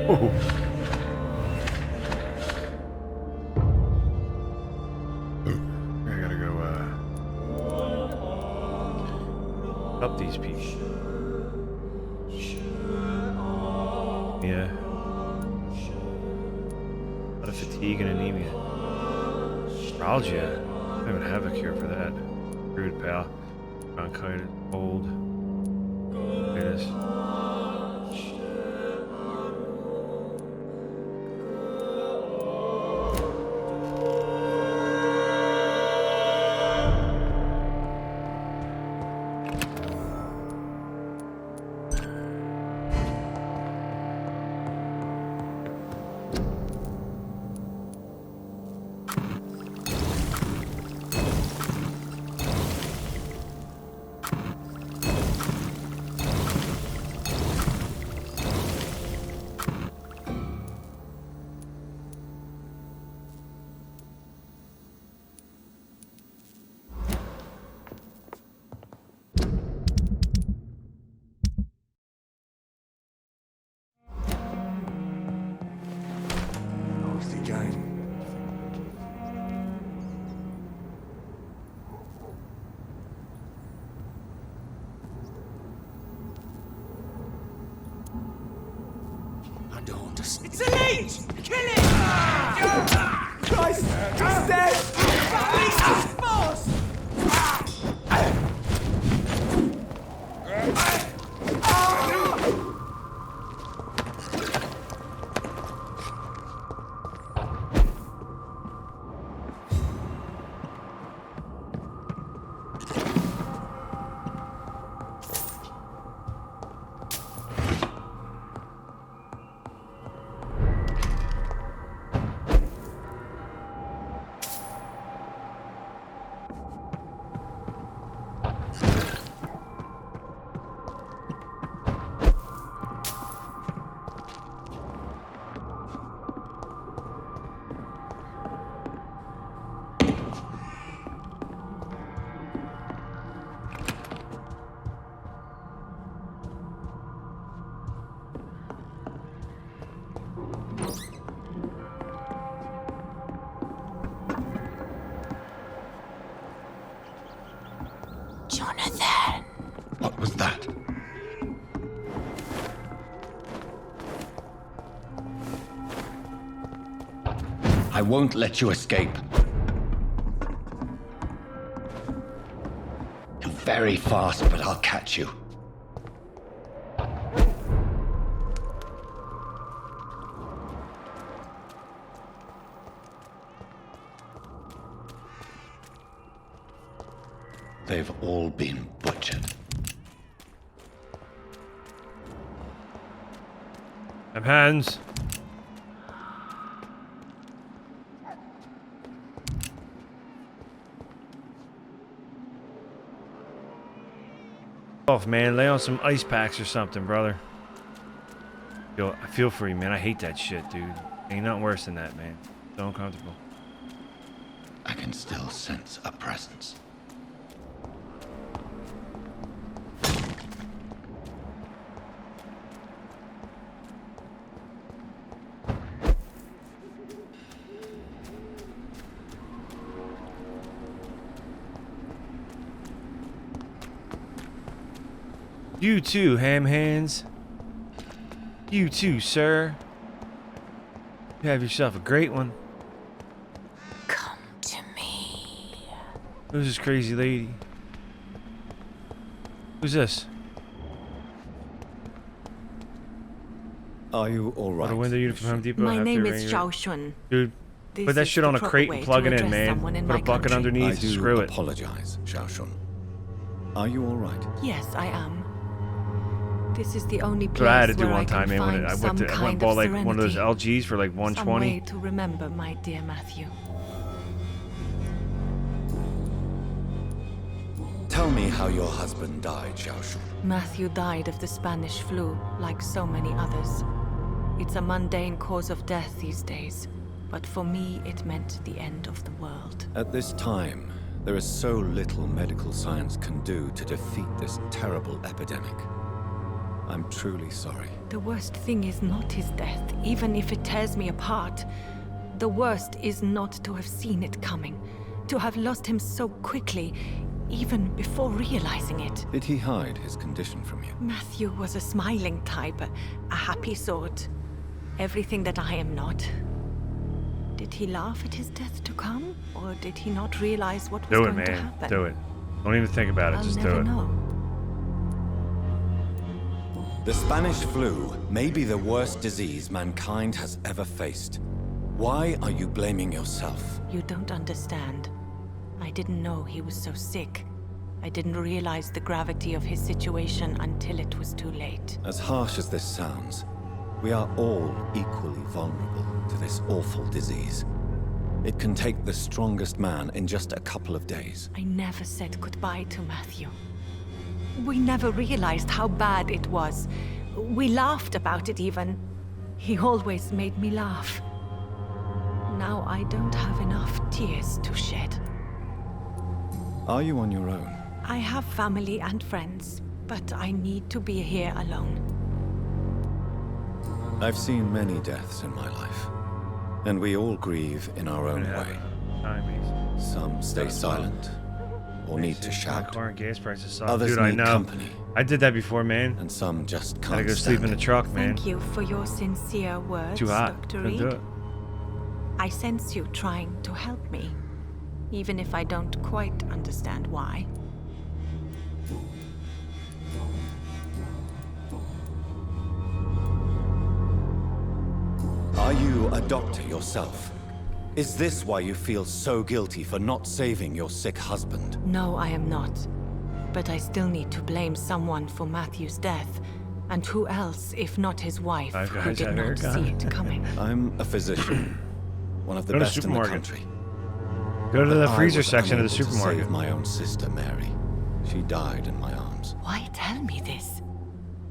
Oh. I gotta go help these people. Yeah. A lot of fatigue and anemia. Neuralgia. I don't even have a cure for that. Rude, pal. Bronchitis, cold. It is. It's a leech! Kill it! Christ! He's dead! Release his force! I won't let you escape. You're very fast, but I'll catch you. They've all been butchered. Have hands. Off, man. Lay on some ice packs or something, brother. Yo, I feel for you, man. I hate that shit, dude. Ain't nothing worse than that, man. So uncomfortable. I can still sense a presence. You too, ham hands. You too, sir. You have yourself a great one. Come to me. Who's this crazy lady? Who's this? Are you all right? What a window unit from Home Depot. My have name to is ring Zhao it. Shun. Dude, This put that is shit the on a proper crate way and plug to it in, address man. someone in Put a my bucket country. underneath. I do Screw it. apologize, Xiaoshun. Are you all right? Yes, I am. This is the only That's what I had to place do where I one time, can man. find I some went and kind bought of like one of those serenity. LGs for like Some 120. way to remember, my dear Matthew. Tell me how your husband died, Xiaoshun. Matthew died of the Spanish flu, like so many others. It's a mundane cause of death these days, but for me it meant the end of the world. At this time, there is so little medical science can do to defeat this terrible epidemic. I'm truly sorry. The worst thing is not his death, even if it tears me apart. The worst is not to have seen it coming, to have lost him so quickly, even before realizing it. Did he hide his condition from you? Matthew was a smiling type, a happy sort. Everything that I am not. Did he laugh at his death to come, or did he not realize what was Do it, going to man. happen? Do it. Don't even think about it. I'll Just do never it. know. The Spanish flu may be the worst disease mankind has ever faced. Why are you blaming yourself? You don't understand. I didn't know he was so sick. I didn't realize the gravity of his situation until it was too late. As harsh as this sounds, we are all equally vulnerable to this awful disease. It can take the strongest man in just a couple of days. I never said goodbye to Matthew. We never realized how bad it was. We laughed about it even. He always made me laugh. Now I don't have enough tears to shed. Are you on your own? I have family and friends, but I need to be here alone. I've seen many deaths in my life, and we all grieve in our own way. Some stay silent, or need to shout. Car and gas prices suck. Others Dude, I need know. company. I did that before, man. And some just Gotta can't go sleep in the truck, man. Thank you for your sincere words, Too hot. Dr. Couldn't do Reed. it. I sense you trying to help me, even if I don't quite understand why. Are you a doctor yourself? Is this why you feel so guilty for not saving your sick husband? No, I am not. But I still need to blame someone for Matthew's death. And who else, if not his wife, Five who guys did have not haircut. see it coming? I'm a physician, one of the Go to best in the supermarket. country. Go to the But I freezer was section of the unable to supermarket. save my own sister, Mary. She died in my arms. Why tell me this?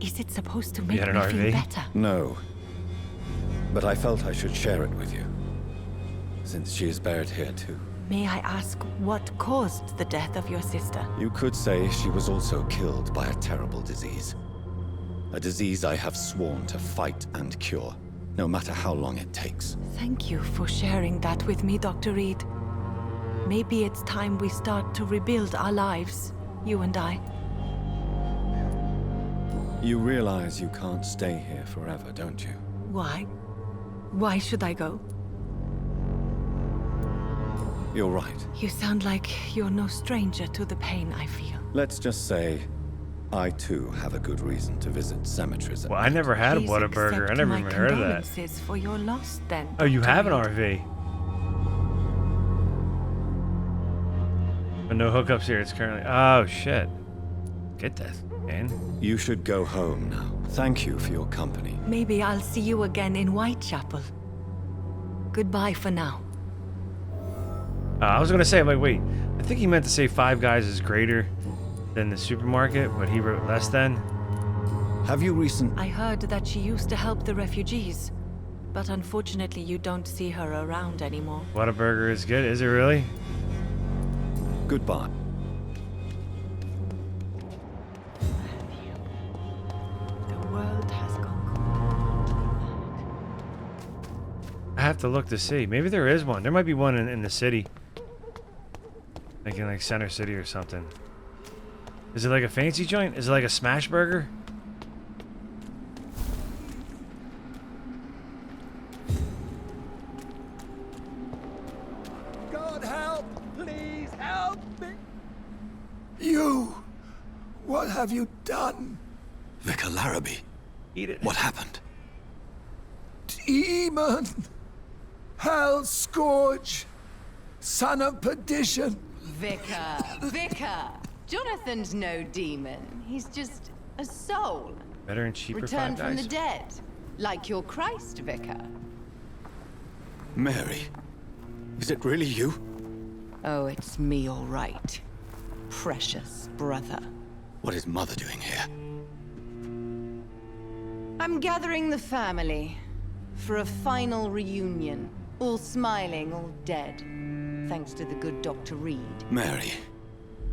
Is it supposed to make had me an feel RV? better? No. But I felt I should share it with you, since she is buried here too. May I ask what caused the death of your sister? You could say she was also killed by a terrible disease. A disease I have sworn to fight and cure, no matter how long it takes. Thank you for sharing that with me, Dr. Reed. Maybe it's time we start to rebuild our lives, you and I. You realize you can't stay here forever, don't you? Why? Why should I go? You're right. You sound like you're no stranger to the pain I feel. Let's just say, I too have a good reason to visit cemeteries. Well, I never had a Please Whataburger. I accept never my even heard of that. condolences for your loss, then. Oh, you Dr. have an Reed. RV. But no hookups here. It's currently. Oh shit. Get this, man. You should go home now. Thank you for your company. Maybe I'll see you again in Whitechapel. Goodbye for now. I was gonna say, I'm like, wait. I think he meant to say Five Guys is greater than the supermarket, but he wrote less than. Have you I heard that she used to help the refugees, but unfortunately you don't see her around anymore. Whataburger is good. Is it really? Goodbye. The world has gone. I have to look to see. Maybe there is one. There might be one in the city. Like in like Center City or something. Is it like a fancy joint? Is it like a smash burger? God help! Please help me! You! What have you done? Vicar Larrabee. Eat it. What happened? Demon! Hell Scourge! Son of perdition! Vicar! Jonathan's no demon. He's just a soul. Better and cheaper Returned Five from Guys. the dead. Like your Christ, Vicar. Mary. Is it really you? Oh, it's me, all right. Precious brother. What is Mother doing here? I'm gathering the family for a final reunion. All smiling, all dead. Thanks to the good Dr. Reed. Mary.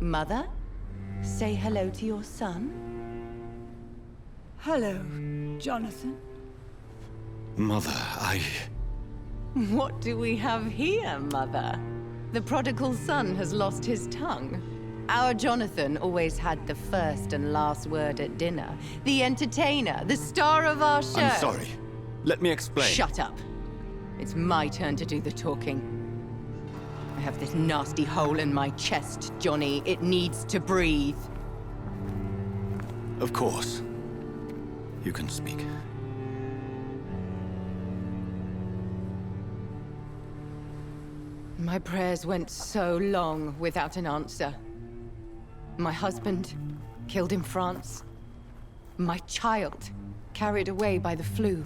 Mother, say hello to your son. Hello, Jonathan. Mother, What do we have here, Mother? The prodigal son has lost his tongue. Our Jonathan always had the first and last word at dinner. The entertainer, the star of our show. I'm sorry. Let me explain. Shut up. It's my turn to do the talking. I have this nasty hole in my chest, Johnny. It needs to breathe. Of course. You can speak. My prayers went so long without an answer. My husband, killed in France. My child, carried away by the flu.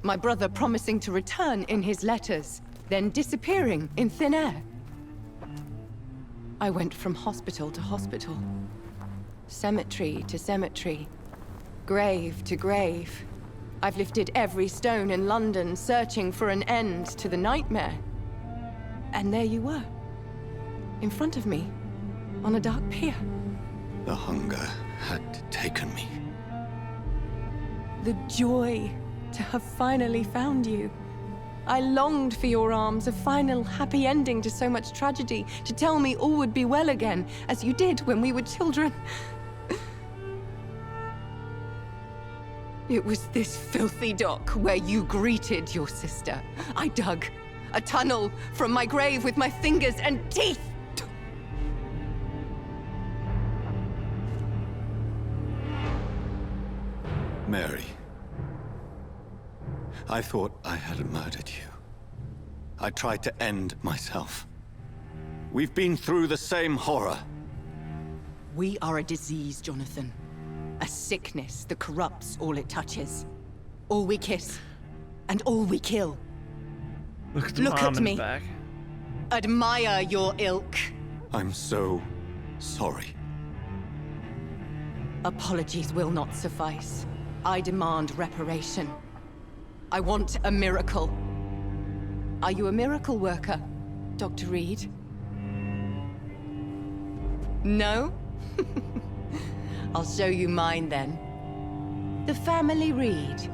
My brother promising to return in his letters, then disappearing in thin air. I went from hospital to hospital. Cemetery to cemetery. Grave to grave. I've lifted every stone in London, searching for an end to the nightmare. And there you were. In front of me. On a dark pier. The hunger had taken me. The joy to have finally found you. I longed for your arms, a final happy ending to so much tragedy, to tell me all would be well again, as you did when we were children. It was this filthy dock where you greeted your sister. I dug a tunnel from my grave with my fingers and teeth. Mary. I thought I had murdered you. I tried to end myself. We've been through the same horror. We are a disease, Jonathan. A sickness that corrupts all it touches. All we kiss, and all we kill. Look at me. Admire your ilk. I'm so sorry. Apologies will not suffice. I demand reparation. I want a miracle. Are you a miracle worker, Dr. Reed? No? I'll show you mine then. The family Reed,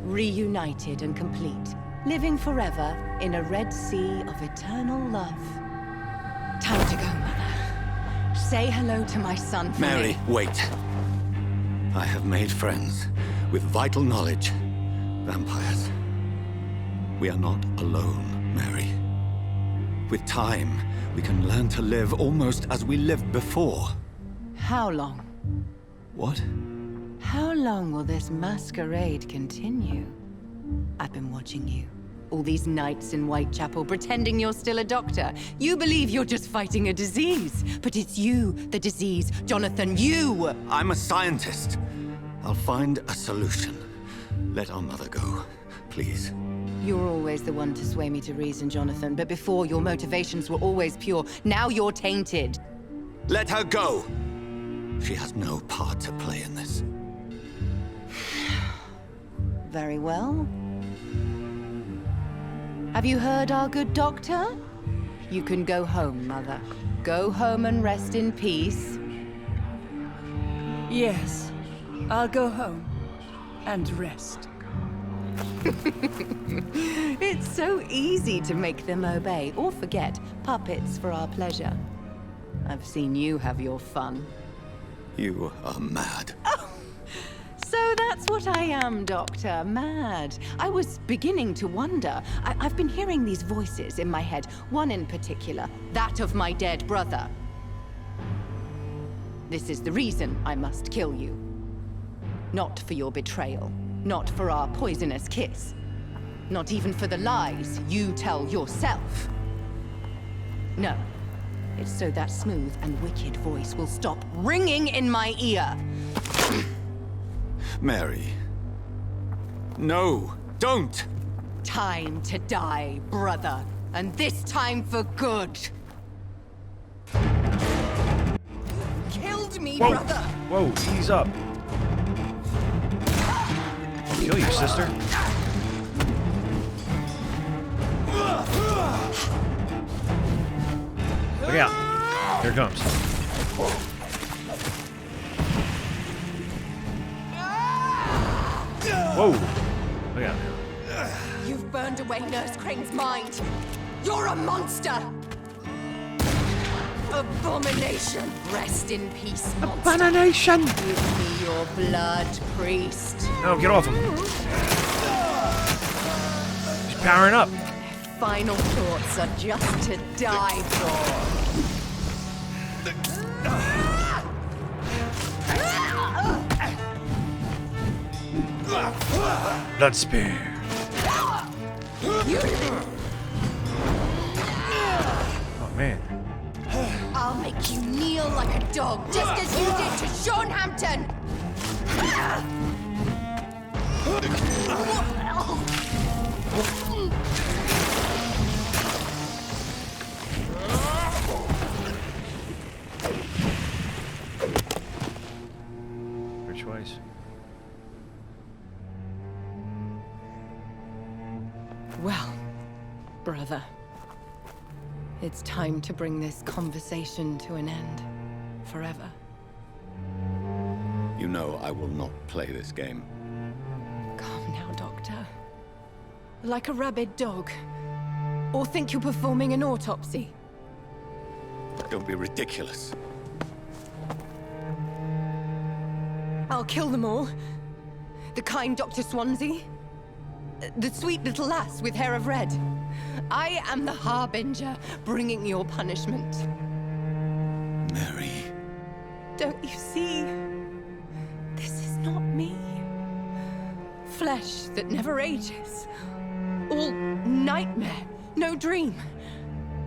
reunited and complete, living forever in a red sea of eternal love. Time to go, Mother. Say hello to my son for Mary, me. wait. I have made friends with vital knowledge. Vampires. We are not alone, Mary. With time, we can learn to live almost as we lived before. How long? What? How long will this masquerade continue? I've been watching you. All these nights in Whitechapel, pretending you're still a doctor. You believe you're just fighting a disease. But it's you, the disease. Jonathan, you! I'm a scientist. I'll find a solution. Let our mother go, please. You're always the one to sway me to reason, Jonathan. But before, your motivations were always pure. Now you're tainted. Let her go! She has no part to play in this. Very well. Have you heard our good doctor? You can go home, Mother. Go home and rest in peace. Yes, I'll go home and rest. It's so easy to make them obey or forget. Puppets for our pleasure. I've seen you have your fun. You are mad. So that's what I am, Doctor. Mad. I was beginning to wonder. I've been hearing these voices in my head. One in particular. That of my dead brother. This is the reason I must kill you. Not for your betrayal. Not for our poisonous kiss. Not even for the lies you tell yourself. No. It's so that smooth and wicked voice will stop ringing in my ear. Mary. No, don't! Time to die, brother. And this time for good. Killed me, Whoa. brother! Whoa, ease up. I'll kill you, sister. Look out. Here it comes. Whoa. Look out. You've burned away Nurse Crane's mind. You're a monster! Abomination! Rest in peace, monster. Abomination! Give me your blood, priest. No, get off him. He's powering up. Final thoughts are just to die for. Blood spear. Oh man. I'll make you kneel like a dog, just as you did to Sean Hampton. Which ways? Well, brother, it's time to bring this conversation to an end. Forever. You know I will not play this game. Calm now, Doctor. Like a rabid dog. Or think you're performing an autopsy. Don't be ridiculous. I'll kill them all. The kind Dr. Swansea. The sweet little lass with hair of red. I am the Harbinger, bringing your punishment. Mary. Don't you see? This is not me. Flesh that never ages. All nightmare, no dream.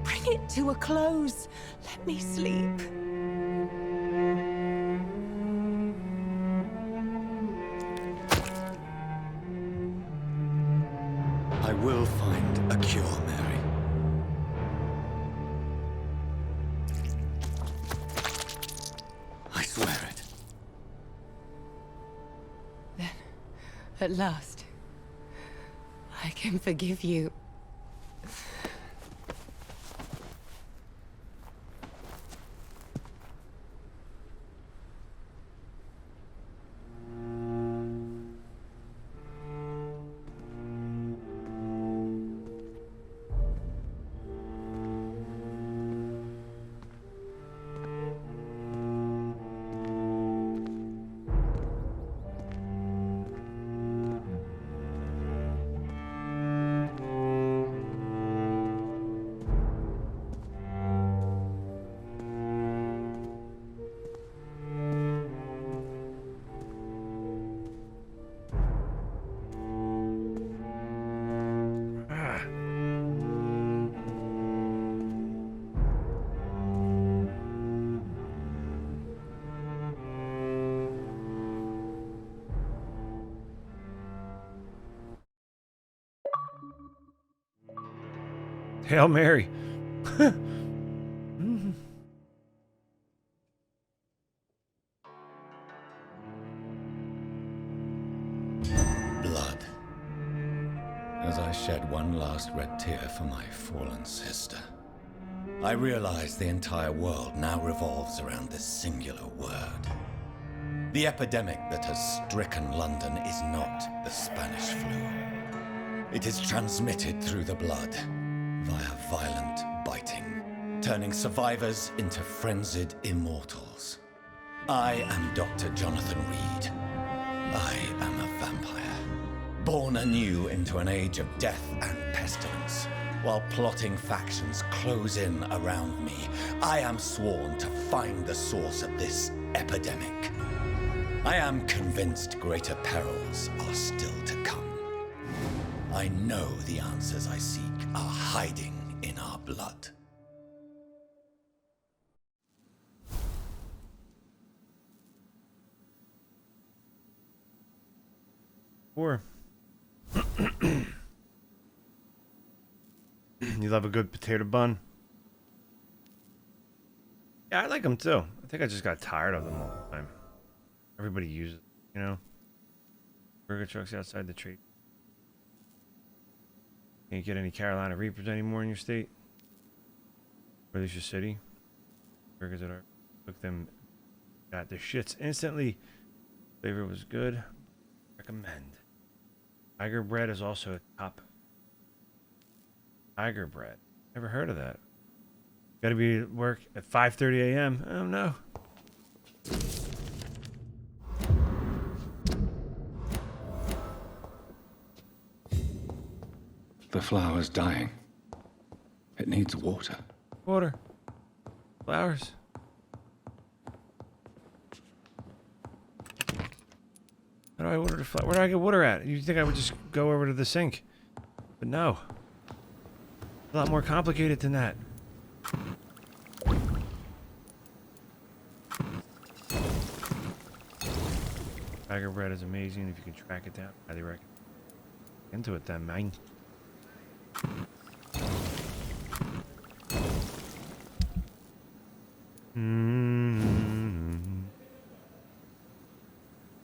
Bring it to a close. Let me sleep. I will find a cure, Mary. I swear it. Then, at last, I can forgive you. Hail Mary. Blood. As I shed one last red tear for my fallen sister, I realize the entire world now revolves around this singular word. The epidemic that has stricken London is not the Spanish flu. It is transmitted through the blood, via violent biting, turning survivors into frenzied immortals. I am Dr. Jonathan Reed. I am a vampire, born anew into an age of death and pestilence. While plotting factions close in around me, I am sworn to find the source of this epidemic. I am convinced greater perils are still to come. I know the answers I seek are hiding in our blood. Or you love a good potato bun? Yeah, I like them too. I think I just got tired of them all the time. Everybody uses, you know, burger trucks outside the tree. Can't get any Carolina Reapers anymore in your state, or at least your city. Burgers that are took them, got the shits instantly. Flavor was good. Recommend. Tiger bread is also a top. Tiger bread. Never heard of that. Got to be at work at 5:30 a.m. Oh no. The flower's dying. It needs water. Water. Flowers. How do I water the flower? Where do I get water at? You think I would just go over to the sink? But no. A lot more complicated than that. Tiger bread is amazing if you can track it down. Highly recommend. Into it then, man.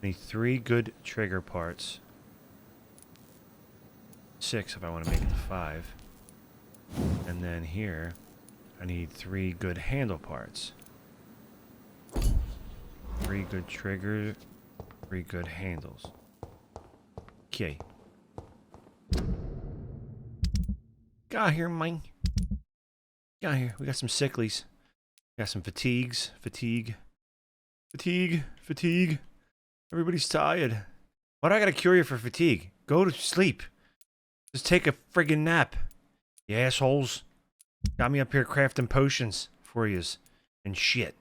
Need 3 good trigger parts. 6 if I want to make it to 5. And then here, I need 3 good handle parts. 3 good triggers, 3 good handles. Okay. Got here, man. Got here. We got some sicklies. We got some fatigues. Fatigue. Everybody's tired. Why do I gotta cure you for fatigue? Go to sleep. Just take a friggin' nap. You assholes. Got me up here crafting potions for yous and shit.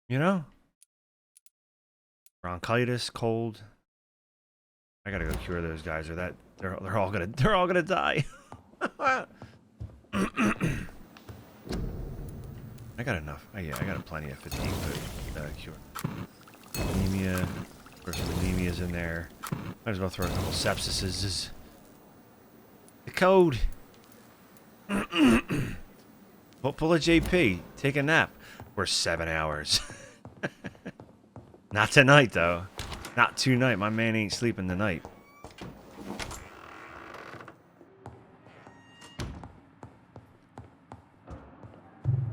You know? Bronchitis, cold. I gotta go cure those guys, or that they're all gonna die. I got enough. Oh, yeah, I got plenty of fatigue to cure. Anemia. Or some anemia's in there. Might as well throw a couple sepsises. The code. Pull a JP. Take a nap. For 7 hours. Not tonight, though. Not tonight. My man ain't sleeping tonight.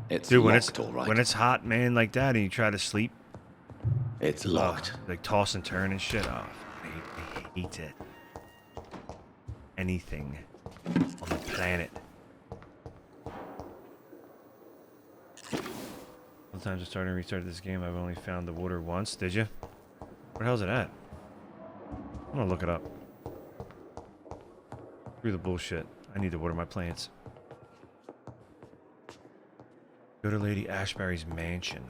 It's Dude, locked, all right. when it's hot, man, like that, and you try to sleep, it's locked. Like toss and turn and shit. Oh, I hate it. Anything on the planet. Sometimes I started and restarted this game. I've only found the water once. Did you? Where the hell's it at? I'm gonna look it up. Screw the bullshit. I need to water my plants. Go to Lady Ashbury's mansion.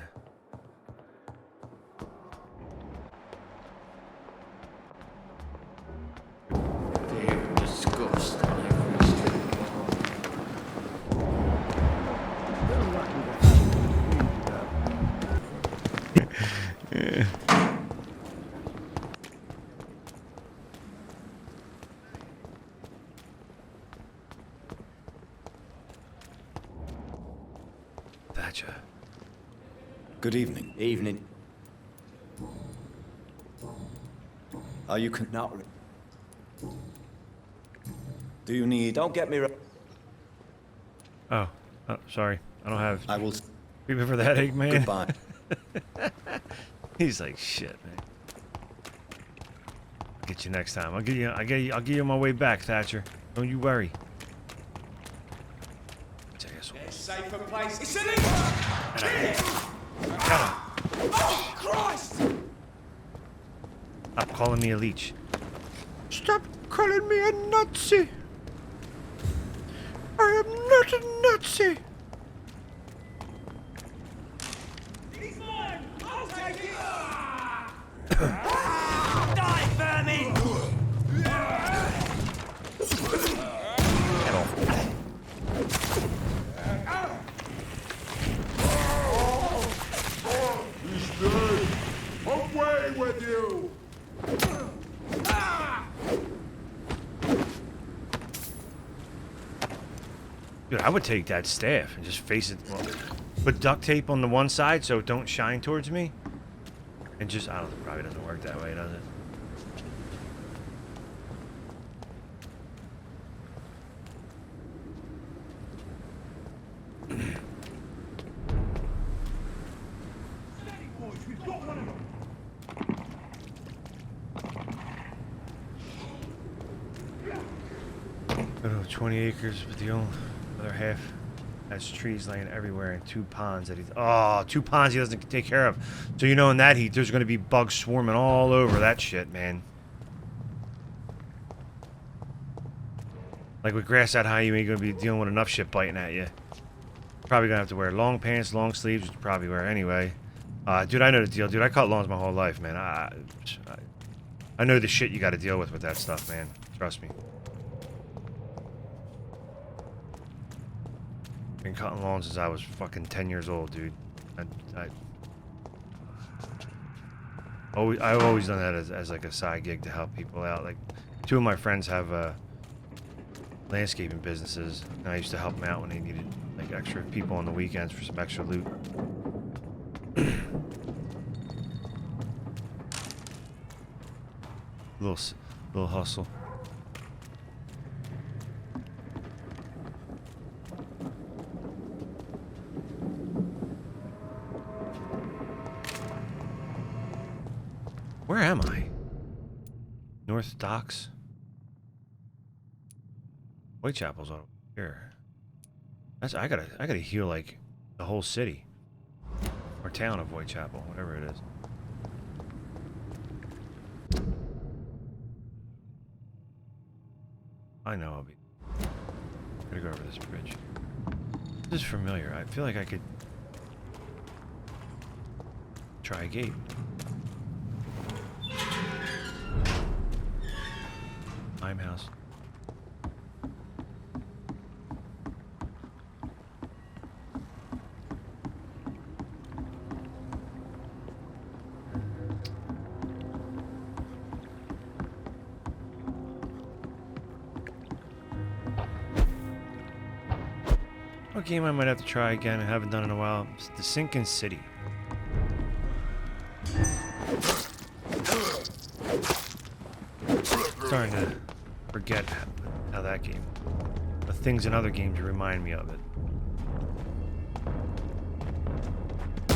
They're disgust on every street. Gotcha. Good evening. Evening. Are you Not. Do you need... Don't get me wrong. Oh, sorry. I don't have... I will... Treatment for the headache, man. Goodbye. He's like, shit, man. I'll get you next time. I'll give you on my way back, Thatcher. Don't you worry. Safer place. It's an Oh, Christ! Stop calling me a leech. Stop calling me a Nazi. I am not a Nazi. He's mine! I'll take it! Die, vermin! Get off. He's dead! Away with you! Dude, I would take that staff and just face it. Well, put duct tape on the one side so it don't shine towards me. And just, I don't know, probably doesn't work that way, does it? Go to 20 acres, but the other half has trees laying everywhere and 2 ponds that two ponds he doesn't take care of. So you know in that heat, there's going to be bugs swarming all over that shit, man. Like with grass that high, you ain't going to be dealing with enough shit biting at you. Probably going to have to wear long pants, long sleeves, which you probably wear anyway. Dude, I know the deal. Dude, I cut lawns my whole life, man. I know the shit you got to deal with that stuff, man. Trust me. Been cutting lawns since I was fucking 10 years old, dude. I've always done that as like a side gig to help people out. Like 2 of my friends have landscaping businesses, and I used to help them out when they needed like extra people on the weekends for some extra loot. little hustle. Where am I? North Docks? Whitechapel's over here. I gotta heal like the whole city. Or town of Whitechapel, whatever it is. I know I'll be. Gotta go over this bridge. This is familiar. I feel like I could try a gate. House. What game I might have to try again? I haven't done in a while. It's The Sinking City. Starting to forget how that game, the things in other games remind me of it. I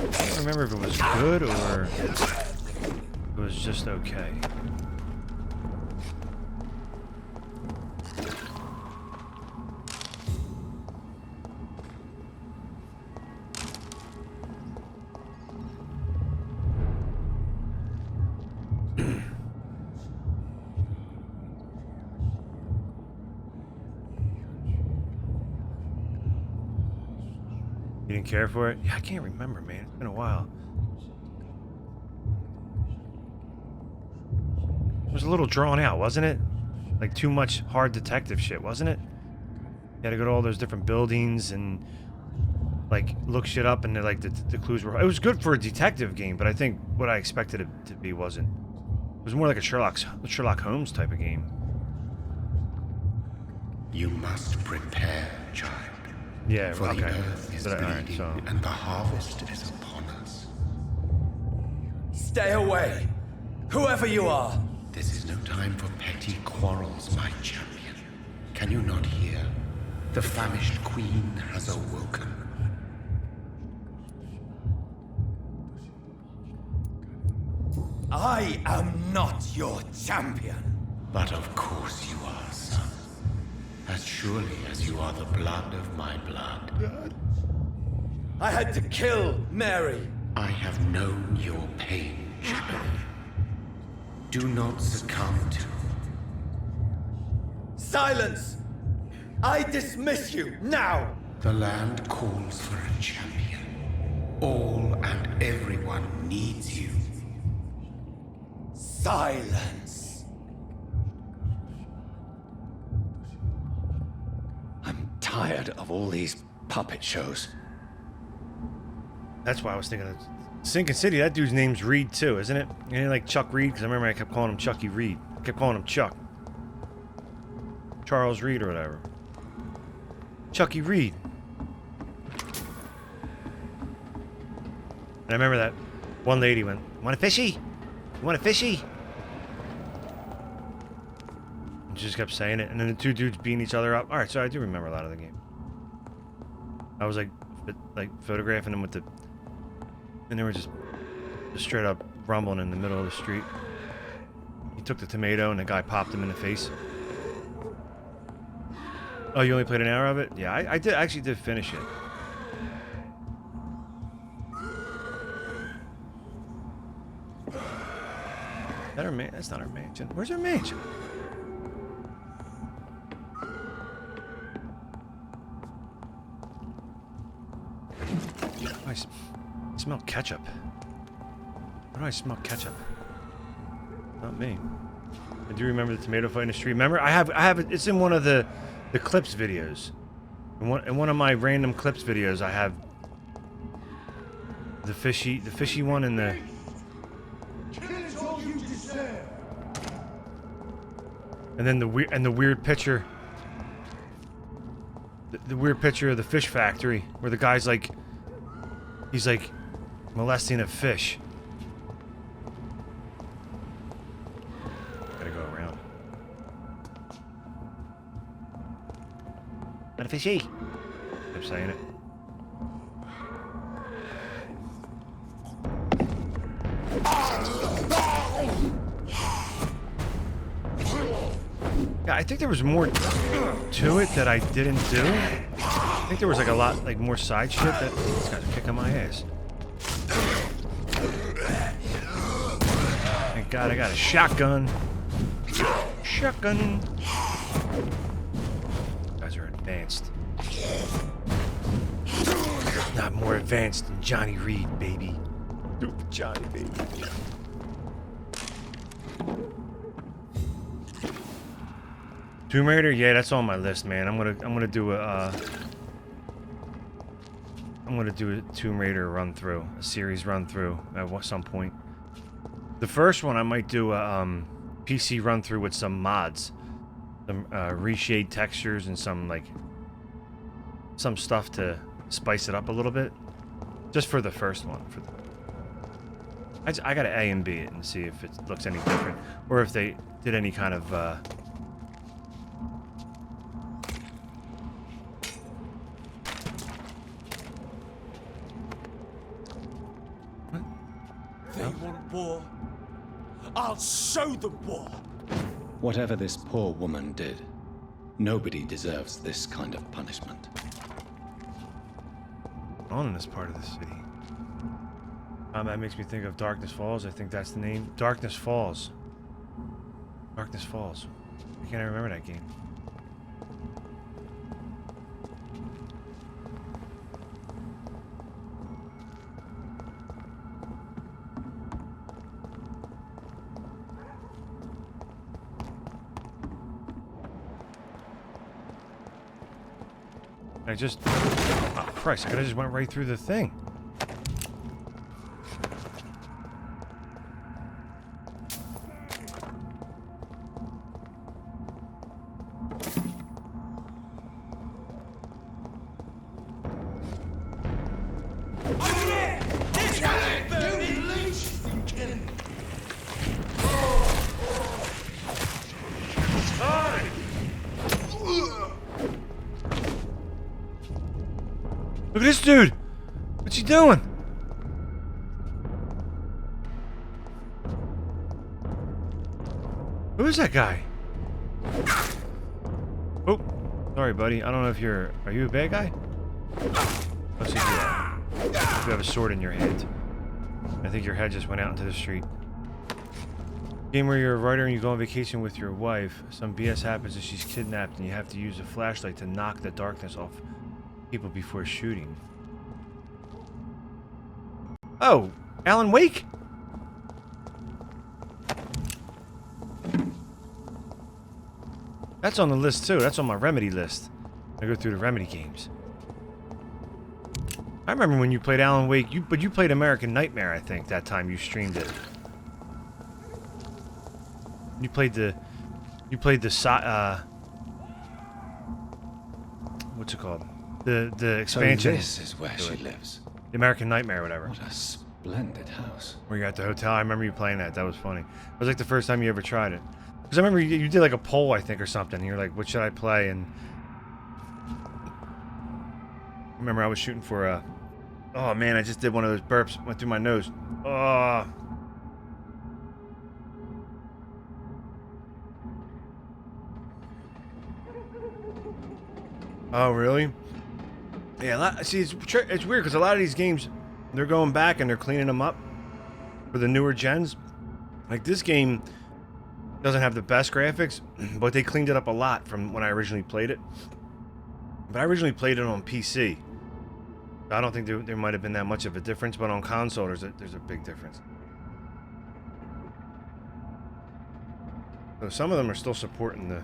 don't remember if it was good or it was just okay. You didn't care for it? Yeah, I can't remember, man. It's been a while. It was a little drawn out, wasn't it? Like too much hard detective shit, wasn't it? You had to go to all those different buildings and like look shit up, and like the clues were. It was good for a detective game, but I think what I expected it to be wasn't. It was more like a Sherlock Holmes type of game. You must prepare, child. Yeah, For okay. the earth is But, all right, bleeding, so- and the harvest is upon us. Stay away! Whoever you are! This is no time for petty quarrels, my champion. Can you not hear? The famished queen has awoken. I am not your champion. But of course you are, son. As surely as you are the blood of my blood. I had to kill Mary. I have known your pain, champion. Do not succumb to. Silence! I dismiss you now! The land calls for a champion. All and everyone needs you. Silence! I'm tired of all these puppet shows. That's why I was thinking of Sinking City. That dude's name's Reed too, isn't it? You know, like Chuck Reed, because I remember I kept calling him Chucky Reed. I kept calling him Chuck. Charles Reed or whatever. Chucky Reed. And I remember that one lady went, "Want a fishy? You want a fishy?" And she just kept saying it, and then the two dudes beating each other up. All right, so I do remember a lot of the game. I was like photographing them with the, and they were just straight up rumbling in the middle of the street. He took the tomato, and the guy popped him in the face. Oh, you only played an hour of it? Yeah, I actually did finish it. Is that our man? That's not our mansion. Where's our mansion? I smell ketchup. Why do I smell ketchup? Not me. I do remember the tomato fight in the street. Remember, I have it. It's in one of the clips videos. In one of my random clips videos, I have the fishy one and the. And then the weird picture. The weird picture of the fish factory where the guy's like, he's like molesting a fish. Gotta go around. Not a fishy. Kept saying it. Yeah, I think there was more to it that I didn't do. I think there was like a lot, like more side shit that this guy's kicking my ass. Thank God I got a shotgun. Shotgun. You guys are advanced. Not more advanced than Johnny Reed, baby. Johnny, baby. Tomb Raider, yeah, that's on my list, man. I'm gonna do a Tomb Raider run through, a series run through at some point. The first one I might do a PC run through with some mods, some reshade textures and some stuff to spice it up a little bit, just for the first one. I gotta A and B it and see if it looks any different, or if they did any kind of They want war. I'll show them war. Whatever this poor woman did, nobody deserves this kind of punishment. On in this part of the city. That makes me think of Darkness Falls. I think that's the name. Darkness Falls. Darkness Falls. I can't remember that game. Oh Christ, I could have just went right through the thing. Look at this dude! What's he doing? Who is that guy? Oh, sorry, buddy. I don't know if you're... Are you a bad guy? Let's see if you are. You have a sword in your hand. I think your head just went out into the street. Game where you're a writer and you go on vacation with your wife. Some BS happens and she's kidnapped and you have to use a flashlight to knock the darkness off people before shooting. Oh, Alan Wake? That's on the list too. That's on my Remedy list. I go through the Remedy games. I remember when you played Alan Wake, but you played American Nightmare, I think, that time you streamed it. You played the what's it called? The expansion. So this is where she lives. The American Nightmare, or whatever. What a splendid house. Where you're at the hotel. I remember you playing that. That was funny. It was like the first time you ever tried it. Because I remember you did like a poll, I think, or something. And you're like, what should I play? And I remember I was shooting for a... Oh, man, I just did one of those burps. Went through my nose. Oh. Oh, really? Yeah, see, it's weird because a lot of these games, they're going back and they're cleaning them up for the newer gens. Like this game doesn't have the best graphics, but they cleaned it up a lot from when I originally played it. But I originally played it on PC. I don't think there might have been that much of a difference, but on console there's a big difference. So some of them are still supporting the...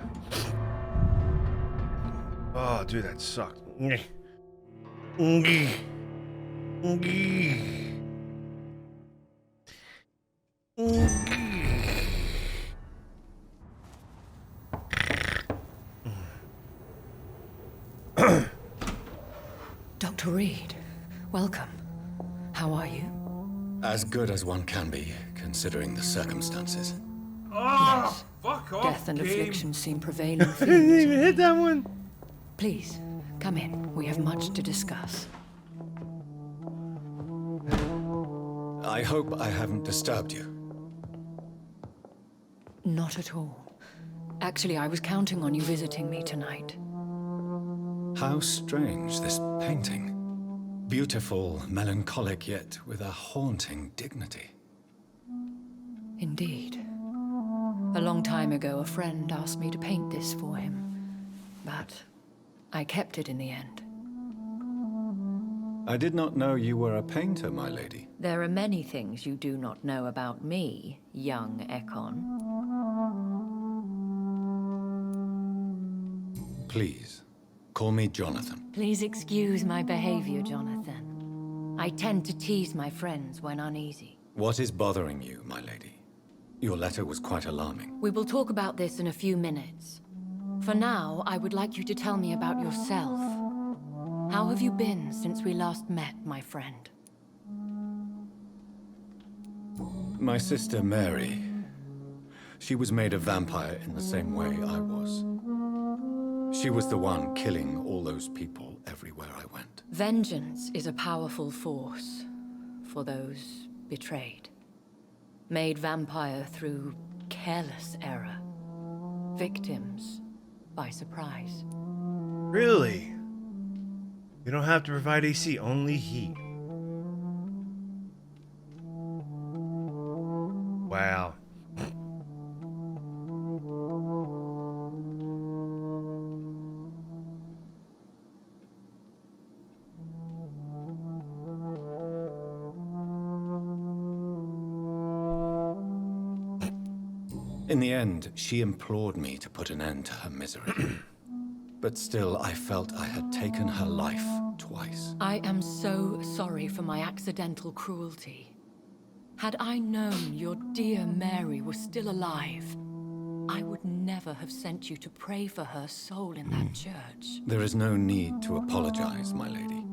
Oh, dude, that sucked. Dr. Reed, welcome. How are you? As good as one can be, considering the circumstances. Yes. Fuck off, Death and game. affliction seem prevailing I didn't themes. even hit that one. Please, come in. We have much to discuss. I hope I haven't disturbed you. Not at all. Actually, I was counting on you visiting me tonight. How strange, this painting. Beautiful, melancholic, yet with a haunting dignity. Indeed. A long time ago, a friend asked me to paint this for him, but I kept it in the end. I did not know you were a painter, my lady. There are many things you do not know about me, young Ekon. Please, call me Jonathan. Please excuse my behavior, Jonathan. I tend to tease my friends when uneasy. What is bothering you, my lady? Your letter was quite alarming. We will talk about this in a few minutes. For now, I would like you to tell me about yourself. How have you been since we last met, my friend? My sister Mary. She was made a vampire in the same way I was. She was the one killing all those people everywhere I went. Vengeance is a powerful force for those betrayed. Made vampire through careless error. Victims by surprise. Really? You don't have to provide AC, only heat. Wow. In the end, she implored me to put an end to her misery. But still, I felt I had taken her life twice. I am so sorry for my accidental cruelty. Had I known your dear Mary was still alive, I would never have sent you to pray for her soul in that church. There is no need to apologize, my lady.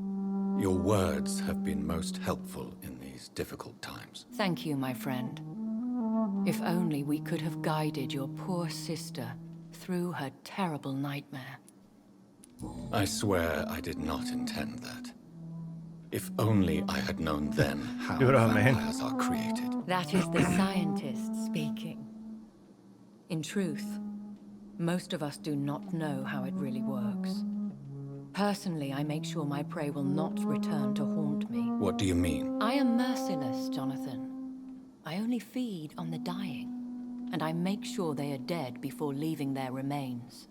Your words have been most helpful in these difficult times. Thank you, my friend. If only we could have guided your poor sister through her terrible nightmare. I swear I did not intend that. If only I had known then how Do it up, man. vampires are created. That is the scientist speaking. In truth, most of us do not know how it really works. Personally, I make sure my prey will not return to haunt me. What do you mean? I am merciless, Jonathan. I only feed on the dying, and I make sure they are dead before leaving their remains.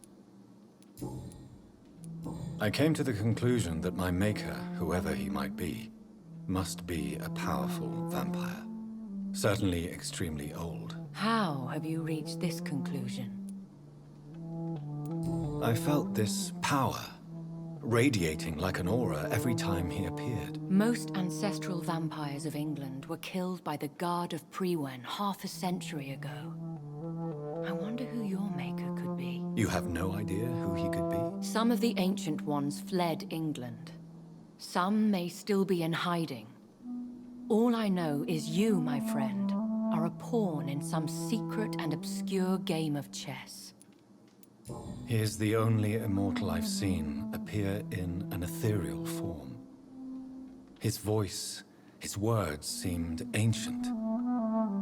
I came to the conclusion that my maker, whoever he might be, must be a powerful vampire. Certainly extremely old. How have you reached this conclusion? I felt this power, radiating like an aura every time he appeared. Most ancestral vampires of England were killed by the Guard of Prewen half a century ago. I wonder who your maker could be. You have no idea who he could be? Some of the Ancient Ones fled England. Some may still be in hiding. All I know is you, my friend, are a pawn in some secret and obscure game of chess. He is the only immortal I've seen appear in an ethereal form. His voice, his words seemed ancient.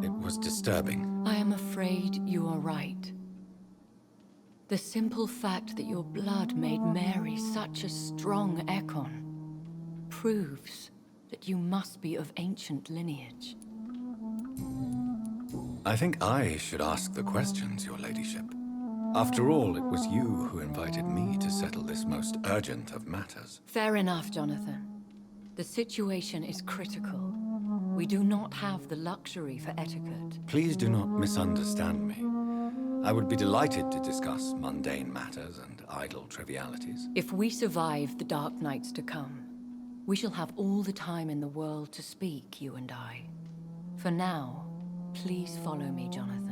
It was disturbing. I am afraid you are right. The simple fact that your blood made Mary such a strong Ekon proves that you must be of ancient lineage. I think I should ask the questions, your ladyship. After all, it was you who invited me to settle this most urgent of matters. Fair enough, Jonathan. The situation is critical. We do not have the luxury for etiquette. Please do not misunderstand me. I would be delighted to discuss mundane matters and idle trivialities. If we survive the dark nights to come, we shall have all the time in the world to speak, you and I. For now, please follow me, Jonathan.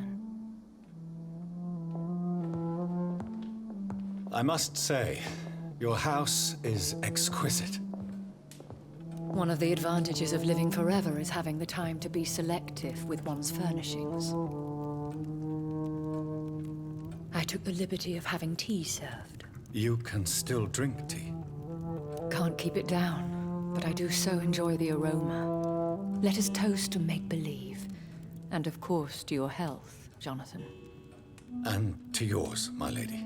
I must say, your house is exquisite. One of the advantages of living forever is having the time to be selective with one's furnishings. I took the liberty of having tea served. You can still drink tea. Can't keep it down, but I do so enjoy the aroma. Let us toast to make-believe. And of course, to your health, Jonathan. And to yours, my lady.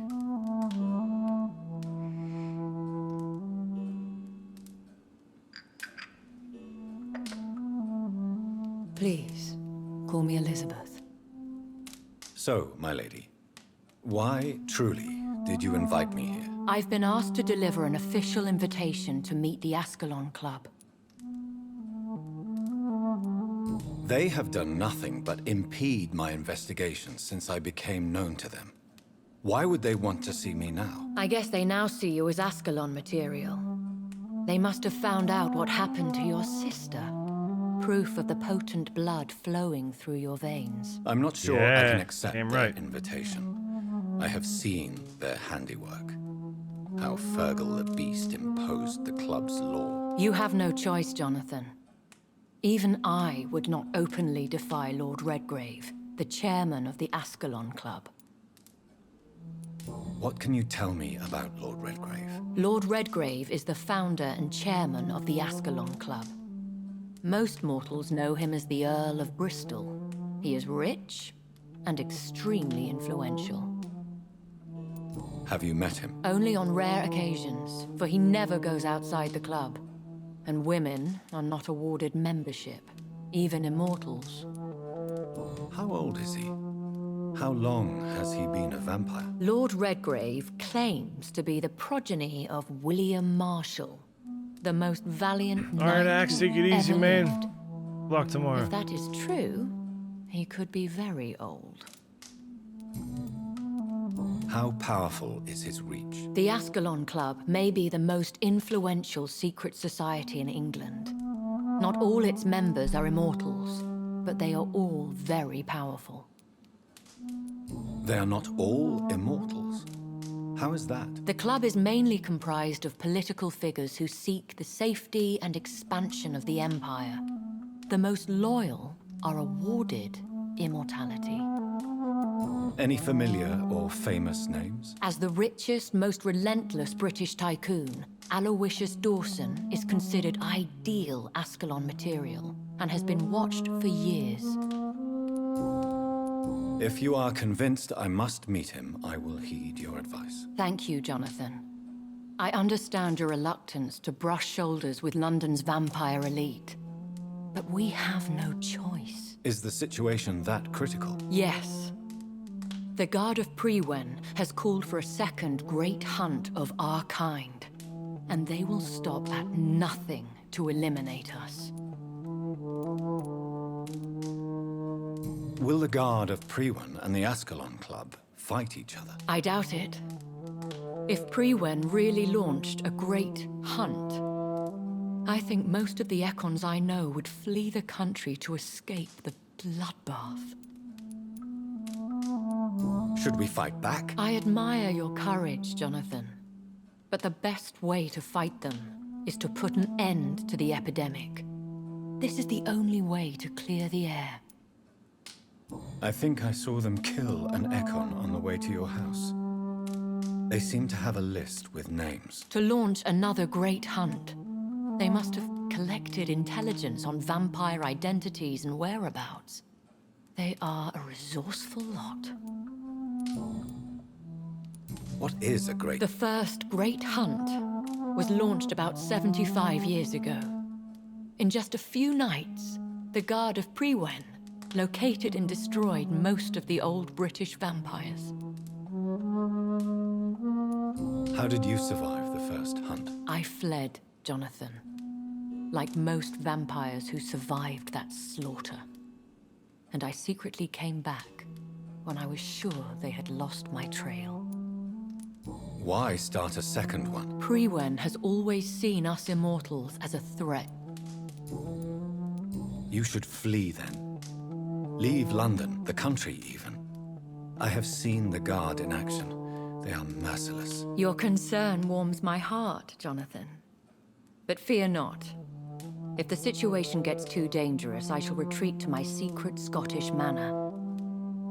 Please, call me Elizabeth. So, my lady, why, truly, did you invite me here? I've been asked to deliver an official invitation to meet the Ascalon Club. They have done nothing but impede my investigation since I became known to them. Why would they want to see me now? I guess they now see you as Ascalon material. They must have found out what happened to your sister. Proof of the potent blood flowing through your veins. I'm not sure I can accept their invitation. I have seen their handiwork. How Fergal the Beast imposed the club's law. You have no choice, Jonathan. Even I would not openly defy Lord Redgrave, the chairman of the Ascalon Club. What can you tell me about Lord Redgrave? Lord Redgrave is the founder and chairman of the Ascalon Club. Most mortals know him as the Earl of Bristol. He is rich and extremely influential. Have you met him? Only on rare occasions, for he never goes outside the club. And women are not awarded membership, even immortals. How old is he? How long has he been a vampire? Lord Redgrave claims to be the progeny of William Marshall, the most valiant knight. Alright, Axe, take it easy, ever man. lived. Luck tomorrow. If that is true, he could be very old. How powerful is his reach? The Ascalon Club may be the most influential secret society in England. Not all its members are immortals, but they are all very powerful. They are not all immortals. How is that? The club is mainly comprised of political figures who seek the safety and expansion of the Empire. The most loyal are awarded immortality. Any familiar or famous names? As the richest, most relentless British tycoon, Aloysius Dawson is considered ideal Ascalon material and has been watched for years. If you are convinced I must meet him, I will heed your advice. Thank you, Jonathan. I understand your reluctance to brush shoulders with London's vampire elite. But we have no choice. Is the situation that critical? Yes. The Guard of Prewen has called for a second great hunt of our kind. And they will stop at nothing to eliminate us. Will the Guard of Prewen and the Ascalon Club fight each other? I doubt it. If Prewen really launched a great hunt, I think most of the Ekons I know would flee the country to escape the bloodbath. Should we fight back? I admire your courage, Jonathan. But the best way to fight them is to put an end to the epidemic. This is the only way to clear the air. I think I saw them kill an Ekon on the way to your house. They seem to have a list with names. To launch another great hunt, they must have collected intelligence on vampire identities and whereabouts. They are a resourceful lot. What is a great... The first great hunt was launched about 75 years ago. In just a few nights, the Guard of Prewen located and destroyed most of the old British vampires. How did you survive the first hunt? I fled, Jonathan. Like most vampires who survived that slaughter. And I secretly came back when I was sure they had lost my trail. Why start a second one? Prewen has always seen us immortals as a threat. You should flee then. Leave London, the country even. I have seen the Guard in action. They are merciless. Your concern warms my heart, Jonathan. But fear not. If the situation gets too dangerous, I shall retreat to my secret Scottish manor.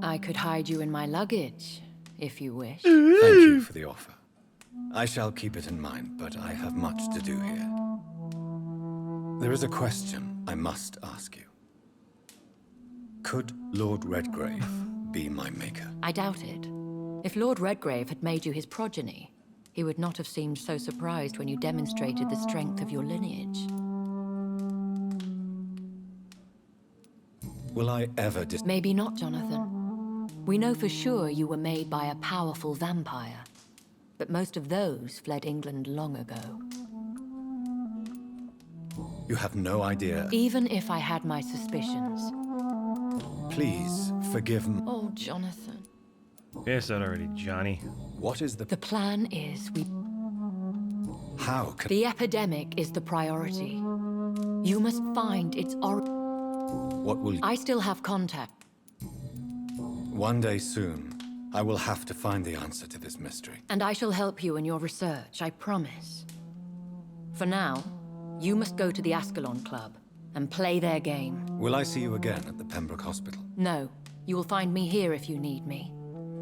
I could hide you in my luggage, if you wish. Thank you for the offer. I shall keep it in mind, but I have much to do here. There is a question I must ask you. Could Lord Redgrave be my maker? I doubt it. If Lord Redgrave had made you his progeny, he would not have seemed so surprised when you demonstrated the strength of your lineage. Will I ever Maybe not, Jonathan. We know for sure you were made by a powerful vampire. But most of those fled England long ago. You have no idea. Even if I had my suspicions. Please forgive me. Oh, Jonathan. Yes, that already, Johnny. What is the... The plan is How can... The epidemic is the priority. You must find its origin. What will you... I still have contact. One day soon, I will have to find the answer to this mystery. And I shall help you in your research, I promise. For now, you must go to the Ascalon Club and play their game. Will I see you again at the Pembroke Hospital? No. You will find me here if you need me.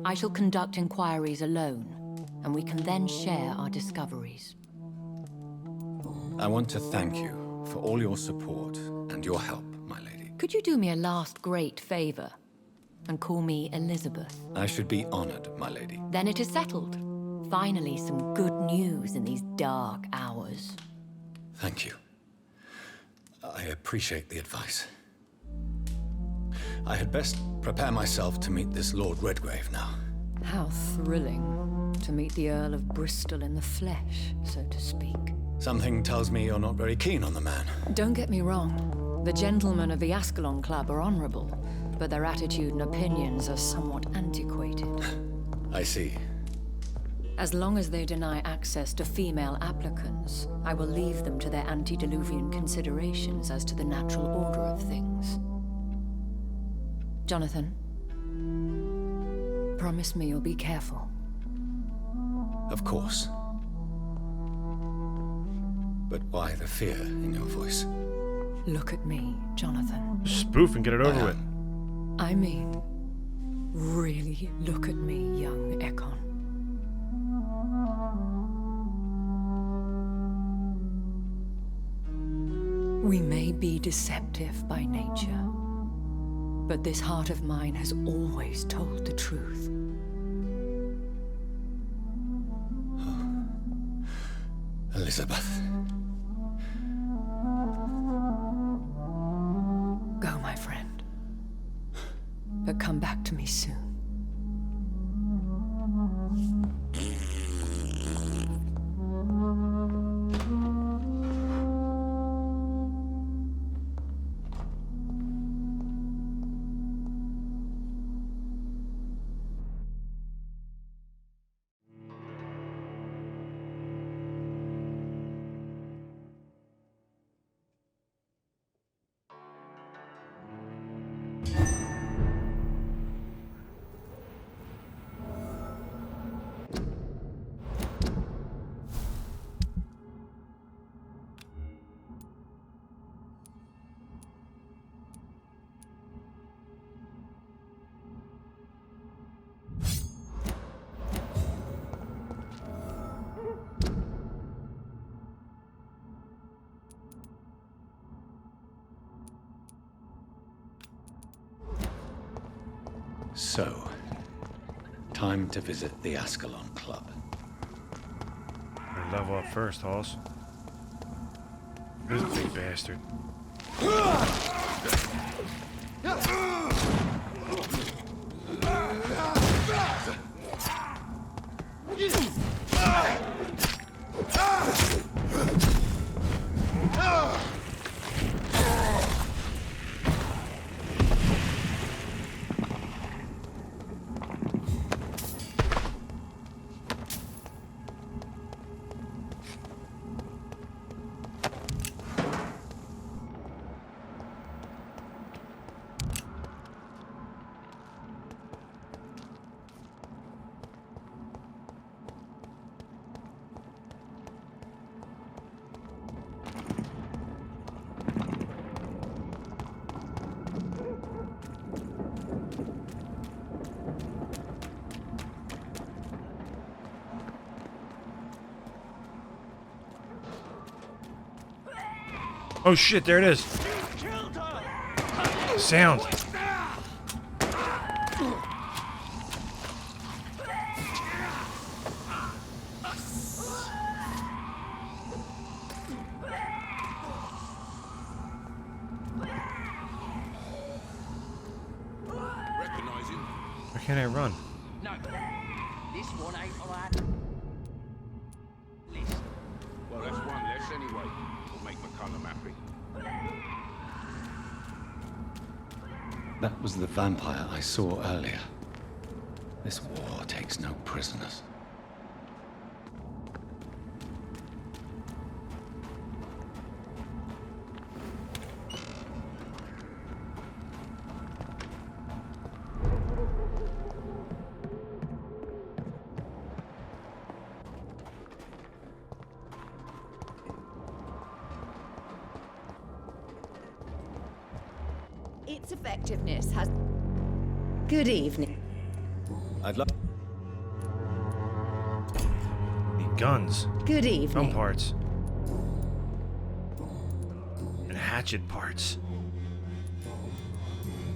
I shall conduct inquiries alone, and we can then share our discoveries. I want to thank you for all your support and your help, my lady. Could you do me a last great favor and call me Elizabeth? I should be honored, my lady. Then it is settled. Finally, some good news in these dark hours. Thank you. I appreciate the advice. I had best prepare myself to meet this Lord Redgrave now. How thrilling to meet the Earl of Bristol in the flesh, so to speak. Something tells me you're not very keen on the man. Don't get me wrong. The gentlemen of the Ascalon Club are honorable, but their attitude and opinions are somewhat antiquated. I see. As long as they deny access to female applicants, I will leave them to their antediluvian considerations as to the natural order of things. Jonathan, promise me you'll be careful. Of course. But why the fear in your voice? Look at me, Jonathan. Spoof and get it over with. I mean, really look at me, young Ekon. We may be deceptive by nature, but this heart of mine has always told the truth. Elizabeth. Go, my friend. But come back to me soon. So, time to visit the Ascalon Club. Better level up first, Halls. This big bastard. Oh shit, there it is. Sound. Why can't I run? No, this one ain't on that list. Well, that's one less anyway. Will make McCullum happy. That was the vampire I saw earlier. This war takes no prisoners. Its effectiveness has... Good evening. I'd love... Need guns. Good evening. Gun parts. And hatchet parts.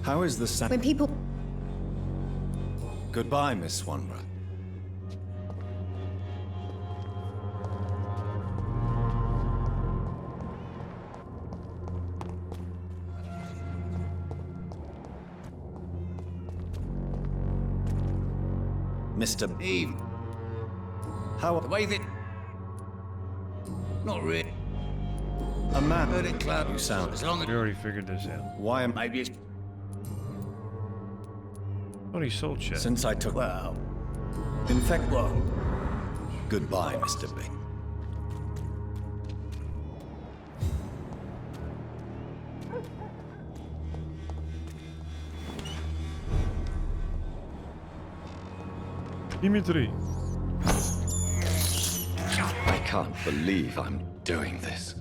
How is the sound? When people... Goodbye, Miss Swanborough. Mr. Eve. How... The way that... Not really. A man. Heard it cloud. You sound... As long as... We already figured this out. Why am... Maybe it's... Oh, he sold shit. Since I took... Well... In fact... What? Goodbye, Mr. B. Dimitri. I can't believe I'm doing this.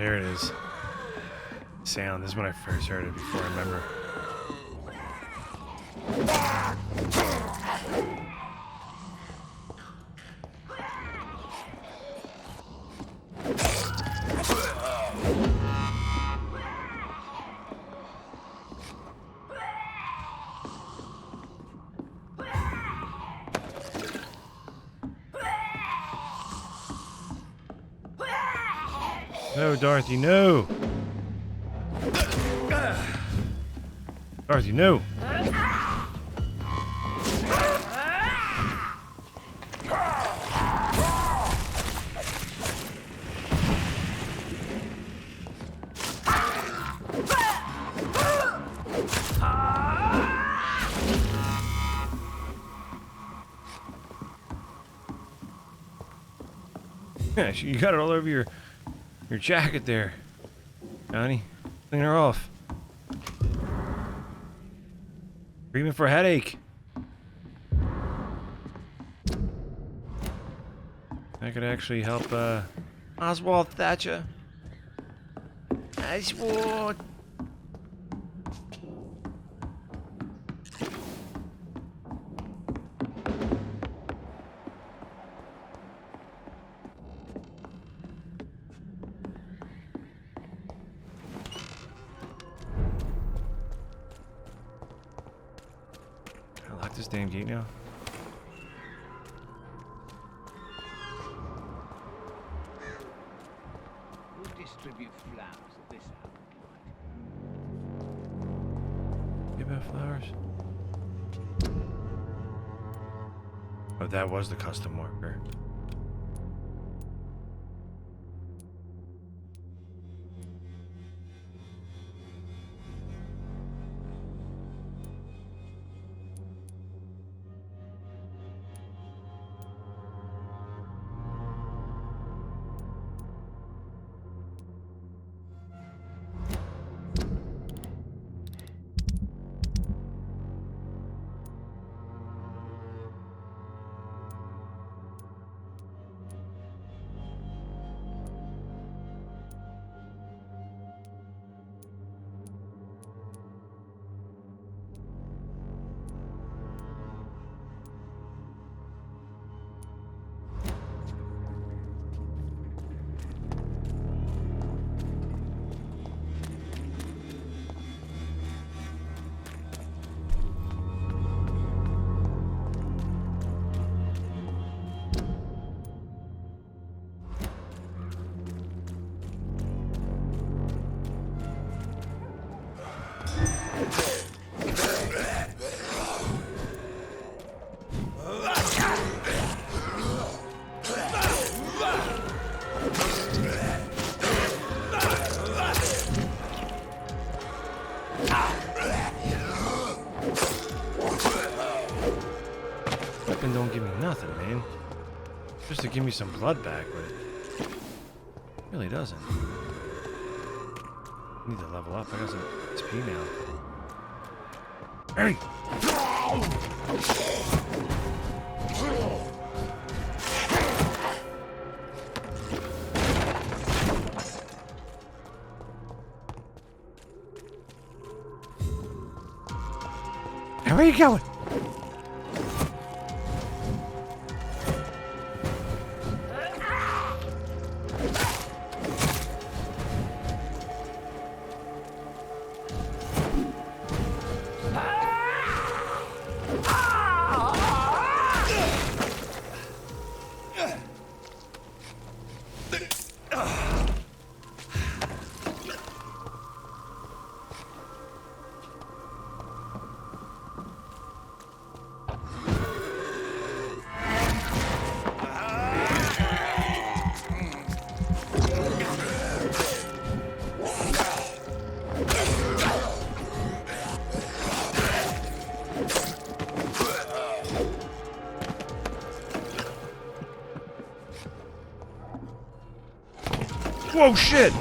There it is. Sound. This is when I first heard it before I remember. No, Dorothy, no! Dorothy, no! Yeah, you got it all over your jacket there, Johnny. Clean her off. Treatment for headache. That could actually help Oswald Thatcher. Oswald. This damn gate now. We'll distribute flowers at this hour. Give out flowers. Oh, that was the custom marker. Don't give me nothing, man. Just to give me some blood back, but it really doesn't. I need to level up. I got some XP now. Hey! Where are you going? Whoa, shit!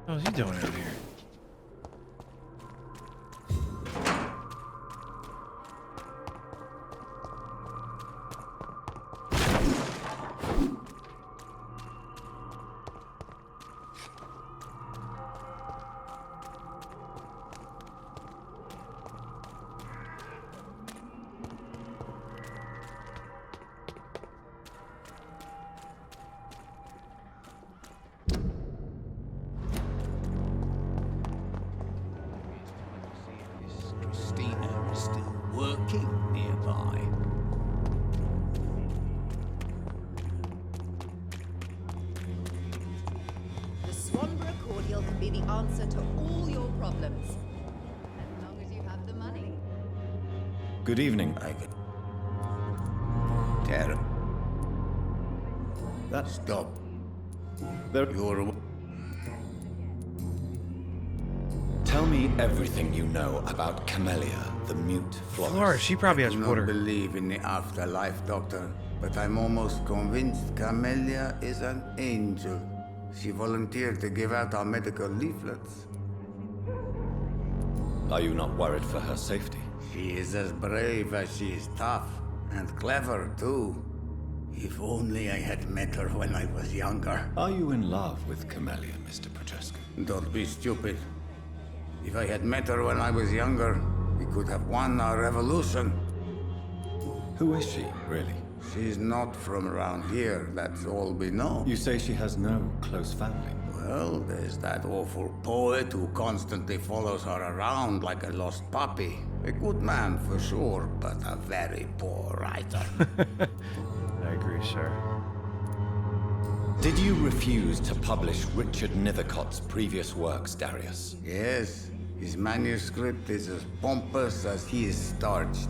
What is he doing out here? Swanborough cordial can be the answer to all your problems. As long as you have the money. Good evening. Terrible. That's Stop. You're... Tell me everything you know about Camellia, the mute florist. Florent, she probably has I do water. not believe in the afterlife, Doctor, but I'm almost convinced Camellia is an angel. She volunteered to give out our medical leaflets. Are you not worried for her safety? She is as brave as she is tough, and clever, too. If only I had met her when I was younger. Are you in love with Camellia, Mr. Petrescu? Don't be stupid. If I had met her when I was younger, we could have won our revolution. Who is she, really? She's not from around here, that's all we know. You say she has no close family? Well, there's that awful poet who constantly follows her around like a lost puppy. A good man for sure, but a very poor writer. I agree, sir. Did you refuse to publish Richard Nethercott's previous works, Darius? Yes, his manuscript is as pompous as he is starched.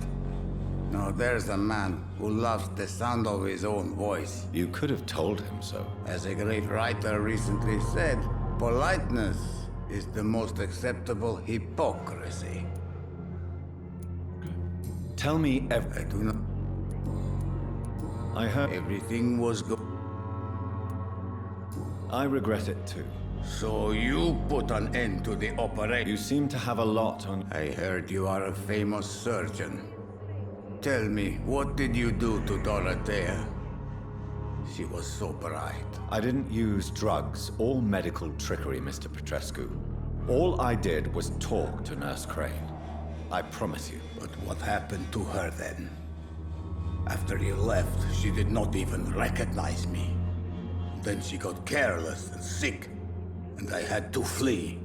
Now there's a man who loves the sound of his own voice. You could have told him so. As a great writer recently said, politeness is the most acceptable hypocrisy. Tell me I do not... I heard... Everything was good. I regret it too. So you put an end to the operation? You seem to have a lot on... I heard you are a famous surgeon. Tell me, what did you do to Dorothea? She was so bright. I didn't use drugs or medical trickery, Mr. Petrescu. All I did was talk to Nurse Crane. I promise you. But what happened to her then? After you left, she did not even recognize me. Then she got careless and sick, and I had to flee.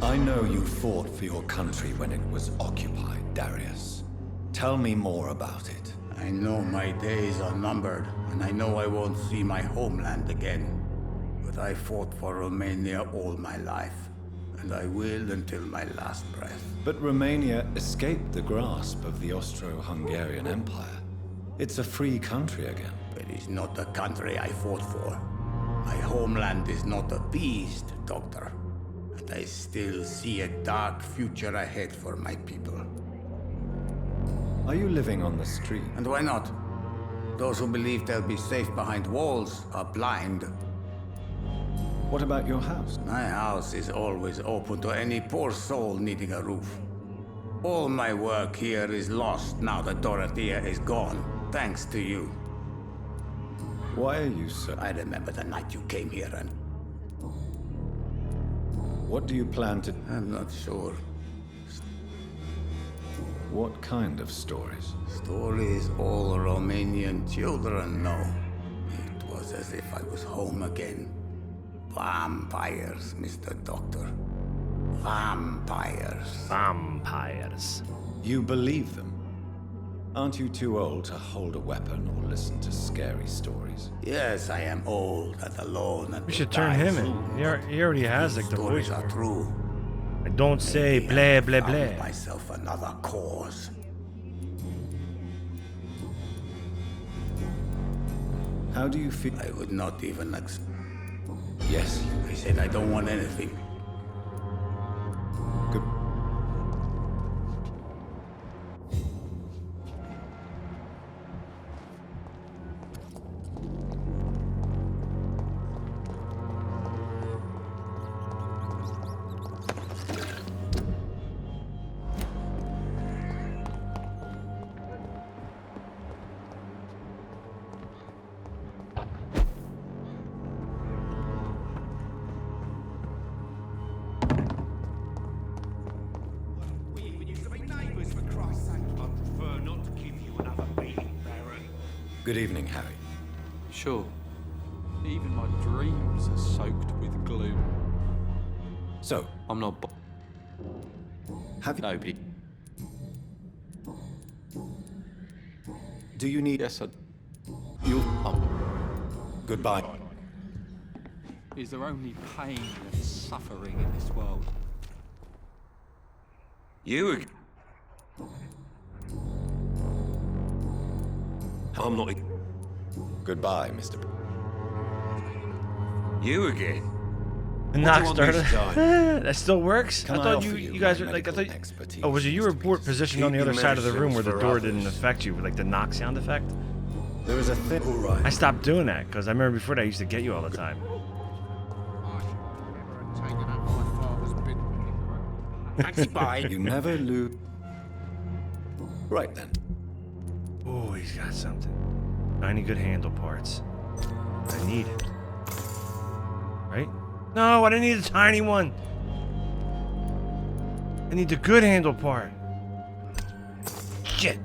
I know you fought for your country when it was occupied, Darius. Tell me more about it. I know my days are numbered, and I know I won't see my homeland again. But I fought for Romania all my life, and I will until my last breath. But Romania escaped the grasp of the Austro-Hungarian Empire. It's a free country again. It is not the country I fought for. My homeland is not appeased, Doctor. And I still see a dark future ahead for my people. Are you living on the street? And why not? Those who believe they'll be safe behind walls are blind. What about your house? My house is always open to any poor soul needing a roof. All my work here is lost now that Dorothea is gone, thanks to you. Why are you so... I remember the night you came here and... What do you plan to... I'm not sure. What kind of stories? Stories all Romanian children know. It was as if I was home again. Vampires, Mr. Doctor. Vampires. Vampires. You believe them? Aren't you too old to hold a weapon or listen to scary stories? Yes, I am old and alone and We should turn him in. He already has like the voice. Stories are true. I don't say blah blah blah. Found myself another cause. How do you feel? I would not even Yes. I said I don't want anything. Good. Good evening, Harry. Sure. Even my dreams are soaked with gloom. So, I'm not... have you... No, Pete. Do you need... Yes, I... You... Oh. Goodbye. Is there only pain and suffering in this world? You again? I'm not... Goodbye, Mr. You again? The knock started. That still works? I thought you guys were like, I thought. Oh, was it you were positioned on the other side of the room where the door didn't affect you, with like the knock sound effect? There is a thing. All right. I stopped doing that because I remember before that I used to get you all the time. You never lose. Right then. Oh, he's got something. 90 good handle parts. I need it. Right? No, I didn't need a tiny one. I need the good handle part. Shit.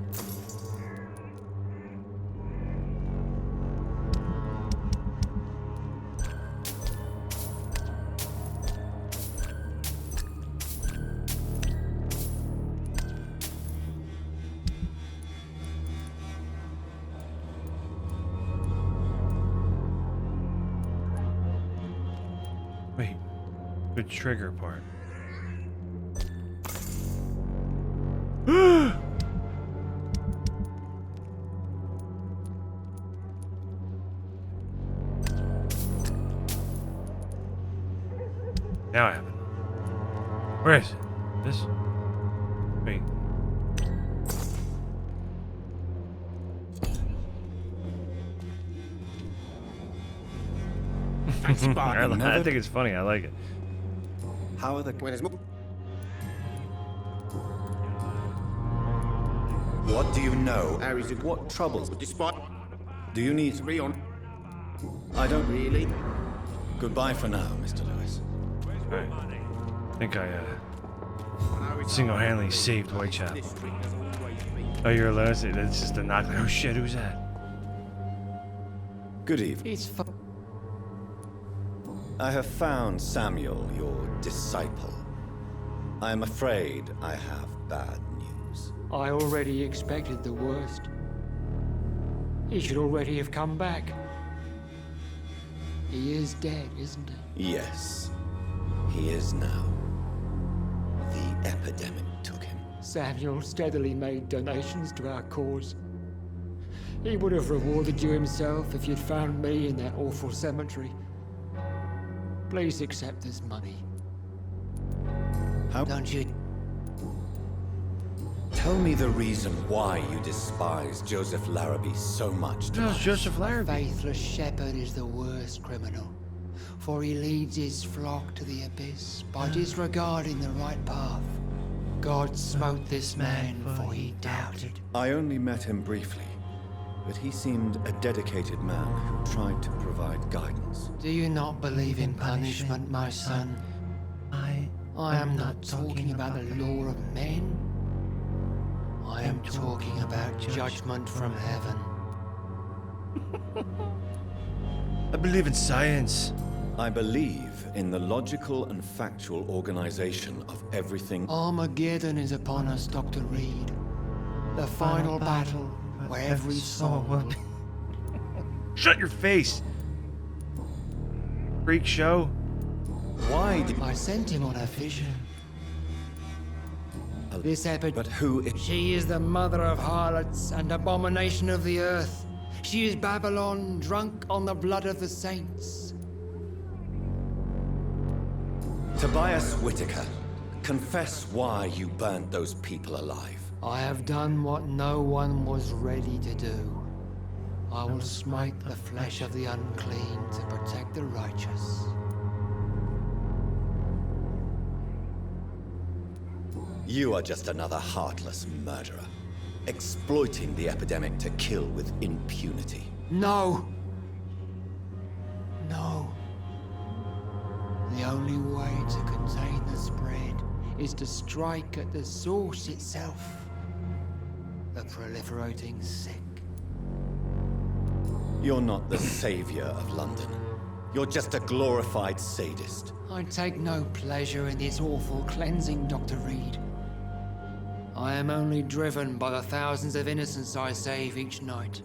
Wait, good trigger part. Now I have it. Where is it? This? Wait. I think it's funny. I like it. How are the... What do you know? What troubles? Do you need... I don't really. Goodbye for now, Mr. Lewis. Alright. I think I single-handedly saved Whitechapel. Oh, you're Lewis? That's just a knock. Oh shit, who's that? Good evening. I have found Samuel, your disciple. I am afraid I have bad news. I already expected the worst. He should already have come back. He is dead, isn't he? Yes, he is now. The epidemic took him. Samuel steadily made donations to our cause. He would have rewarded you himself if you'd found me in that awful cemetery. Please accept this money. How don't you... Tell me the reason why you despise Joseph Larrabee so much. How's Joseph A Larrabee? faithless shepherd is the worst criminal, for he leads his flock to the abyss by disregarding the right path. God smote this man, for he doubted. I only met him briefly, but he seemed a dedicated man who tried to provide guidance. Do you not believe in punishment, my son? I am not talking about the law of men. I am talking about judgment from heaven. I believe in science. I believe in the logical and factual organization of everything. Armageddon is upon us, Dr. Reed. The final battle where every soul will... Shut your face! Freak show. Why did... I sent him on a vision. This But who is... She is the mother of harlots and abomination of the earth. She is Babylon, drunk on the blood of the saints. Tobias Whitaker, confess why you burned those people alive. I have done what no one was ready to do. I will smite the flesh of the unclean to protect the righteous. You are just another heartless murderer, exploiting the epidemic to kill with impunity. No! No. The only way to contain the spread is to strike at the source itself. The proliferating sick. You're not the savior of London. You're just a glorified sadist. I take no pleasure in this awful cleansing, Dr. Reed. I am only driven by the thousands of innocents I save each night.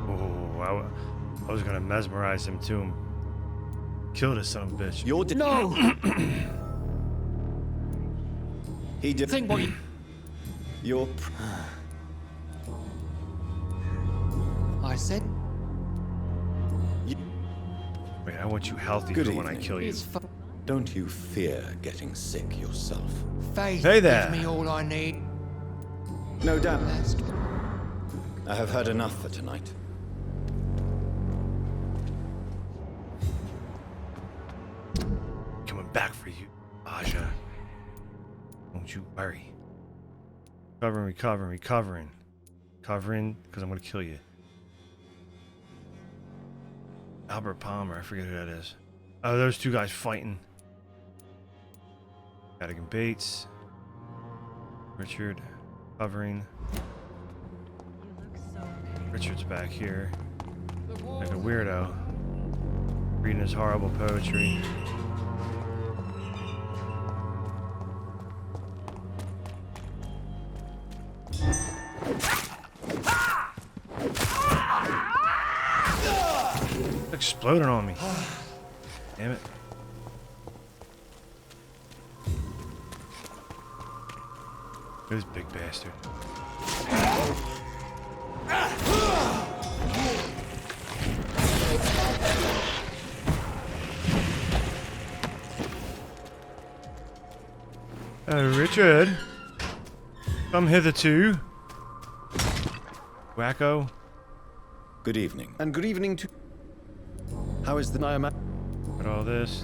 Oh, I was gonna mesmerize him too. Kill this son of a bitch. No! He did. Think what you... Your. I said... Wait, I want you healthy Good for when I evening. kill you. Don't you fear getting sick yourself? Faith Hey there. gives me all I need. No doubt. I have heard enough for tonight. Coming back for you, Aja. Don't you worry. Recovering, because I'm gonna kill you. Albert Palmer, I forget who that is. Oh, those two guys fighting. Madigan Bates. Richard, covering. Richard's back here. Like a weirdo. Reading his horrible poetry. Exploding on me. Damn it. This big bastard. Richard. Come hitherto. Wacko. Good evening. And good evening to... How is the Nyamat? Did all this.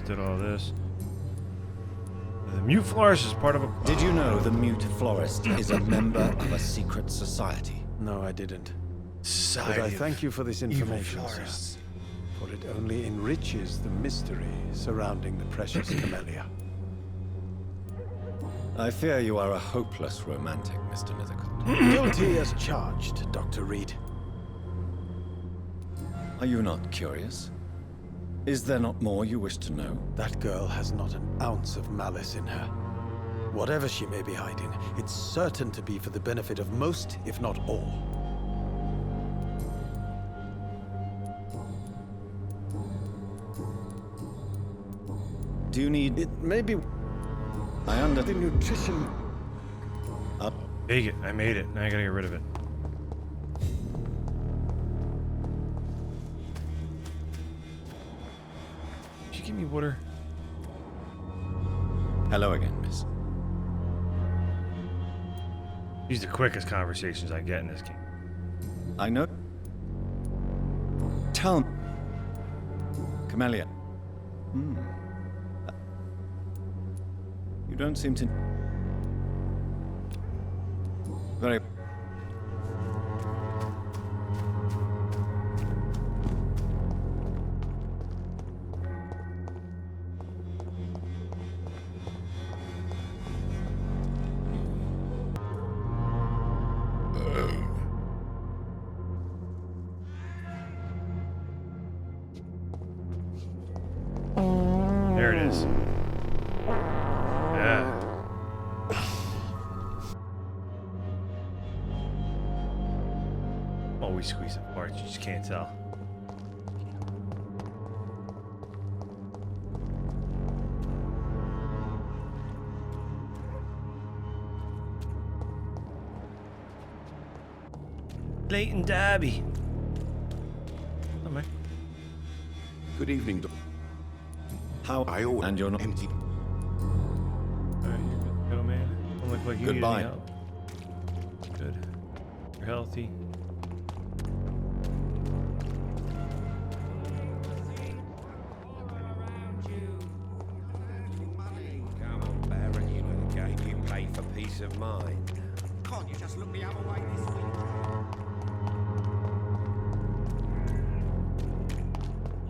The Mute Florist is part of a... Did you know the Mute Florist is a member of a secret society? No, I didn't. Society But I thank you for this information, florists. sir. For it only enriches the mystery surrounding the precious camellia. I fear you are a hopeless romantic, Mr. Mythical. Guilty as charged, Dr. Reed. Are you not curious? Is there not more you wish to know? That girl has not an ounce of malice in her. Whatever she may be hiding, it's certain to be for the benefit of most, if not all. Do you need... It may be... I under... The nutrition... Up. Take it. I made it. Now I gotta get rid of it. Did you give me water? Hello again, miss. These are the quickest conversations I get in this game. I know. Tell me. Camellia. You don't seem to... Very... There it is. Yeah. Always squeeze it apart, you just can't tell. Leighton Derby. Oh, man. Good evening, Doc. How... I always... And you're not... empty. Alright, you're good to go, man. Don't look like you Goodbye. need any help. Good. You're healthy. Come on, Baron, you know the game you play for peace of mind. Can't you just look the other way this week?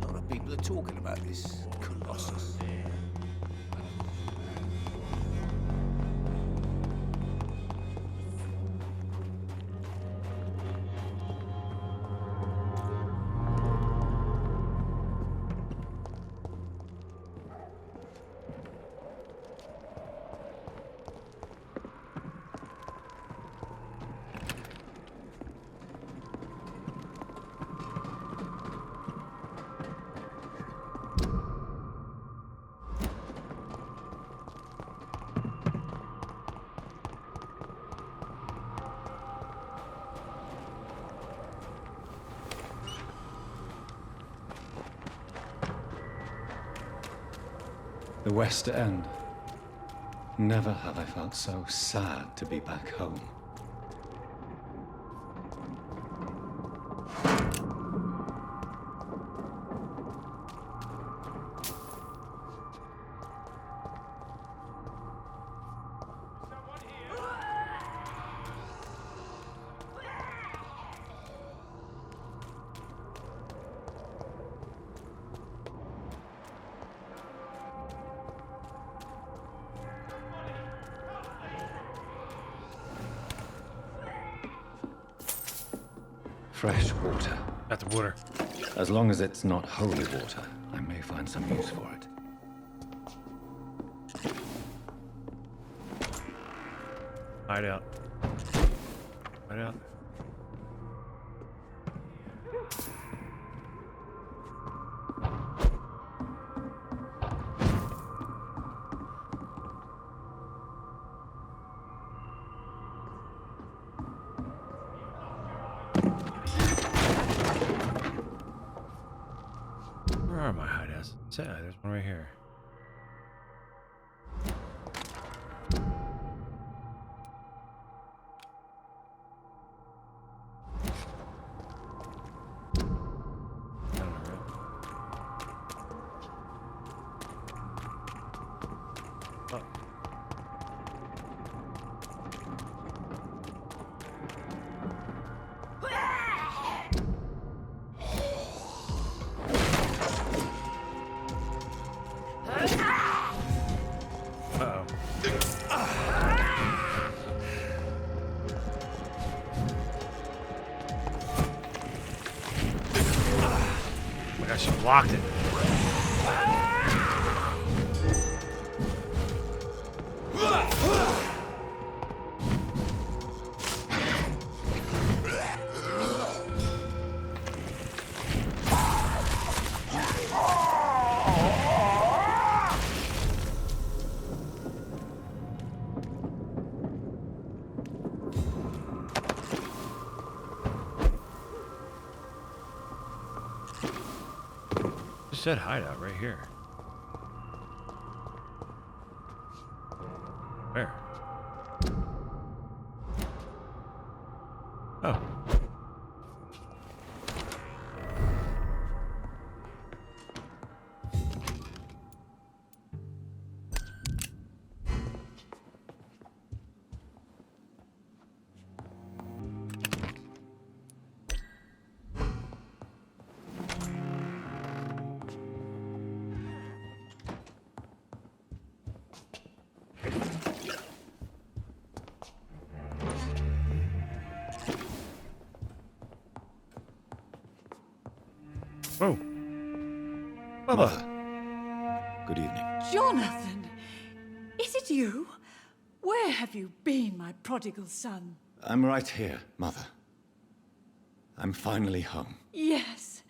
A lot of people are talking about this Colossus. The West End. Never have I felt so sad to be back home. Fresh water. Got the water. As long as it's not holy water, I may find some use for it. Hide out. Hide out. Where are my hideouts? There's one right here. She blocked it. Said hideout right here. Where? Oh. Whoa. Mother. Good evening. Jonathan! Is it you? Where have you been, my prodigal son? I'm right here, Mother. I'm finally home. Yes,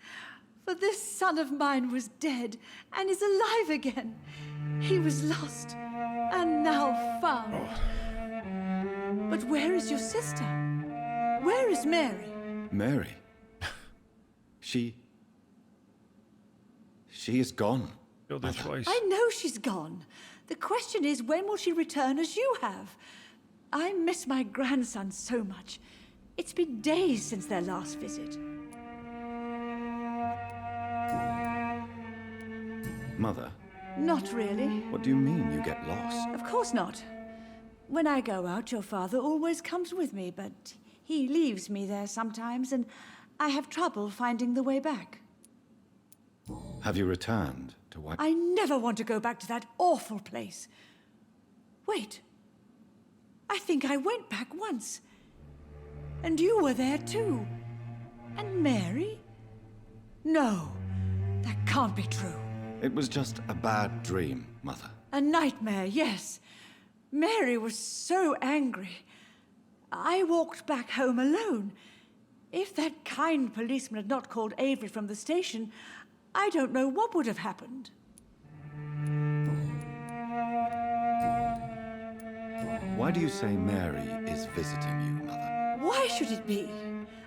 for this son of mine was dead and is alive again. He was lost and now found. But where is your sister? Where is Mary? Mary? She is gone. Killed her twice. I know she's gone. The question is, when will she return as you have? I miss my grandson so much. It's been days since their last visit. Mother? Not really. What do you mean you get lost? Of course not. When I go out, your father always comes with me, but he leaves me there sometimes, and I have trouble finding the way back. Have you returned to what? I never want to go back to that awful place. Wait. I think I went back once. And you were there too. And Mary? No, that can't be true. It was just a bad dream, Mother. A nightmare, yes. Mary was so angry. I walked back home alone. If that kind policeman had not called Avery from the station, I don't know what would have happened. Why do you say Mary is visiting you, Mother? Why should it be?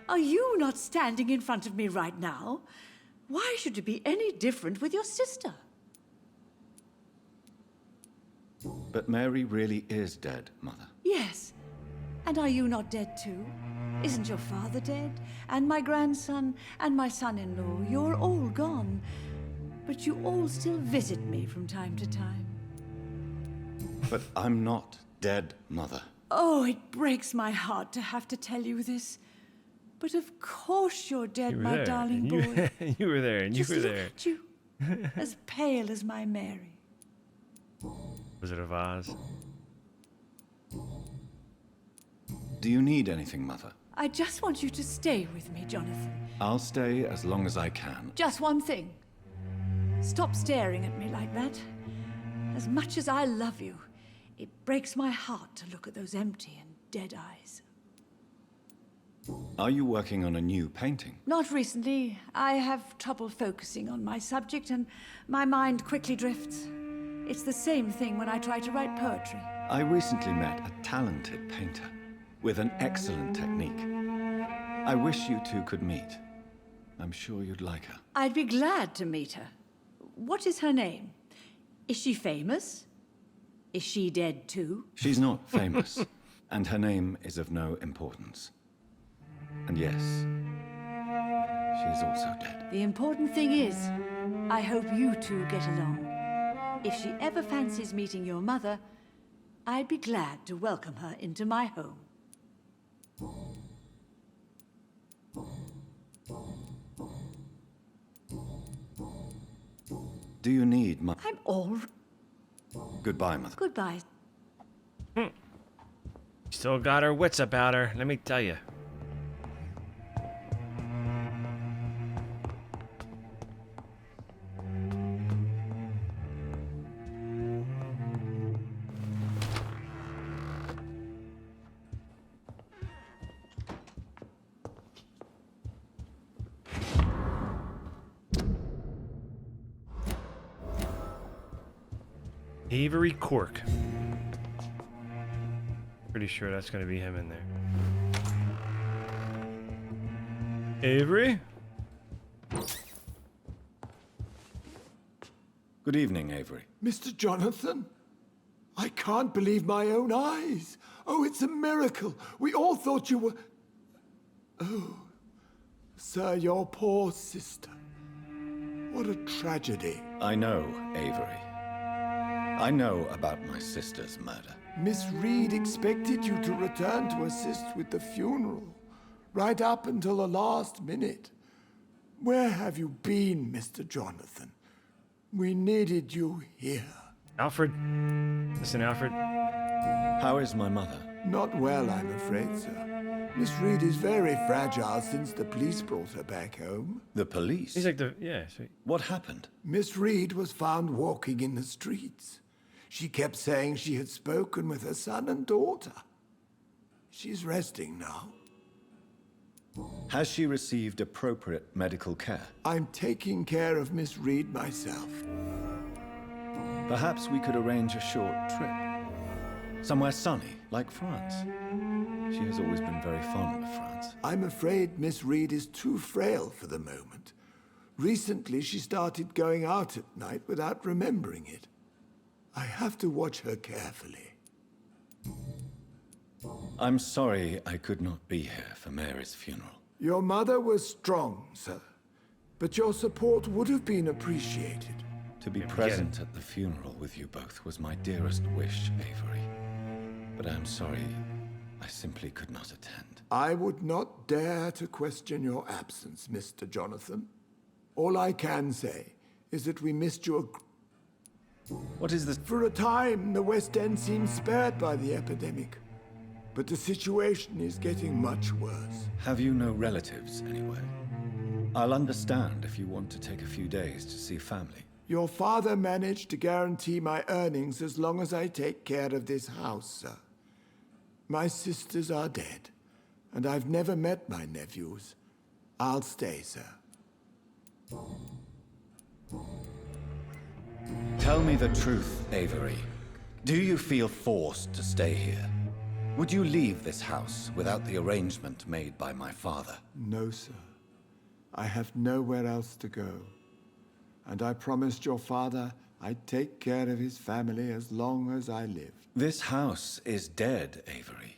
Are you not standing in front of me right now? Why should it be any different with your sister? But Mary really is dead, Mother. Yes. And are you not dead too? Isn't your father dead? And my grandson? And my son-in-law? You're all gone. But you all still visit me from time to time. But I'm not dead, Mother. Oh, it breaks my heart to have to tell you this. But of course you're dead, my there, darling and boy. you were there, and Just you were look there. at you, as pale as my Mary. Wizard of Oz. Do you need anything, Mother? I just want you to stay with me, Jonathan. I'll stay as long as I can. Just one thing. Stop staring at me like that. As much as I love you, it breaks my heart to look at those empty and dead eyes. Are you working on a new painting? Not recently. I have trouble focusing on my subject and my mind quickly drifts. It's the same thing when I try to write poetry. I recently met a talented painter with an excellent technique. I wish you two could meet. I'm sure you'd like her. I'd be glad to meet her. What is her name? Is she famous? Is she dead too? She's not famous, and her name is of no importance. And yes, she's also dead. The important thing is, I hope you two get along. If she ever fancies meeting your mother, I'd be glad to welcome her into my home. Do you need my... I'm all... Goodbye, Mother. Goodbye. Still got her wits about her, let me tell you. Avery Cork. Pretty sure that's going to be him in there. Avery? Good evening, Avery. Mr. Jonathan? I can't believe my own eyes. Oh, it's a miracle. We all thought you were... Oh, sir, your poor sister. What a tragedy. I know, Avery. I know about my sister's murder. Miss Reed expected you to return to assist with the funeral, right up until the last minute. Where have you been, Mr. Jonathan? We needed you here. Alfred. Listen, Alfred. How is my mother? Not well, I'm afraid, sir. Miss Reed is very fragile since the police brought her back home. The police? He's like the... Yeah, sweet. What happened? Miss Reed was found walking in the streets. She kept saying she had spoken with her son and daughter. She's resting now. Has she received appropriate medical care? I'm taking care of Miss Reed myself. Perhaps we could arrange a short trip. Somewhere sunny, like France. She has always been very fond of France. I'm afraid Miss Reed is too frail for the moment. Recently, she started going out at night without remembering it. I have to watch her carefully. I'm sorry I could not be here for Mary's funeral. Your mother was strong, sir. But your support would have been appreciated. To be present at the funeral with you both was my dearest wish, Avery. But I'm sorry, I simply could not attend. I would not dare to question your absence, Mr. Jonathan. All I can say is that we missed you. What is this? For a time, the West End seemed spared by the epidemic. But the situation is getting much worse. Have you no relatives anywhere? I'll understand if you want to take a few days to see family. Your father managed to guarantee my earnings as long as I take care of this house, sir. My sisters are dead, and I've never met my nephews. I'll stay, sir. Tell me the truth, Avery. Do you feel forced to stay here? Would you leave this house without the arrangement made by my father? No, sir. I have nowhere else to go. And I promised your father I'd take care of his family as long as I lived. This house is dead, Avery.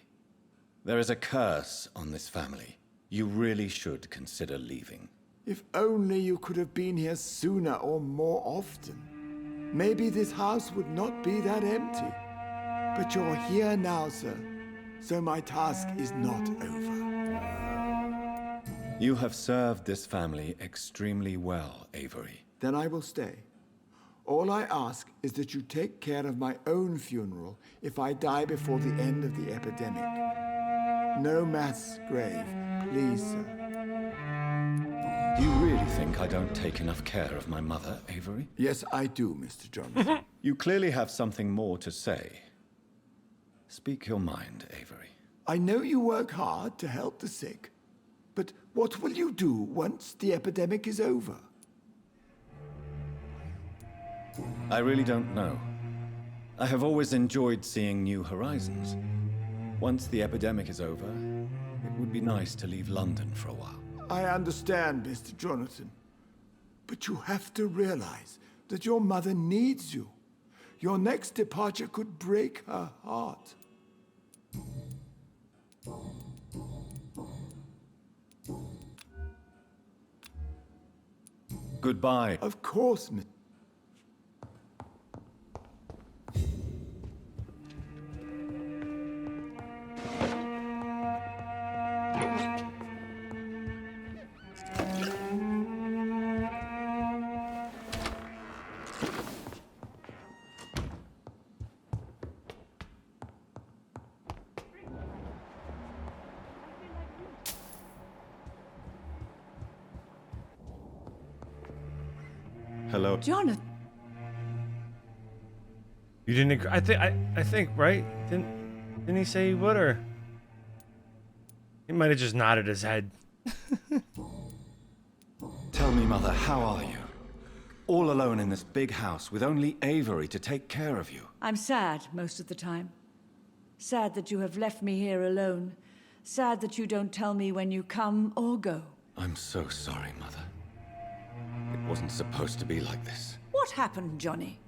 There is a curse on this family. You really should consider leaving. If only you could have been here sooner or more often. Maybe this house would not be that empty. But you're here now, sir, so my task is not over. You have served this family extremely well, Avery. Then I will stay. All I ask is that you take care of my own funeral if I die before the end of the epidemic. No mass grave, please, sir. You really think I don't take enough care of my mother, Avery? Yes, I do, Mr. Jonathan. You clearly have something more to say. Speak your mind, Avery. I know you work hard to help the sick, but what will you do once the epidemic is over? I really don't know. I have always enjoyed seeing new horizons. Once the epidemic is over, it would be nice to leave London for a while. I understand, Mr. Jonathan. But you have to realize that your mother needs you. Your next departure could break her heart. Goodbye. Of course, Miss. Hello. Jonathan. You didn't agree? I think right? Didn't he say he would, or he might have just nodded his head. Tell me, Mother, how are you? All alone in this big house with only Avery to take care of you. I'm sad most of the time. Sad that you have left me here alone. Sad that you don't tell me when you come or go. I'm so sorry, Mother. It wasn't supposed to be like this. What happened, Johnny?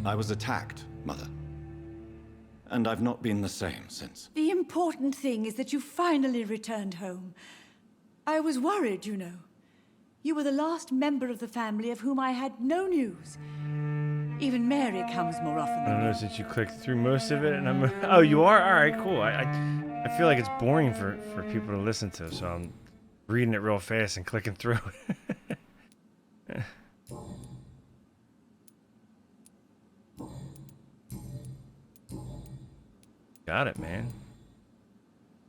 I was attacked, Mother. And I've not been the same since. The important thing is that you finally returned home. I was worried, you know. You were the last member of the family of whom I had no news. Even Mary comes more often I than don't know you. since you clicked through most of it, and I'm. Oh, you are? All right, cool. I feel like it's boring for people to listen to, so I'm reading it real fast and clicking through. Got it, man.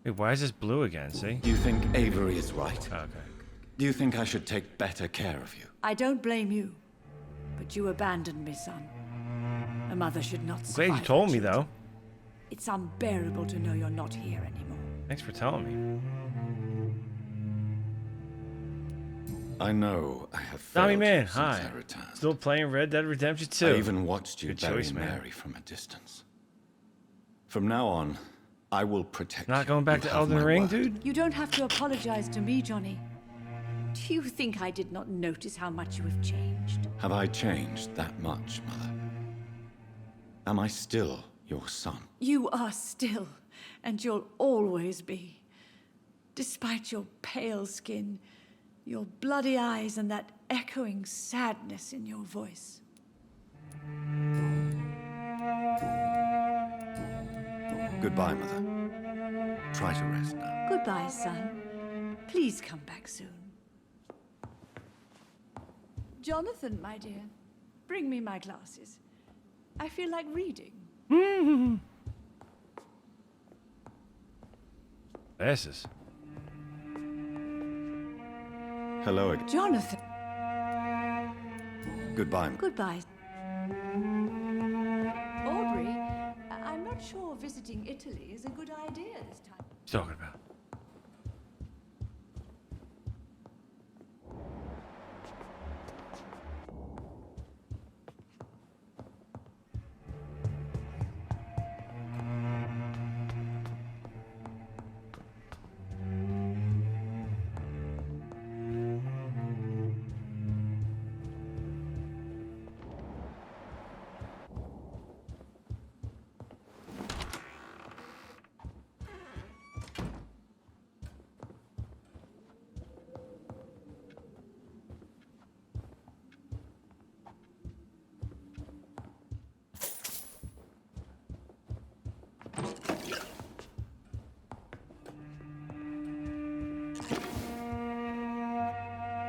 Wait, why is this blue again? See? Do you think Avery is right? Okay. Do you think I should take better care of you? I don't blame you. But you abandoned me, son. A mother should not I'm glad survive you told her me, though. children. It's unbearable to know you're not here anymore. Thanks for telling me. I know I have Tommy failed Man, you since hi. I returned. Still playing Red Dead Redemption 2. I even watched you Good bury choice, man. Mary from a distance. From now on, I will protect Not you. going back You to have Elden my Ring, word. dude? You don't have to apologize to me, Johnny. Do you think I did not notice how much you have changed? Have I changed that much, Mother? Am I still your son? You are still, and you'll always be. Despite your pale skin, your bloody eyes, and that echoing sadness in your voice. Goodbye, Mother. Try to rest now. Goodbye, son. Please come back soon. Jonathan, my dear, bring me my glasses. I feel like reading. Glasses. Hello again. Jonathan. Goodbye. Goodbye. Aubrey, I'm not sure visiting Italy is a good idea this time. What you talking about?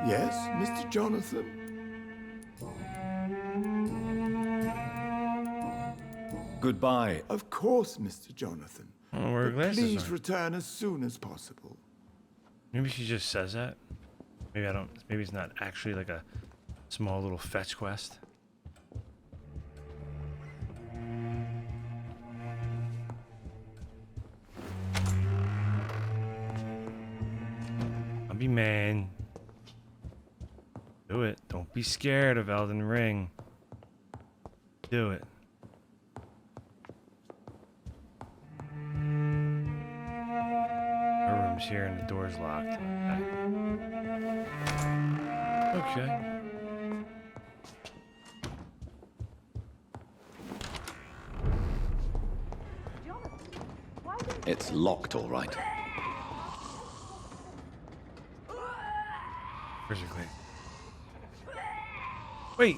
Yes, Mr. Jonathan? Goodbye. Of course, Mr. Jonathan. Oh, wear But glasses please on. return as soon as possible. Maybe she just says that. Maybe I don't. Maybe it's not actually like a small little fetch quest. I'll be man. Do it. Don't be scared of Elden Ring. Do it. Our room's here and the door's locked. Okay. It's locked, all right. Physically. Wait.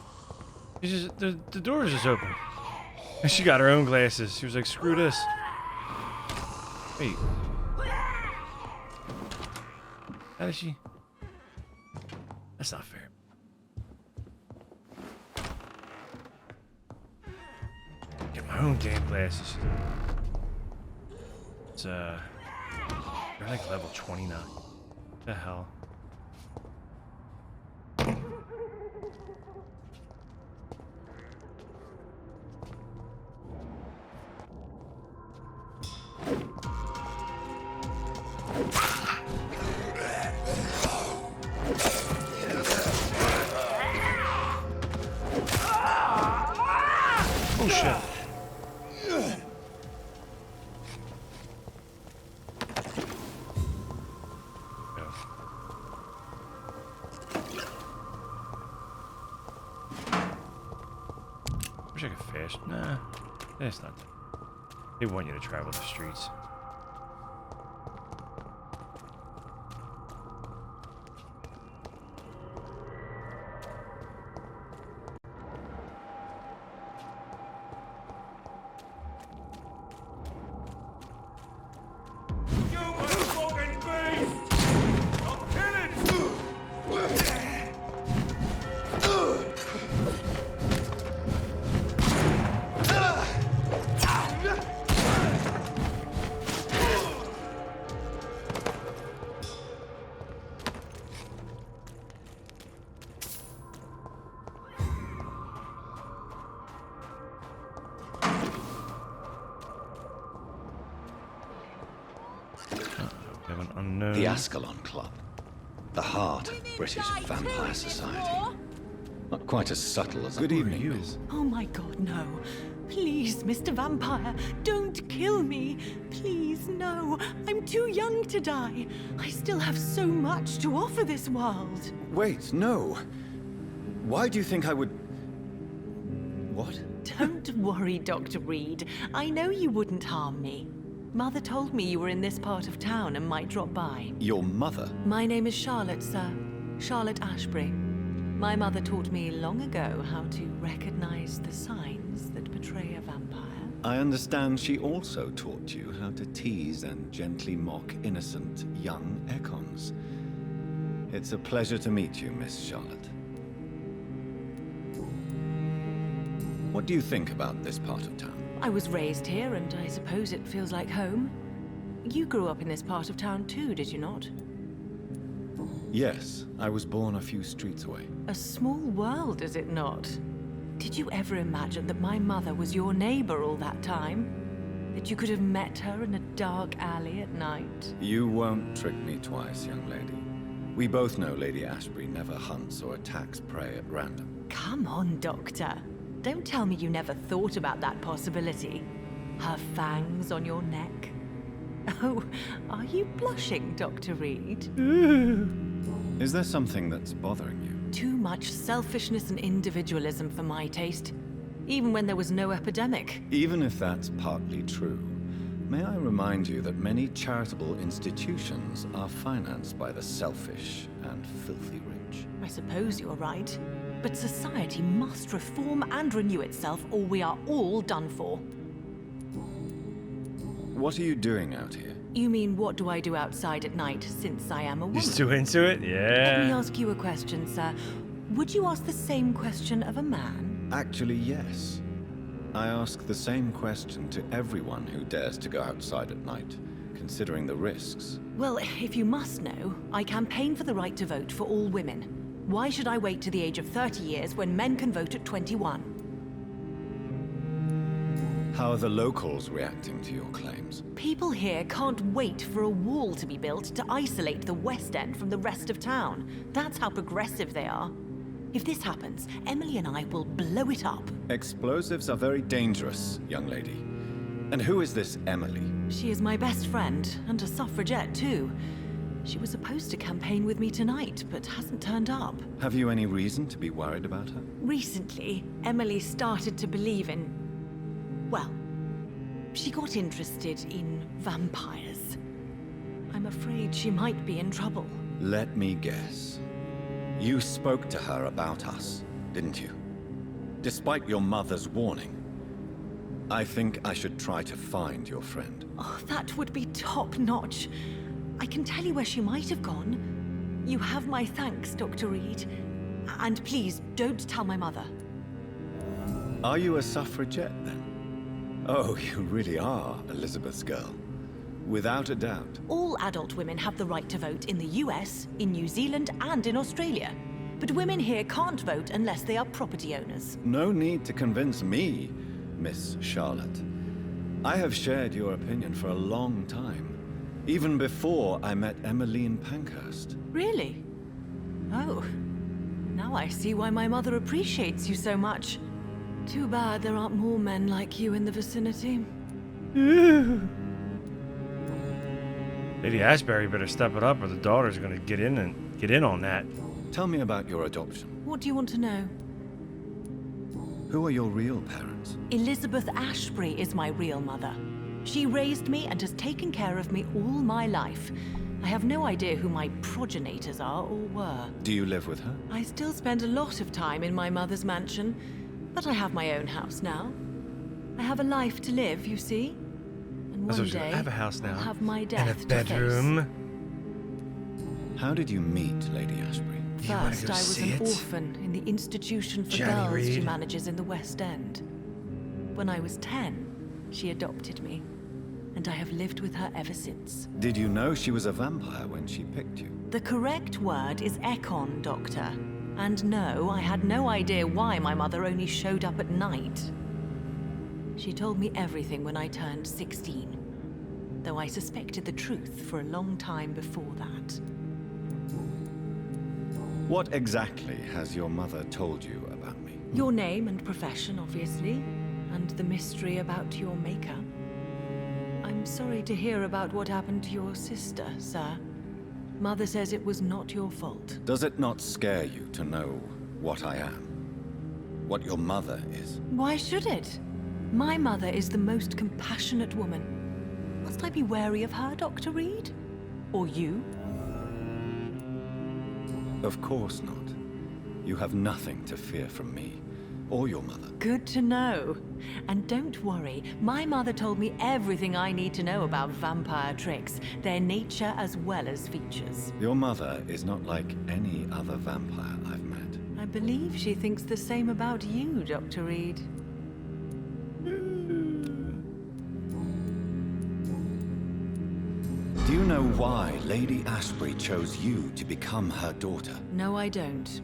The door is just open. And she got her own glasses. She was like, screw this. Wait. How did she? That's not fair. Get my own damn glasses. It's they're like level 29. What the hell? Oh shit. Wish I could fish. Nah, that's not. They want you to travel the streets. The Ascalon Club. The heart of British vampire society. Not quite as subtle as good evening, miss. Oh my god, no. Please, Mr. Vampire, don't kill me. Please, no. I'm too young to die. I still have so much to offer this world. Wait, no. Why do you think I would... What? Don't worry, Dr. Reed. I know you wouldn't harm me. Mother told me you were in this part of town and might drop by. Your mother? My name is Charlotte, sir. Charlotte Ashbury. My mother taught me long ago how to recognize the signs that betray a vampire. I understand she also taught you how to tease and gently mock innocent young Ekons. It's a pleasure to meet you, Miss Charlotte. What do you think about this part of town? I was raised here, and I suppose it feels like home. You grew up in this part of town too, did you not? Yes, I was born a few streets away. A small world, is it not? Did you ever imagine that my mother was your neighbor all that time? That you could have met her in a dark alley at night? You won't trick me twice, young lady. We both know Lady Ashbury never hunts or attacks prey at random. Come on, Doctor. Don't tell me you never thought about that possibility. Her fangs on your neck. Oh, are you blushing, Dr. Reed? Is there something that's bothering you? Too much selfishness and individualism for my taste. Even when there was no epidemic. Even if that's partly true, may I remind you that many charitable institutions are financed by the selfish and filthy rich. I suppose you're right. But society must reform and renew itself, or we are all done for. What are you doing out here? You mean what do I do outside at night since I am a woman? He's too into it? Yeah. Let me ask you a question, sir. Would you ask the same question of a man? Actually, yes. I ask the same question to everyone who dares to go outside at night, considering the risks. Well, if you must know, I campaign for the right to vote for all women. Why should I wait to the age of 30 years when men can vote at 21? How are the locals reacting to your claims? People here can't wait for a wall to be built to isolate the West End from the rest of town. That's how progressive they are. If this happens, Emily and I will blow it up. Explosives are very dangerous, young lady. And who is this Emily? She is my best friend, and a suffragette too. She was supposed to campaign with me tonight, but hasn't turned up. Have you any reason to be worried about her? Recently, Emily started to believe in... well, she got interested in vampires. I'm afraid she might be in trouble. Let me guess. You spoke to her about us, didn't you? Despite your mother's warning. I think I should try to find your friend. Oh, that would be top-notch. I can tell you where she might have gone. You have my thanks, Dr. Reed. And please, don't tell my mother. Are you a suffragette, then? Oh, you really are Elizabeth's girl. Without a doubt. All adult women have the right to vote in the US, in New Zealand, and in Australia. But women here can't vote unless they are property owners. No need to convince me, Miss Charlotte. I have shared your opinion for a long time. Even before I met Emmeline Pankhurst. Really? Oh. Now I see why my mother appreciates you so much. Too bad there aren't more men like you in the vicinity. Lady Ashbury better step it up or the daughter's gonna get in on that. Tell me about your adoption. What do you want to know? Who are your real parents? Elizabeth Ashbury is my real mother. She raised me and has taken care of me all my life. I have no idea who my progenitors are or were. Do you live with her? I still spend a lot of time in my mother's mansion, but I have my own house now. I have a life to live, you see. And one day, I have a house now. I'll have my And death a bedroom. How did you meet Lady Ashbury? First, I was an orphan in the institution for girls she Reed. manages in the West End. When I was 10, she adopted me, and I have lived with her ever since. Did you know she was a vampire when she picked you? The correct word is Ekon, Doctor. And no, I had no idea why my mother only showed up at night. She told me everything when I turned 16, though I suspected the truth for a long time before that. What exactly has your mother told you about me? Your name and profession, obviously, and the mystery about your maker. I'm sorry to hear about what happened to your sister, sir. Mother says it was not your fault. Does it not scare you to know what I am? What your mother is? Why should it? My mother is the most compassionate woman. Must I be wary of her, Dr. Reed? Or you? Of course not. You have nothing to fear from me, or your mother. Good to know. And don't worry, my mother told me everything I need to know about vampire tricks, their nature as well as features. Your mother is not like any other vampire I've met. I believe she thinks the same about you, Dr. Reed. Do you know why Lady Ashbury chose you to become her daughter? No, I don't.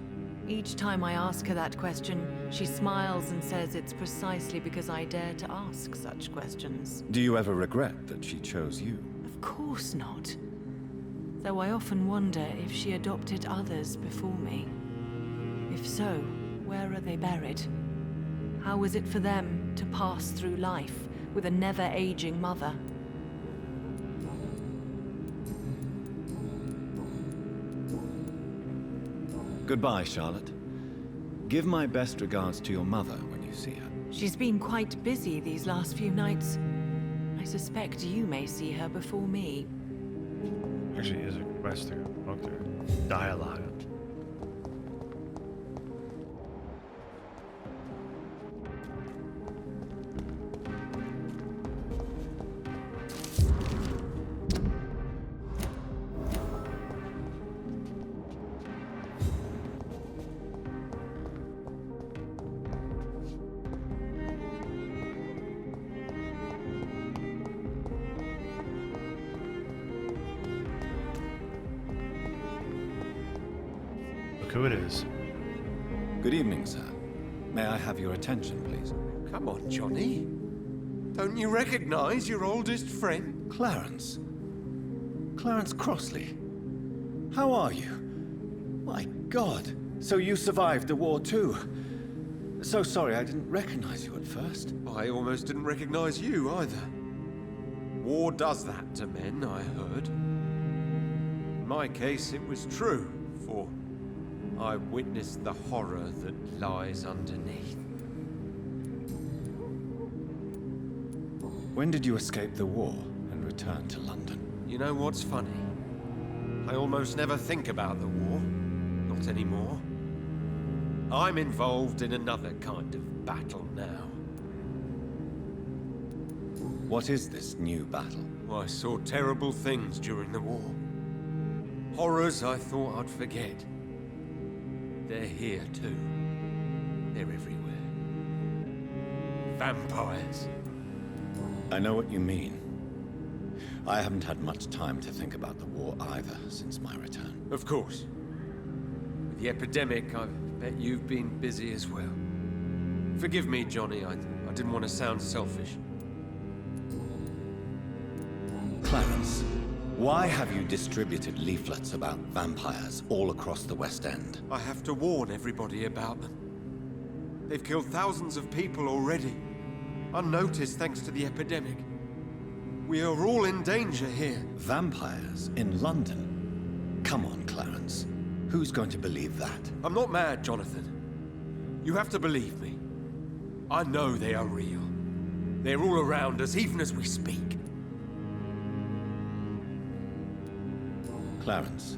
Each time I ask her that question, she smiles and says it's precisely because I dare to ask such questions. Do you ever regret that she chose you? Of course not. Though I often wonder if she adopted others before me. If so, where are they buried? How was it for them to pass through life with a never-aging mother? Goodbye, Charlotte. Give my best regards to your mother when you see her. She's been quite busy these last few nights. I suspect you may see her before me. Actually, is a quest to talk to her. Dialogue. Look who it is. Good evening, sir. May I have your attention, please? Come on, Johnny. Don't you recognize your oldest friend? Clarence. Clarence Crossley. How are you? My God. So you survived the war too. So sorry I didn't recognize you at first. I almost didn't recognize you either. War does that to men, I heard. In my case, it was true, for I witnessed the horror that lies underneath. When did you escape the war and return to London? You know what's funny? I almost never think about the war. Not anymore. I'm involved in another kind of battle now. What is this new battle? I saw terrible things during the war. Horrors I thought I'd forget. They're here too. They're everywhere. Vampires. I know what you mean. I haven't had much time to think about the war either since my return. Of course. With the epidemic, I bet you've been busy as well. Forgive me, Johnny, I didn't want to sound selfish. Clarence, why have you distributed leaflets about vampires all across the West End? I have to warn everybody about them. They've killed thousands of people already, unnoticed thanks to the epidemic. We are all in danger here. Vampires in London? Come on, Clarence. Who's going to believe that? I'm not mad, Jonathan. You have to believe me. I know they are real. They're all around us, even as we speak. Clarence,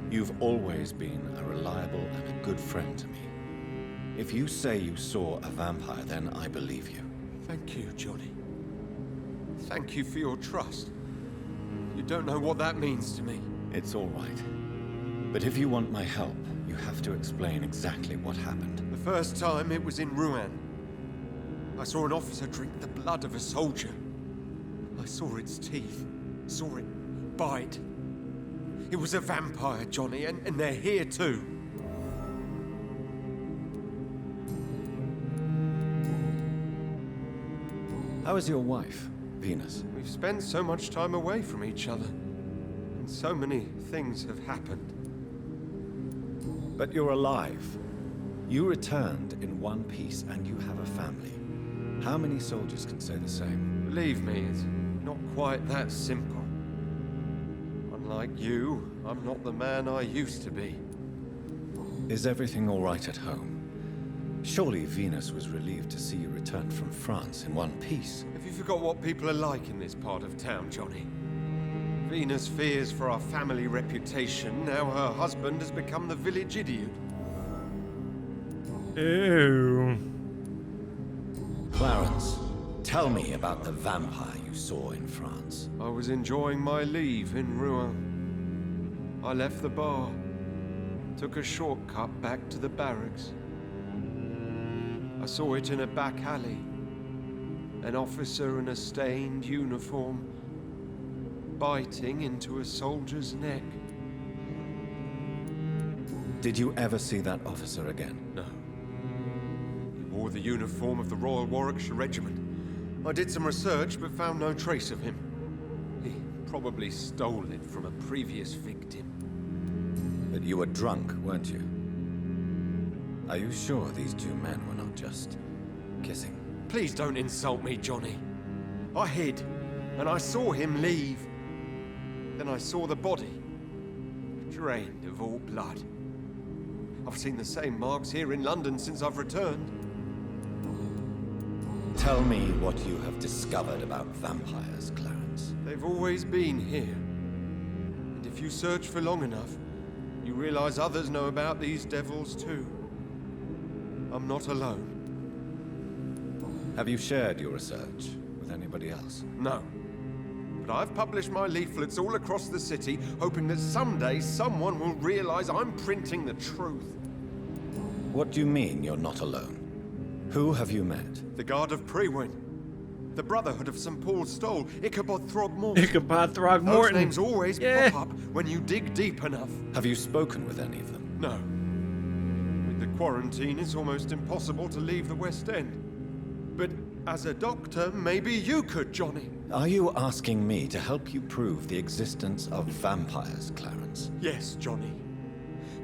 you've always been a reliable and a good friend to me. If you say you saw a vampire, then I believe you. Thank you, Johnny. Thank you for your trust. You don't know what that means to me. It's all right. But if you want my help, you have to explain exactly what happened. The first time it was in Rouen. I saw an officer drink the blood of a soldier. I saw its teeth, saw it bite. It was a vampire, Johnny, and they're here too. How is your wife, Venus? We've spent so much time away from each other, and so many things have happened. But you're alive. You returned in one piece, and you have a family. How many soldiers can say the same? Believe me, it's not quite that simple. Unlike you, I'm not the man I used to be. Is everything all right at home? Surely Venus was relieved to see you return from France in one piece. Have you forgot what people are like in this part of town, Johnny? Venus fears for our family reputation. Now her husband has become the village idiot. Ew. Clarence, tell me about the vampire you saw in France. I was enjoying my leave in Rouen. I left the bar, took a shortcut back to the barracks. I saw it in a back alley. An officer in a stained uniform, biting into a soldier's neck. Did you ever see that officer again? No. He wore the uniform of the Royal Warwickshire Regiment. I did some research, but found no trace of him. He probably stole it from a previous victim. But you were drunk, weren't you? Are you sure these two men were not just kissing? Please don't insult me, Johnny. I hid, and I saw him leave. Then I saw the body, drained of all blood. I've seen the same marks here in London since I've returned. Tell me what you have discovered about vampires, Clarence. They've always been here. And if you search for long enough, you realize others know about these devils too. I'm not alone. Have you shared your research with anybody else? No. But I've published my leaflets all across the city, hoping that someday someone will realize I'm printing the truth. What do you mean you're not alone? Who have you met? The Guard of Prewin. The Brotherhood of St. Paul's Stole. Ichabod Throgmorton. Ichabod Throgmorton. Those names always pop up when you dig deep enough. Have you spoken with any of them? No. quarantine, it's almost impossible to leave the West End. But as a doctor, maybe you could, Johnny. Are you asking me to help you prove the existence of vampires, Clarence? Yes, Johnny.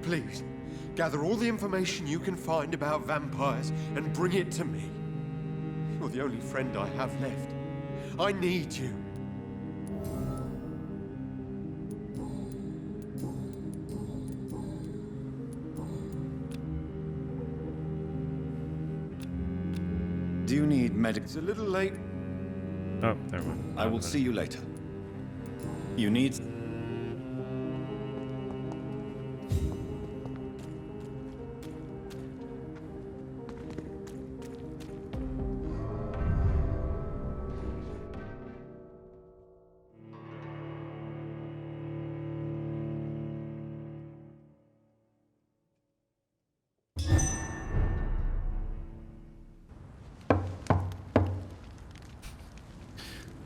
Please, gather all the information you can find about vampires and bring it to me. You're the only friend I have left. I need you. Do you need medical? It's a little late. Oh, never mind. I will see you later. You need...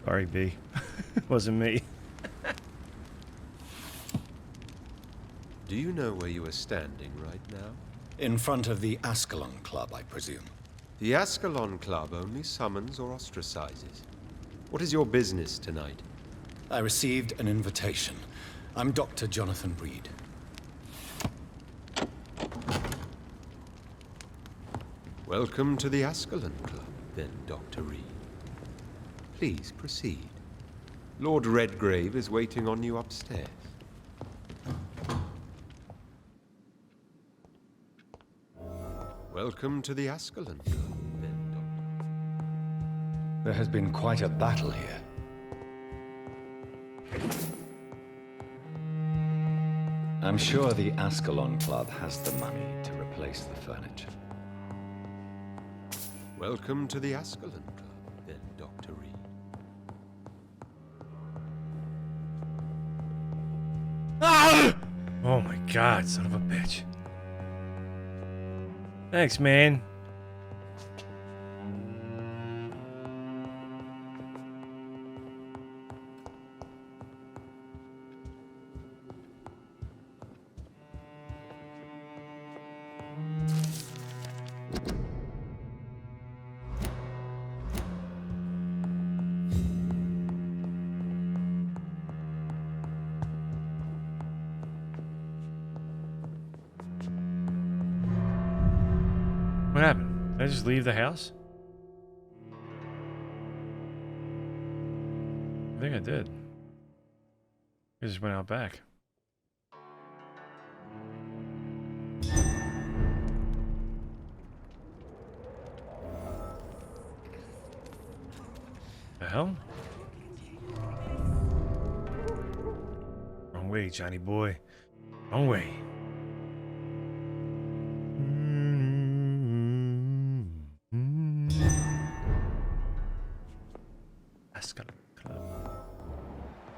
Sorry, B. Wasn't me. Do you know where you are standing right now? In front of the Ascalon Club, I presume. The Ascalon Club only summons or ostracizes. What is your business tonight? I received an invitation. I'm Dr. Jonathan Reed. Welcome to the Ascalon Club, then, Dr. Reed. Please proceed. Lord Redgrave is waiting on you upstairs. Welcome to the Ascalon Club, then, Doctor. There has been quite a battle here. I'm sure the Ascalon Club has the money to replace the furniture. Welcome to the Ascalon Club, then, Dr. Reed. Ah! Oh my god, son of a bitch. Thanks, man. What happened? Did I just leave the house? I think I did. I just went out back. The hell? Wrong way, Johnny boy. Wrong way. Ascalon Club.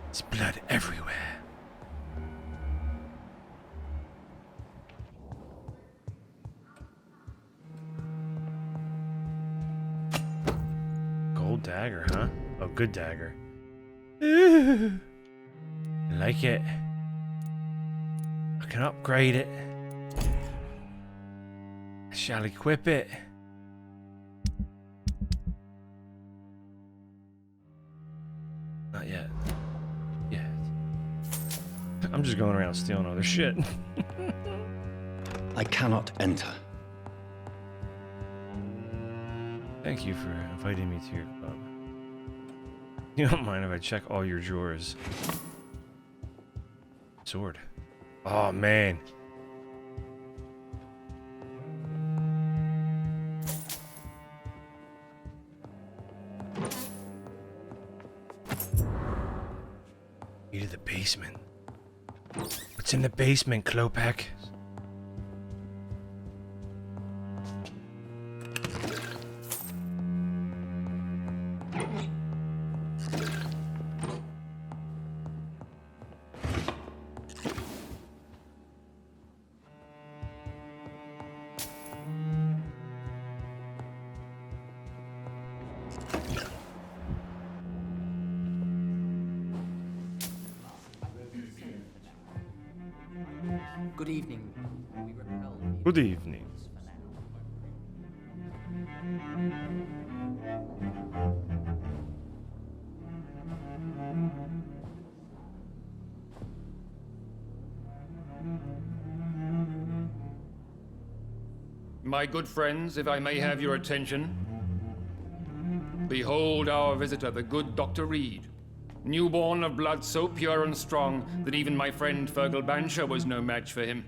There's blood everywhere. Gold dagger, huh? Oh, good dagger. I like it. I can upgrade it. I shall equip it. Not yet. Yet. I'm just going around stealing other shit. I cannot enter. Thank you for inviting me to your club. You don't mind if I check all your drawers? Sword. Oh, man. You to the basement. What's in the basement, Klopak? Good evening. We repel Good evening. My good friends, if I may have your attention. Behold our visitor, the good Dr. Reed. Newborn of blood so pure and strong that even my friend Fergal Bansher was no match for him.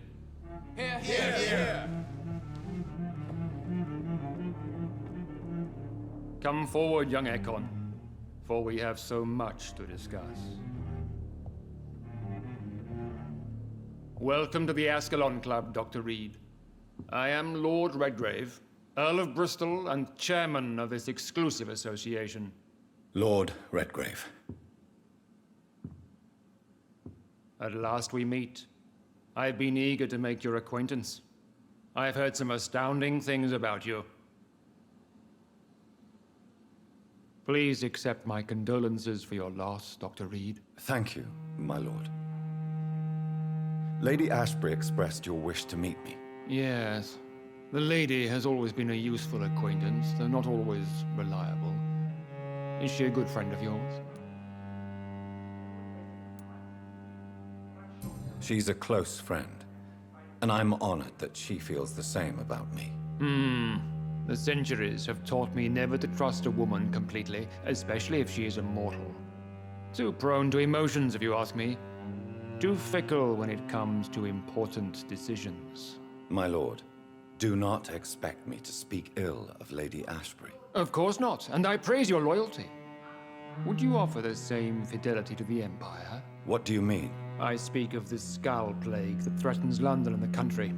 Here, here, here. Come forward, young Ekon, for we have so much to discuss. Welcome to the Ascalon Club, Dr. Reed. I am Lord Redgrave, Earl of Bristol and chairman of this exclusive association. Lord Redgrave. At last we meet. I've been eager to make your acquaintance. I've heard some astounding things about you. Please accept my condolences for your loss, Dr. Reed. Thank you, my lord. Lady Ashbury expressed your wish to meet me. Yes. The lady has always been a useful acquaintance, though not always reliable. Is she a good friend of yours? She's a close friend, and I'm honored that she feels the same about me. The centuries have taught me never to trust a woman completely, especially if she is a mortal. Too prone to emotions, if you ask me. Too fickle when it comes to important decisions. My lord, do not expect me to speak ill of Lady Ashbury. Of course not, and I praise your loyalty. Would you offer the same fidelity to the Empire? What do you mean? I speak of the Skull Plague that threatens London and the country.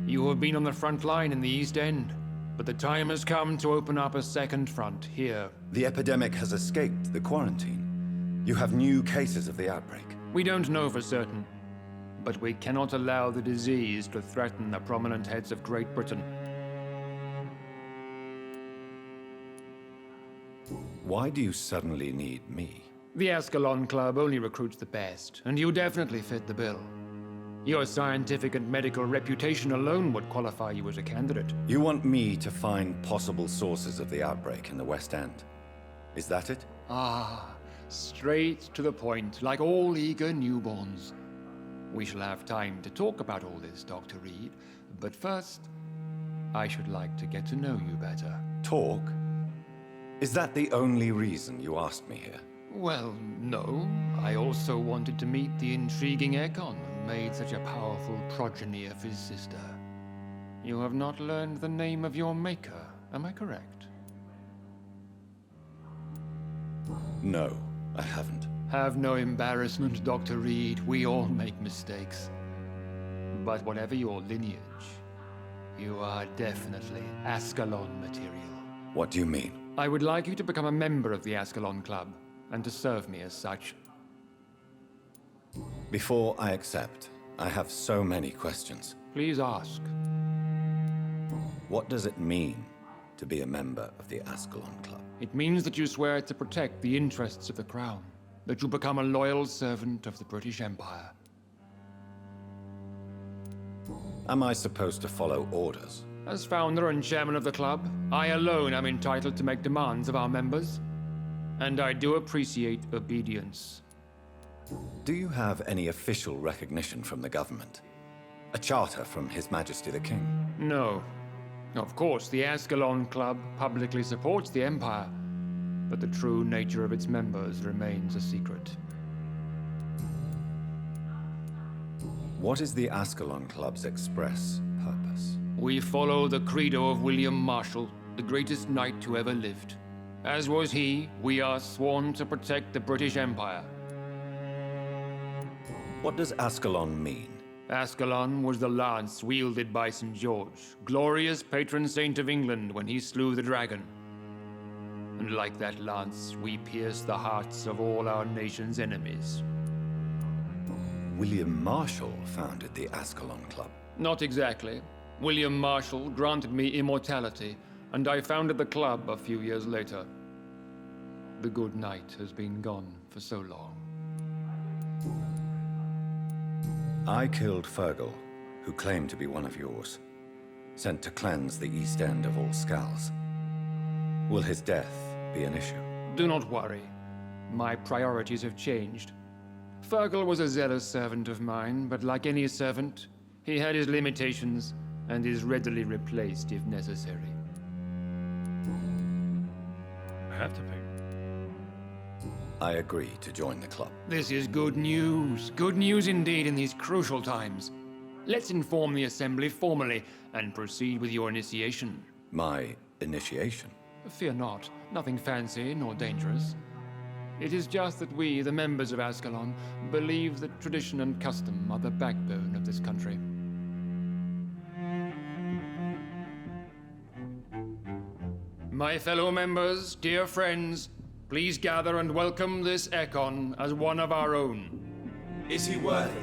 You have been on the front line in the East End, but the time has come to open up a second front here. The epidemic has escaped the quarantine. You have new cases of the outbreak. We don't know for certain, but we cannot allow the disease to threaten the prominent heads of Great Britain. Why do you suddenly need me? The Ascalon Club only recruits the best, and you definitely fit the bill. Your scientific and medical reputation alone would qualify you as a candidate. You want me to find possible sources of the outbreak in the West End. Is that it? Ah, straight to the point, like all eager newborns. We shall have time to talk about all this, Dr. Reed, but first, I should like to get to know you better. Talk? Is that the only reason you asked me here? Well, no. I also wanted to meet the intriguing Ekon who made such a powerful progeny of his sister. You have not learned the name of your maker, am I correct? No, I haven't. Have no embarrassment, Dr. Reed. We all make mistakes. But whatever your lineage, you are definitely Ascalon material. What do you mean? I would like you to become a member of the Ascalon Club, and to serve me as such. Before I accept, I have so many questions. Please ask. What does it mean to be a member of the Ascalon Club? It means that you swear to protect the interests of the Crown, that you become a loyal servant of the British Empire. Am I supposed to follow orders? As founder and chairman of the club, I alone am entitled to make demands of our members. And I do appreciate obedience. Do you have any official recognition from the government? A charter from His Majesty the King? No. Of course, the Ascalon Club publicly supports the Empire, but the true nature of its members remains a secret. What is the Ascalon Club's express purpose? We follow the credo of William Marshall, the greatest knight who ever lived. As was he, we are sworn to protect the British Empire. What does Ascalon mean? Ascalon was the lance wielded by St. George, glorious patron saint of England when he slew the dragon. And like that lance, we pierce the hearts of all our nation's enemies. William Marshall founded the Ascalon Club. Not exactly. William Marshall granted me immortality, and I founded the club a few years later. The good knight has been gone for so long. I killed Fergal, who claimed to be one of yours, sent to cleanse the East End of all skulls. Will his death be an issue? Do not worry. My priorities have changed. Fergal was a zealous servant of mine, but like any servant, he had his limitations, and is readily replaced if necessary. I have to pick. I agree to join the club. This is good news. Good news indeed in these crucial times. Let's inform the Assembly formally and proceed with your initiation. My initiation? Fear not. Nothing fancy nor dangerous. It is just that we, the members of Ascalon, believe that tradition and custom are the backbone of this country. My fellow members, dear friends, please gather and welcome this Ekon as one of our own. Is he worthy?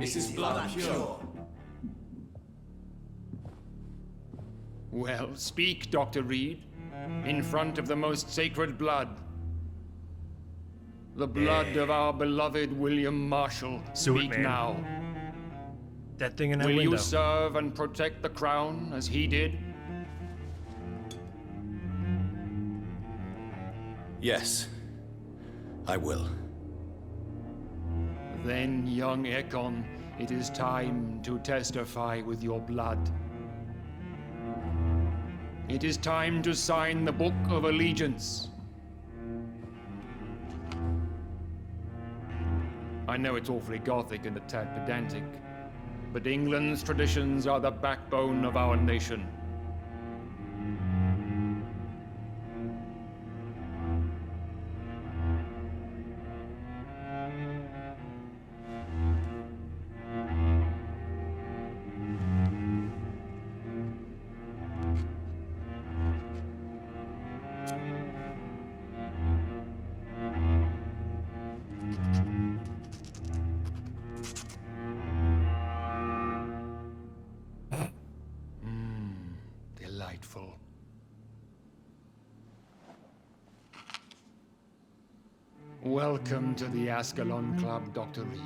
Is his blood pure? Well, speak, Dr. Reed, in front of the most sacred blood. The blood of our beloved William Marshall. Speak now. That thing in that Will window. you serve and protect the crown as he did? Yes, I will. Then, young Ekon, it is time to testify with your blood. It is time to sign the Book of Allegiance. I know it's awfully gothic and a tad pedantic, but England's traditions are the backbone of our nation. Delightful. Welcome to the Ascalon Club, Dr. Reed.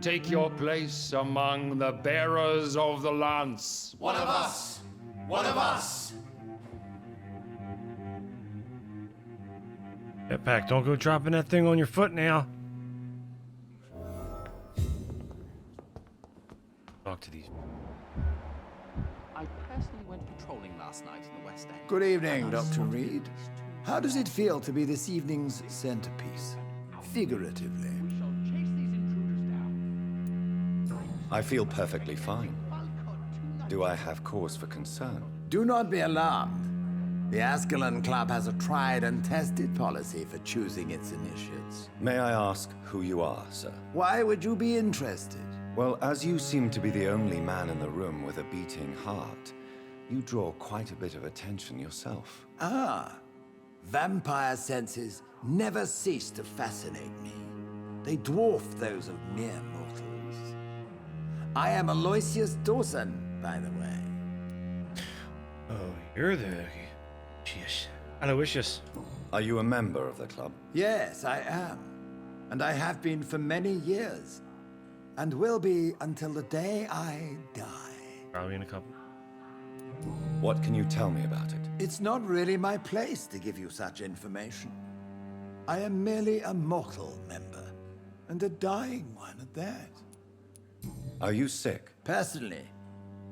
Take your place among the bearers of the lance. One of us! One of us! Jetpack, don't go dropping that thing on your foot now. Talk to these. I personally went patrolling last night in the West End. Good evening, Dr. Reed. How does it feel to be this evening's centerpiece? Figuratively. I feel perfectly fine. Do I have cause for concern? Do not be alarmed. The Ascalon Club has a tried and tested policy for choosing its initiates. May I ask who you are, sir? Why would you be interested? Well, as you seem to be the only man in the room with a beating heart, you draw quite a bit of attention yourself. Ah, vampire senses never cease to fascinate me. They dwarf those of mere mortals. I am Aloysius Dawson, by the way. Oh, you're the... Jeez. Aloysius. Are you a member of the club? Yes, I am. And I have been for many years. And will be until the day I die. Probably in a couple. What can you tell me about it? It's not really my place to give you such information. I am merely a mortal member, and a dying one at that. Are you sick? Personally,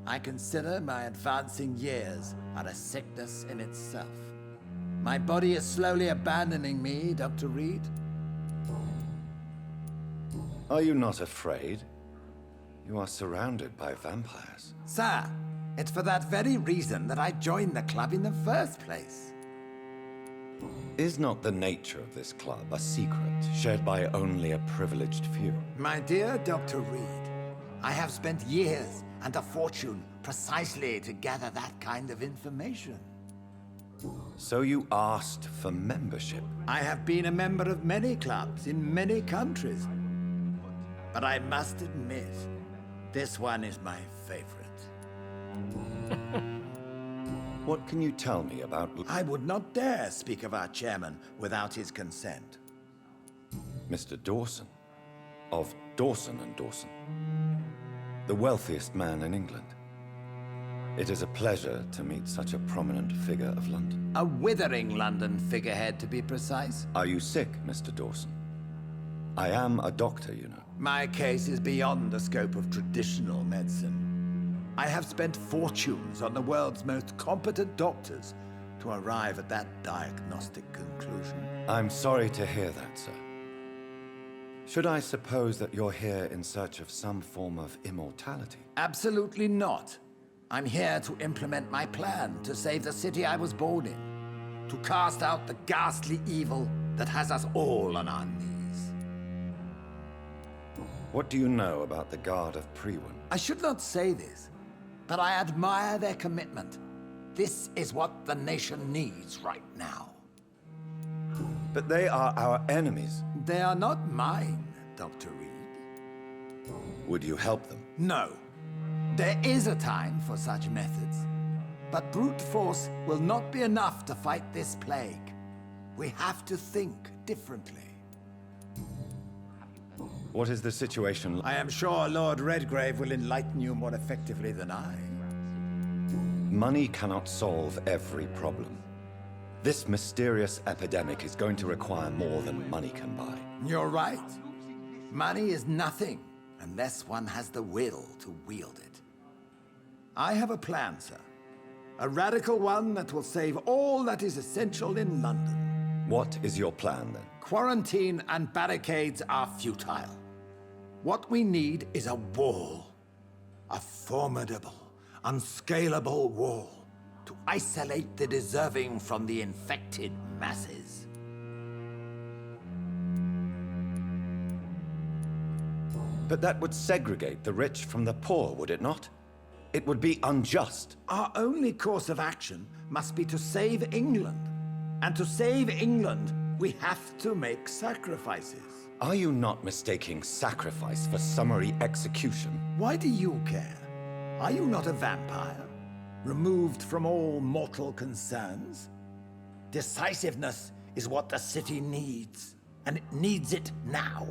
I consider my advancing years are a sickness in itself. My body is slowly abandoning me, Dr. Reed. Are you not afraid? You are surrounded by vampires. Sir, it's for that very reason that I joined the club in the first place. Is not the nature of this club a secret shared by only a privileged few? My dear Dr. Reed, I have spent years and a fortune precisely to gather that kind of information. So you asked for membership? I have been a member of many clubs in many countries. But I must admit, this one is my favorite. What can you tell me about... I would not dare speak of our chairman without his consent. Mr. Dawson, of Dawson and Dawson, the wealthiest man in England. It is a pleasure to meet such a prominent figure of London. A withering London figurehead, to be precise. Are you sick, Mr. Dawson? I am a doctor, you know. My case is beyond the scope of traditional medicine. I have spent fortunes on the world's most competent doctors to arrive at that diagnostic conclusion. I'm sorry to hear that, sir. Should I suppose that you're here in search of some form of immortality? Absolutely not. I'm here to implement my plan to save the city I was born in. To cast out the ghastly evil that has us all on our knees. What do you know about the Guard of Priwen? I should not say this, but I admire their commitment. This is what the nation needs right now. But they are our enemies. They are not mine, Dr. Reed. Would you help them? No. There is a time for such methods. But brute force will not be enough to fight this plague. We have to think differently. What is the situation like? I am sure Lord Redgrave will enlighten you more effectively than I. Money cannot solve every problem. This mysterious epidemic is going to require more than money can buy. You're right. Money is nothing unless one has the will to wield it. I have a plan, sir. A radical one that will save all that is essential in London. What is your plan, then? Quarantine and barricades are futile. What we need is a wall. A formidable, unscalable wall to isolate the deserving from the infected masses. But that would segregate the rich from the poor, would it not? It would be unjust. Our only course of action must be to save England. And to save England, we have to make sacrifices. Are you not mistaking sacrifice for summary execution? Why do you care? Are you not a vampire? Removed from all mortal concerns? Decisiveness is what the city needs, and it needs it now.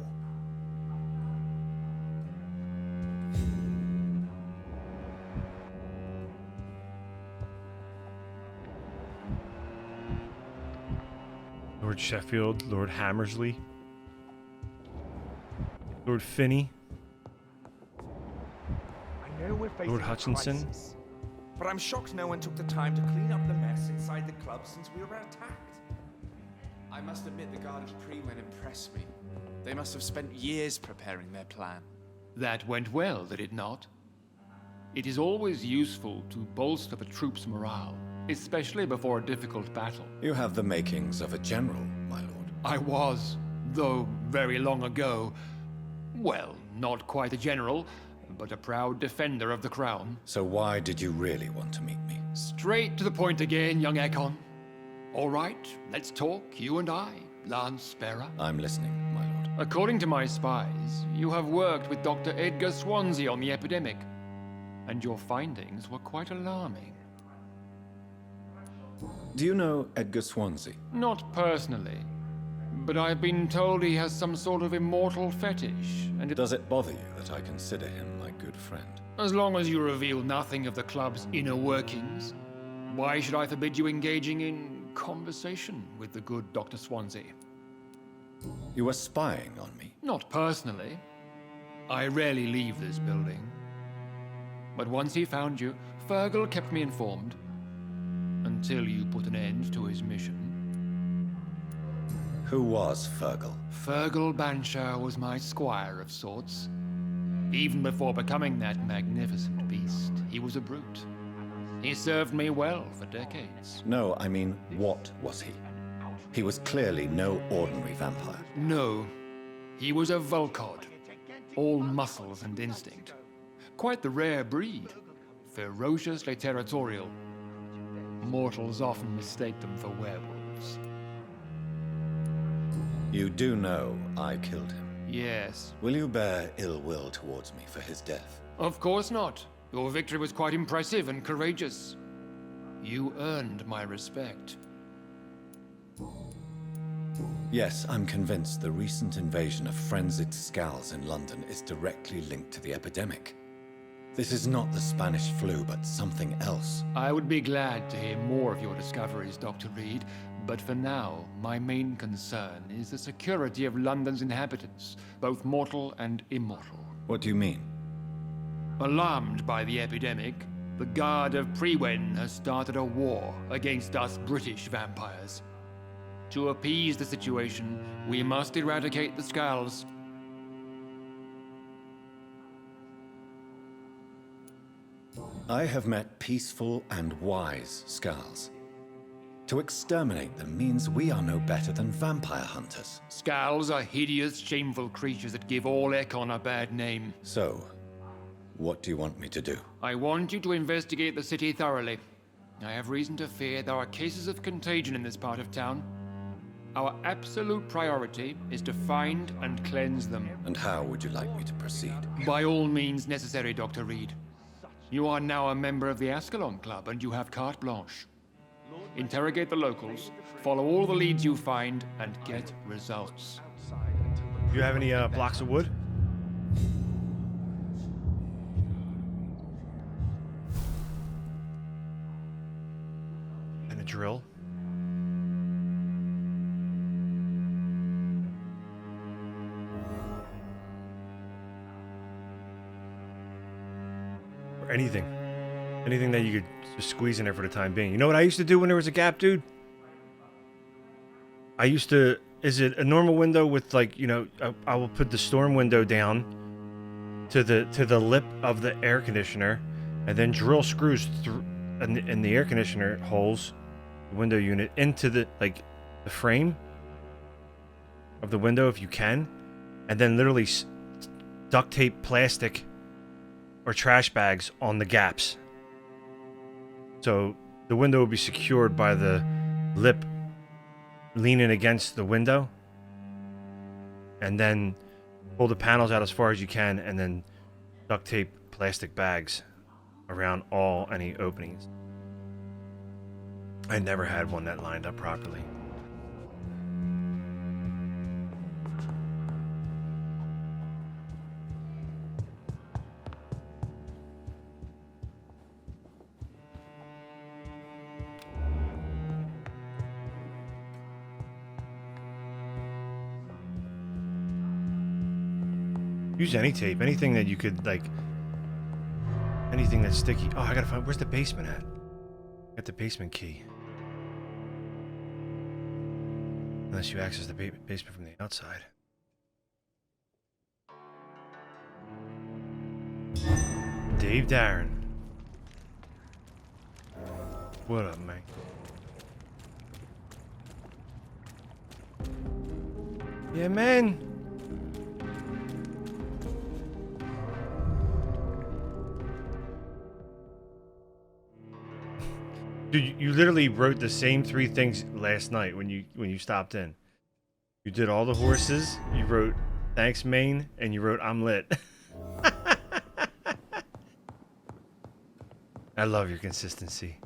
Lord Sheffield, Lord Hammersley, Lord Finney, I know we're facing Lord Hutchinson. a crisis, but I'm shocked no one took the time to clean up the mess inside the club since we were attacked. I must admit the Guard of Priwen impressed me. They must have spent years preparing their plan. That went well, did it not? It is always useful to bolster the troops' morale, especially before a difficult battle. You have the makings of a general, my lord. I was, though very long ago. Well, not quite a general, but a proud defender of the crown. So why did you really want to meet me? Straight to the point again, young Ekon. All right, let's talk, you and I, Lance Sparrow. I'm listening, my lord. According to my spies, you have worked with Dr. Edgar Swansea on the epidemic, and your findings were quite alarming. Do you know Edgar Swansea? Not personally, but I've been told he has some sort of immortal fetish, and Does it bother you that I consider him my good friend? as long as you reveal nothing of the club's inner workings, why should I forbid you engaging in conversation with the good Dr. Swansea? You were spying on me? Not personally. I rarely leave this building. But once he found you, Fergal kept me informed. Until you put an end to his mission. Who was Fergal? Fergal Banshire was my squire of sorts. Even before becoming that magnificent beast, he was a brute. He served me well for decades. No, I mean, what was he? He was clearly no ordinary vampire. No, he was a Volcod. All muscles and instinct. Quite the rare breed. Ferociously territorial. Mortals often mistake them for werewolves. You do know I killed him. Yes. Will you bear ill will towards me for his death? Of course not. Your victory was quite impressive and courageous. You earned my respect. Yes, I'm convinced the recent invasion of frenzied Scals in London is directly linked to the epidemic. This is not the Spanish flu, but something else. I would be glad to hear more of your discoveries, Dr. Reed, but for now, my main concern is the security of London's inhabitants, both mortal and immortal. What do you mean? Alarmed by the epidemic, the Guard of Priwen has started a war against us British vampires. To appease the situation, we must eradicate the Skulls. I have met peaceful and wise Skulls. To exterminate them means we are no better than vampire hunters. Skulls are hideous, shameful creatures that give all Ekon a bad name. So, what do you want me to do? I want you to investigate the city thoroughly. I have reason to fear there are cases of contagion in this part of town. Our absolute priority is to find and cleanse them. And how would you like me to proceed? By all means necessary, Dr. Reed. You are now a member of the Ascalon Club, and you have carte blanche. Interrogate the locals, follow all the leads you find, and get results. Do you have any blocks of wood? And a drill? Or anything. Anything that you could just squeeze in there for the time being. You know what I used to do when there was a gap, dude? I used to... Is it a normal window with, like, you know... I will put the storm window down to the lip of the air conditioner, and then drill screws through in the air conditioner holes, the window unit, into the, like, the frame of the window if you can, and then literally duct tape plastic or trash bags on the gaps. So the window will be secured by the lip leaning against the window, and then pull the panels out as far as you can, and then duct tape plastic bags around any openings. I never had one that lined up properly. Use any tape, anything that you could, like, anything that's sticky. Oh, I gotta find, where's the basement at? Got the basement key. Unless you access the basement from the outside. Dave Darren. What up, man? Yeah, man. Dude, you literally wrote the same 3 things last night when you stopped in. You did all the horses, you wrote thanks Maine, and you wrote I'm lit. I love your consistency.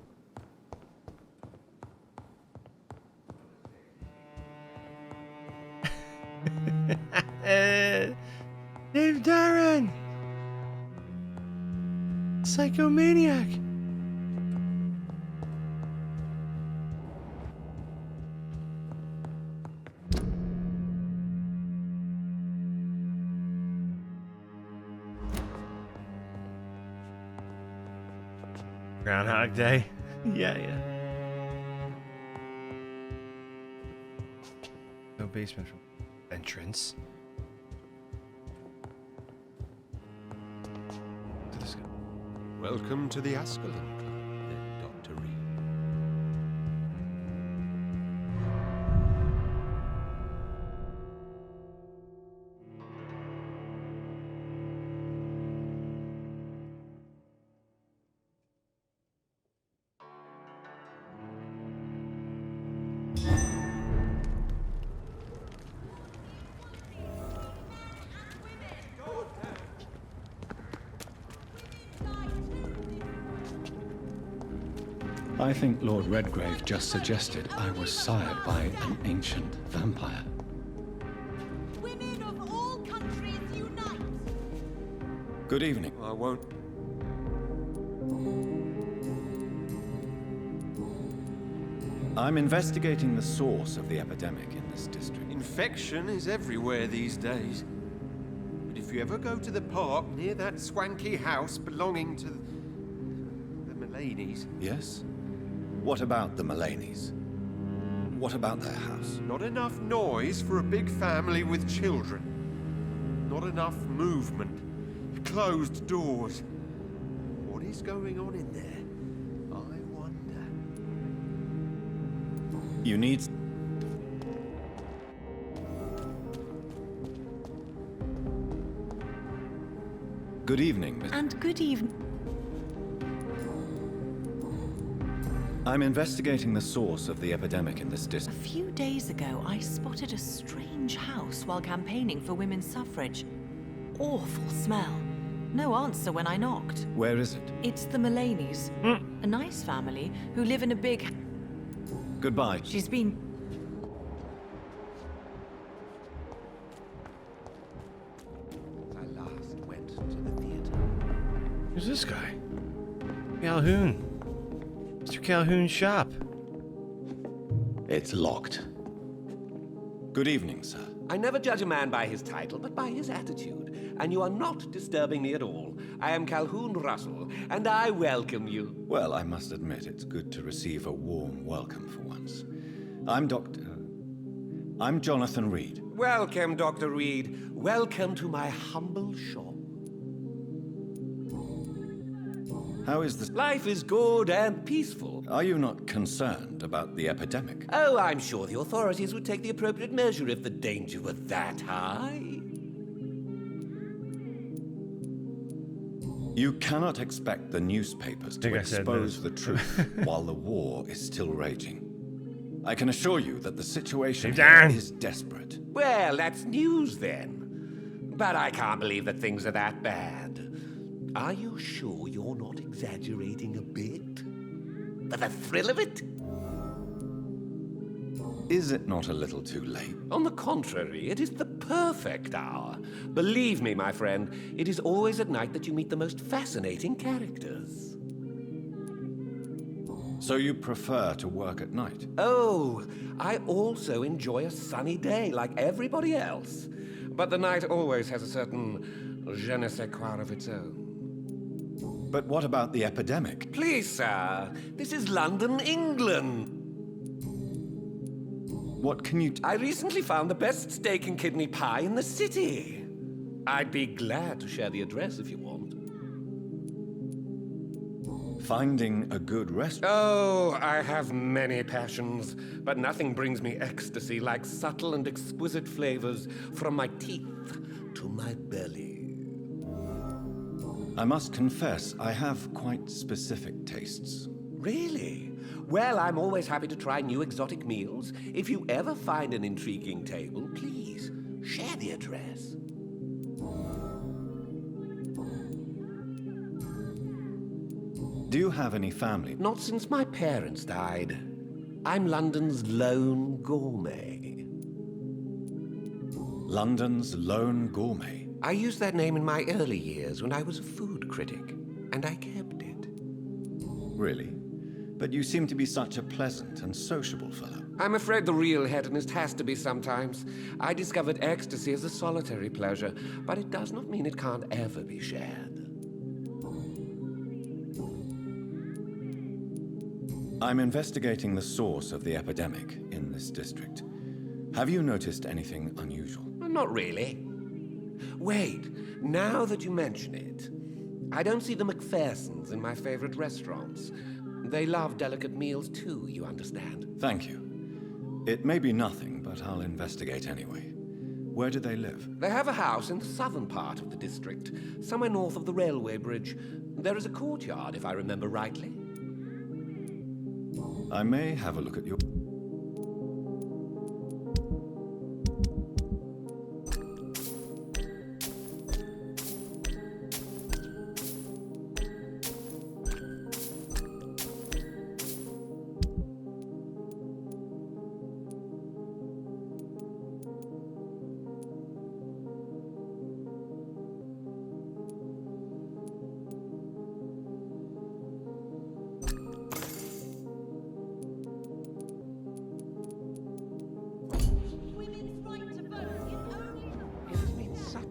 Dave Darren! Psychomaniac! Groundhog Day? Yeah. No basement from entrance. To this guy. Welcome to the Ascalon Club, then, Dr. Reed. I think Lord Redgrave just suggested I was sired by an ancient vampire. Women of all countries unite! Good evening. I won't. I'm investigating the source of the epidemic in this district. Infection is everywhere these days. But if you ever go to the park near that swanky house belonging to the Mullaneys... Yes? What about the Mullaneys? What about their house? Not enough noise for a big family with children. Not enough movement. Closed doors. What is going on in there? I wonder. You need... Good evening, Miss... And good evening. I'm investigating the source of the epidemic in this A district. few days ago, I spotted a strange house while campaigning for women's suffrage. Awful smell. No answer when I knocked. Where is it? It's the Mullaneys. A nice family who live in a big... Goodbye. She's been... I last went to the theater. Who's this guy? Calhoun. Mr. Calhoun's shop. It's locked. Good evening, sir. I never judge a man by his title, but by his attitude. And you are not disturbing me at all. I am Calhoun Russell, and I welcome you. Well, I must admit, it's good to receive a warm welcome for once. I'm Jonathan Reed. Welcome, Dr. Reed. Welcome to my humble shop. How is the... Life is good and peaceful. Are you not concerned about the epidemic? Oh, I'm sure the authorities would take the appropriate measure if the danger were that high. You cannot expect the newspapers to expose the truth while the war is still raging. I can assure you that the situation here is desperate. Well, that's news then. But I can't believe that things are that bad. Are you sure you're not exaggerating a bit? For the thrill of it? Is it not a little too late? On the contrary, it is the perfect hour. Believe me, my friend, it is always at night that you meet the most fascinating characters. So you prefer to work at night? Oh, I also enjoy a sunny day like everybody else. But the night always has a certain je ne sais quoi of its own. But what about the epidemic? Please, sir, this is London, England. What can you... I recently found the best steak and kidney pie in the city. I'd be glad to share the address if you want. Finding a good restaurant? Oh, I have many passions, but nothing brings me ecstasy like subtle and exquisite flavors from my teeth to my belly. I must confess, I have quite specific tastes. Really? Well, I'm always happy to try new exotic meals. If you ever find an intriguing table, please share the address. Do you have any family? Not since my parents died. I'm London's lone gourmet. London's lone gourmet? I used that name in my early years when I was a food critic, and I kept it. Really? But you seem to be such a pleasant and sociable fellow. I'm afraid the real hedonist has to be sometimes. I discovered ecstasy as a solitary pleasure, but it does not mean it can't ever be shared. I'm investigating the source of the epidemic in this district. Have you noticed anything unusual? Not really. Wait, now that you mention it, I don't see the McPhersons in my favorite restaurants. They love delicate meals too, you understand. Thank you. It may be nothing, but I'll investigate anyway. Where do they live? They have a house in the southern part of the district, somewhere north of the railway bridge. There is a courtyard, if I remember rightly. I may have a look at your...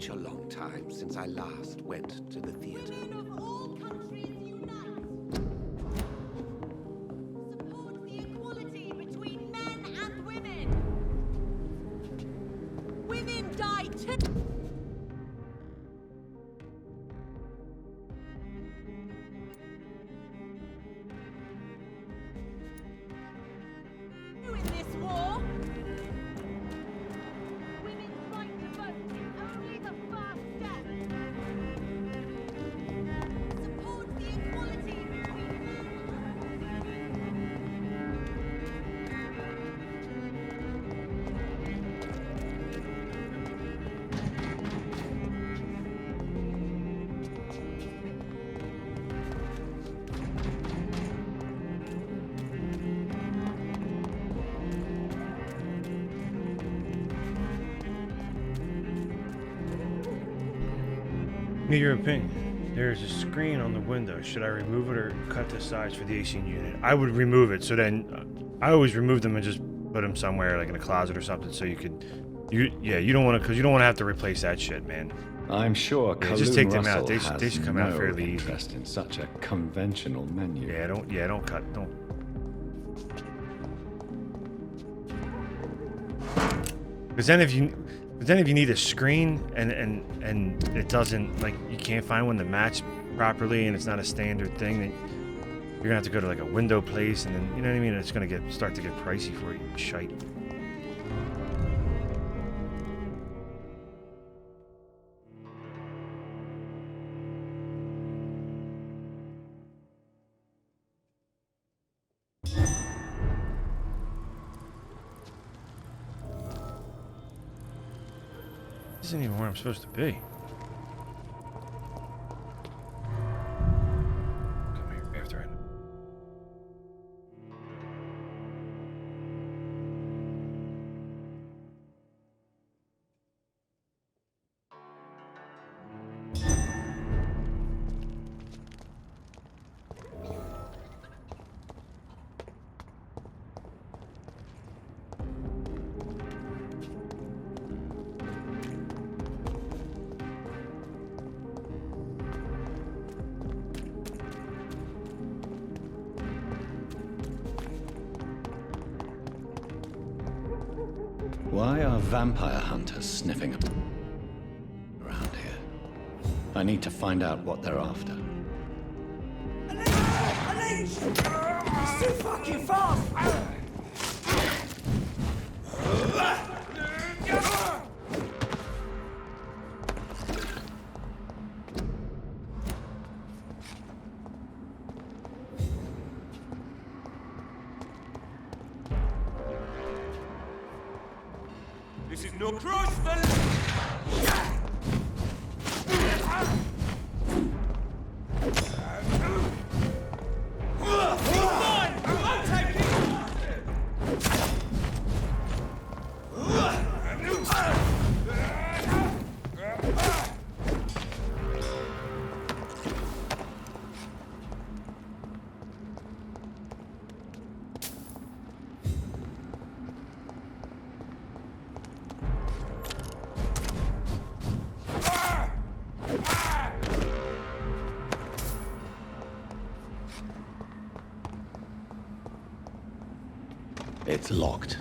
such a long time since I last went to the theater. Support the equality between men and women. Women die too. In this war, women's right to vote is only the first step. Support the equality between Give me your opinion. There's a screen on the window. Should I remove it or cut the sides for the AC unit? I would remove it. So then, I always remove them and just put them somewhere, like in a closet or something, so you could. You don't want to, because you don't want to have to replace that shit, man. I'm sure just take them out. Russell They should come has out fairly no easy. interest in such a conventional menu. Don't cut. Don't. Because then if you need a screen and it doesn't, like, you can't find one to match properly and it's not a standard thing, then you're gonna have to go to like a window place, and then, you know what I mean, it's gonna start to get pricey for you. Shite. This isn't even where I'm supposed to be. Come here, after I. Why are vampire hunters sniffing around here? I need to find out what they're after. He's too fucking fast! This is no crossfit! It's locked.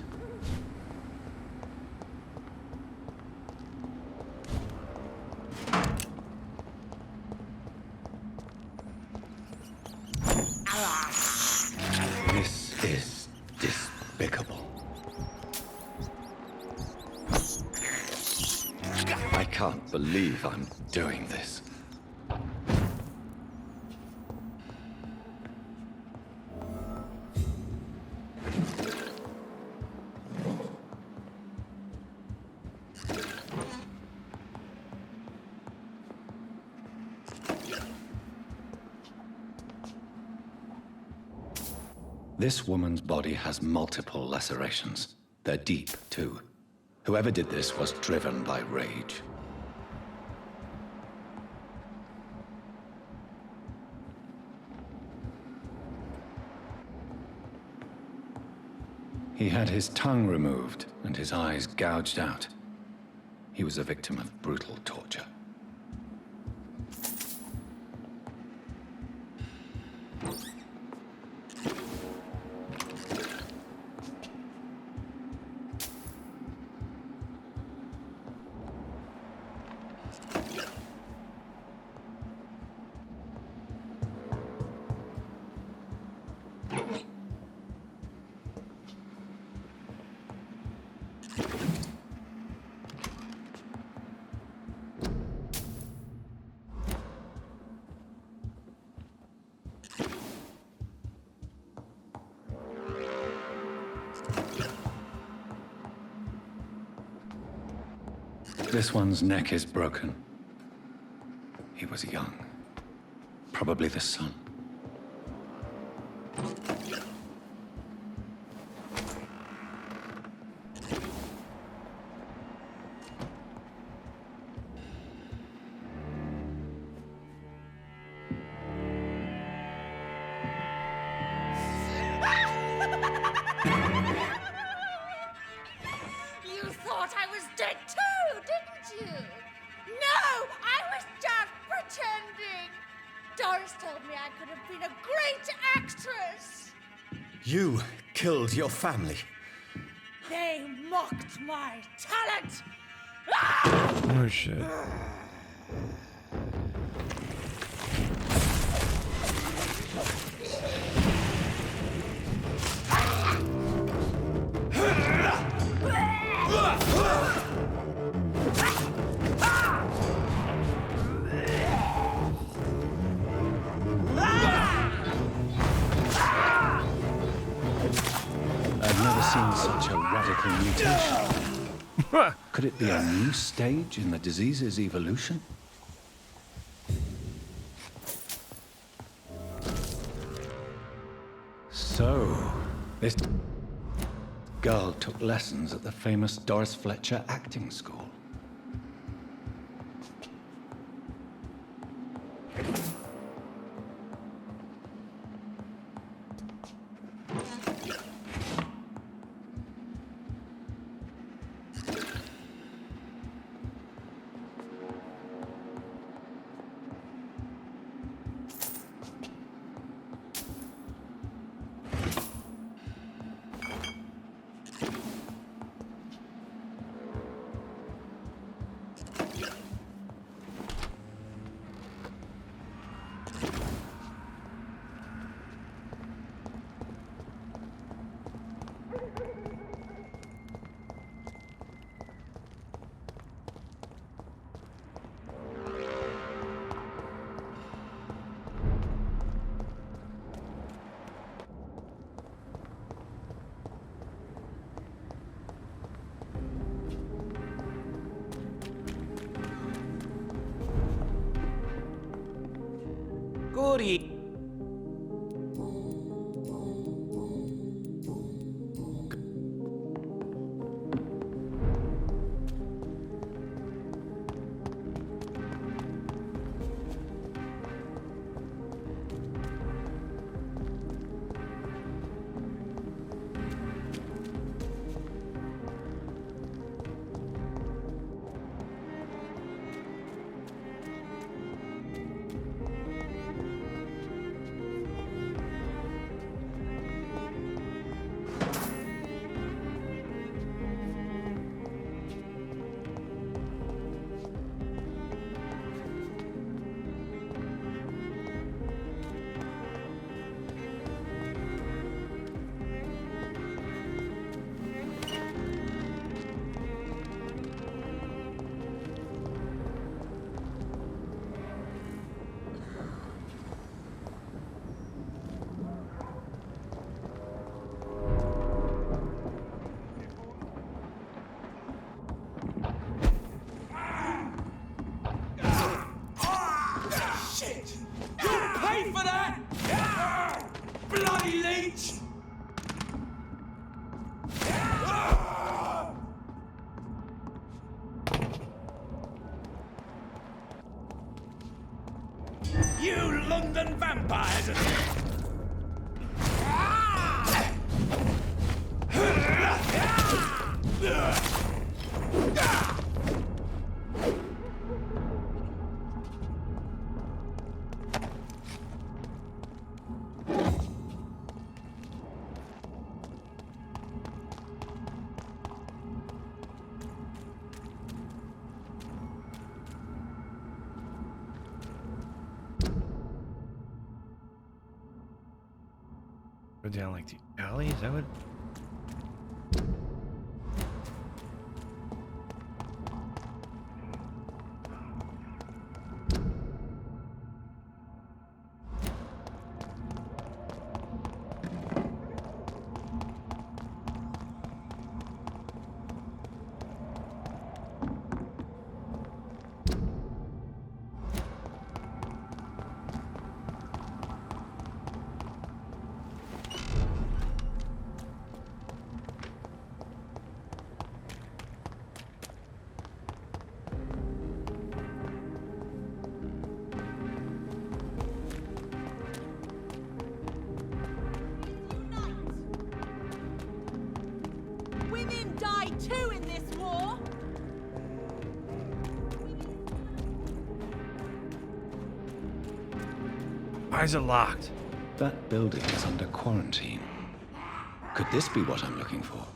This is despicable. I can't believe I'm doing this. This woman's body has multiple lacerations. They're deep, too. Whoever did this was driven by rage. He had his tongue removed and his eyes gouged out. he was a victim of brutal torture. This one's neck is broken. He was young. Probably the son. You thought I was dead too, didn't you? No, I was just pretending. Doris told me I could have been a great actress. You killed your family. They mocked my talent. Oh shit. I've never seen such a radical mutation. Could it be a new stage in the disease's evolution? So, this girl took lessons at the famous Doris Fletcher acting school. Goody. You London vampires! down like the alley? Is that what? Women die too in this war. Why is it locked? That building is under quarantine. Could this be what I'm looking for?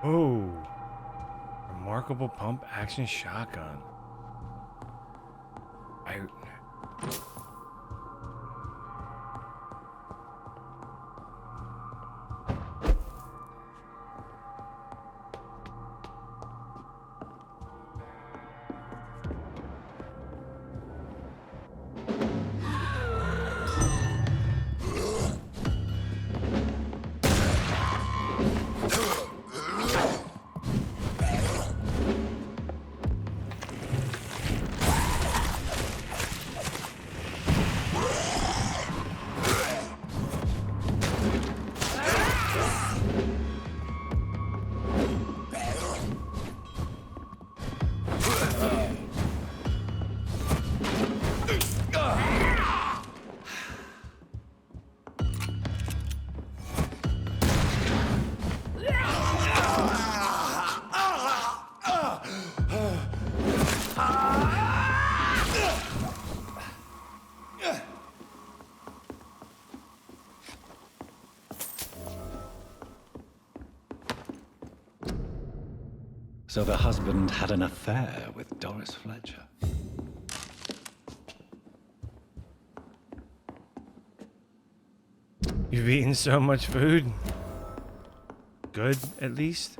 Oh, remarkable pump action shotgun. So the husband had an affair with Doris Fletcher. You've eaten so much food. good, at least.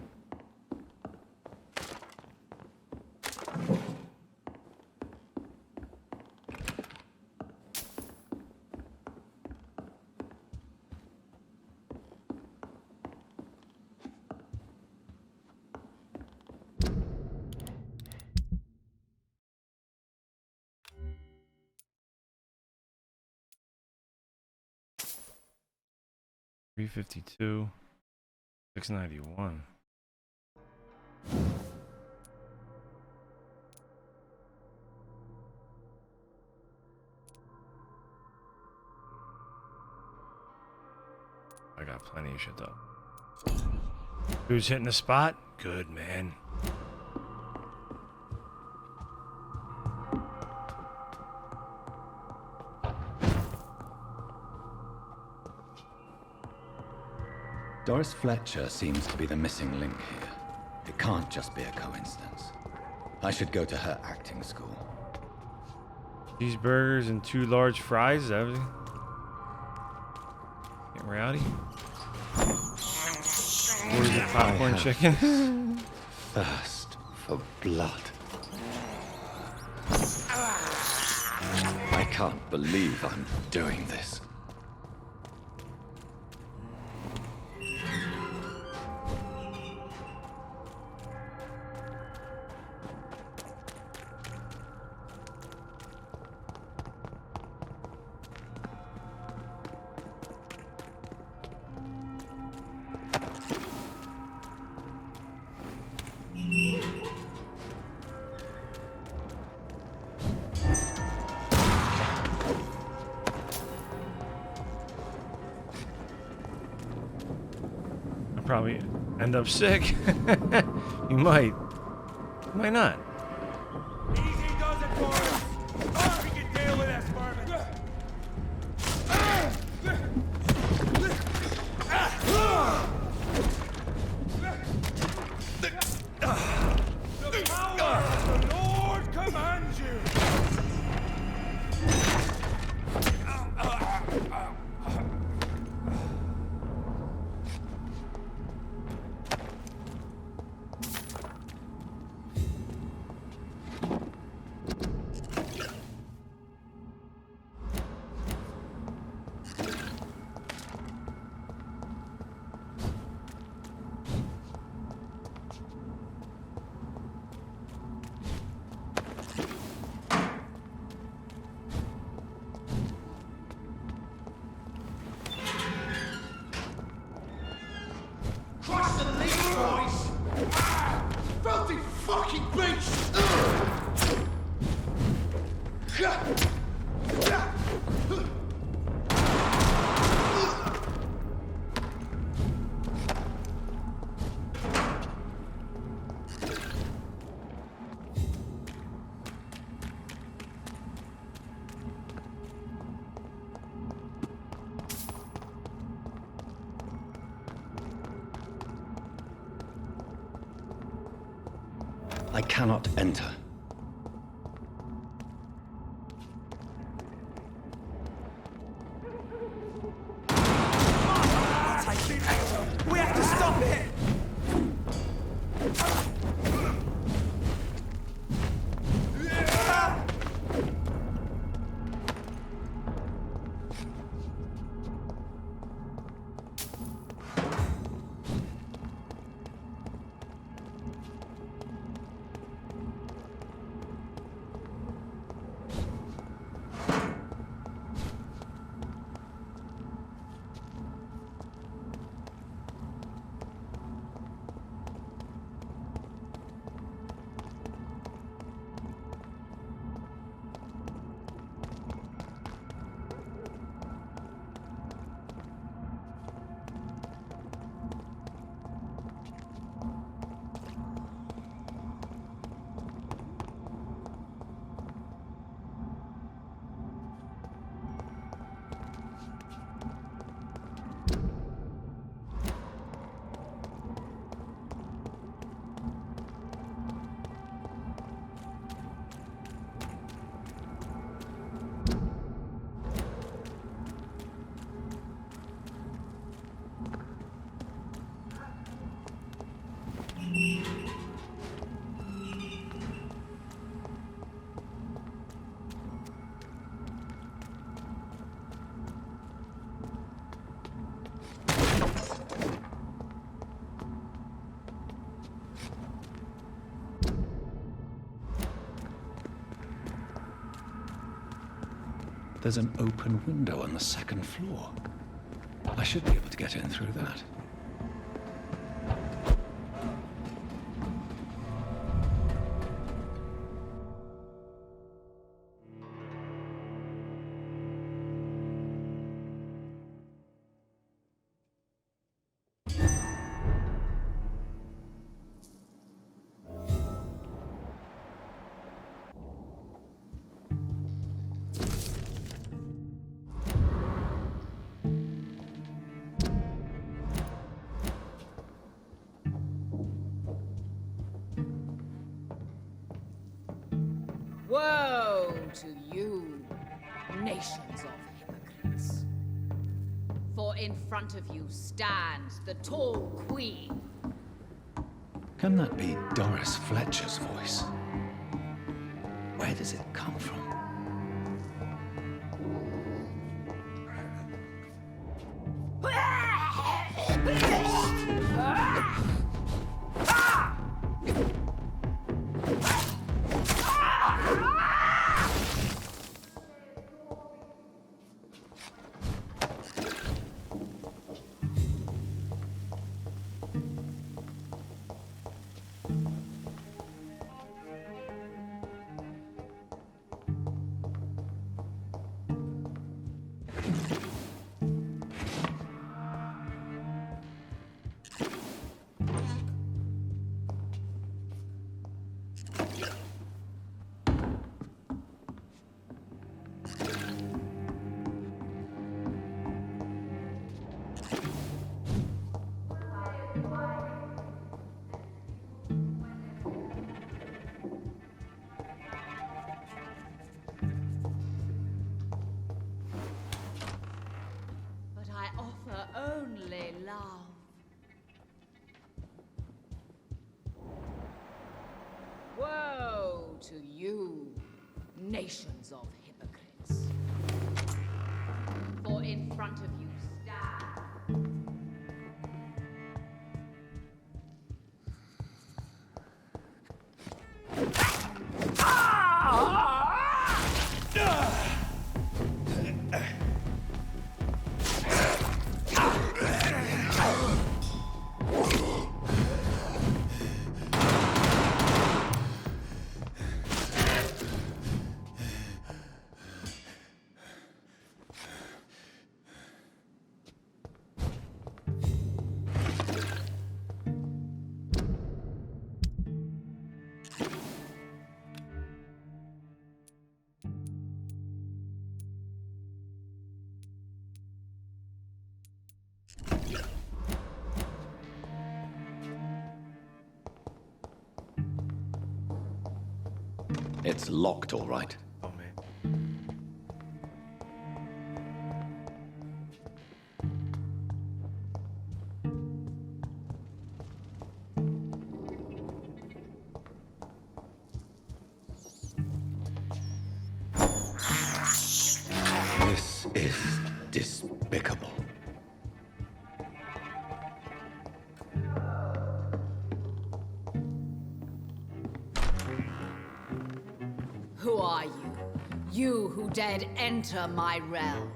$352, $691. I got plenty of shit though. Who's hitting the spot? Good, man. Doris Fletcher seems to be the missing link here. It can't just be a coincidence. I should go to her acting school. Cheeseburgers and 2 large fries, is that everything? Getting rowdy? Orders of popcorn chicken. Thirst for blood. I can't believe I'm doing this. Probably end up sick. You might. You might not. Easy does it for us. Oh, we can deal with this, Mervyn. The power of the Lord commands you. I cannot enter. We have to stop it! there's an open window on the second floor. I should be able to get in through that. Woe to you, nations of hypocrites. For in front of you stands the tall queen. Can that be Doris Fletcher's voice? Where does it come from? Only love. Woe to you, nations of hypocrites. For in front of you stand. It's locked, all right. Oh, man. This is despicable. Who are you? You who dared enter my realm.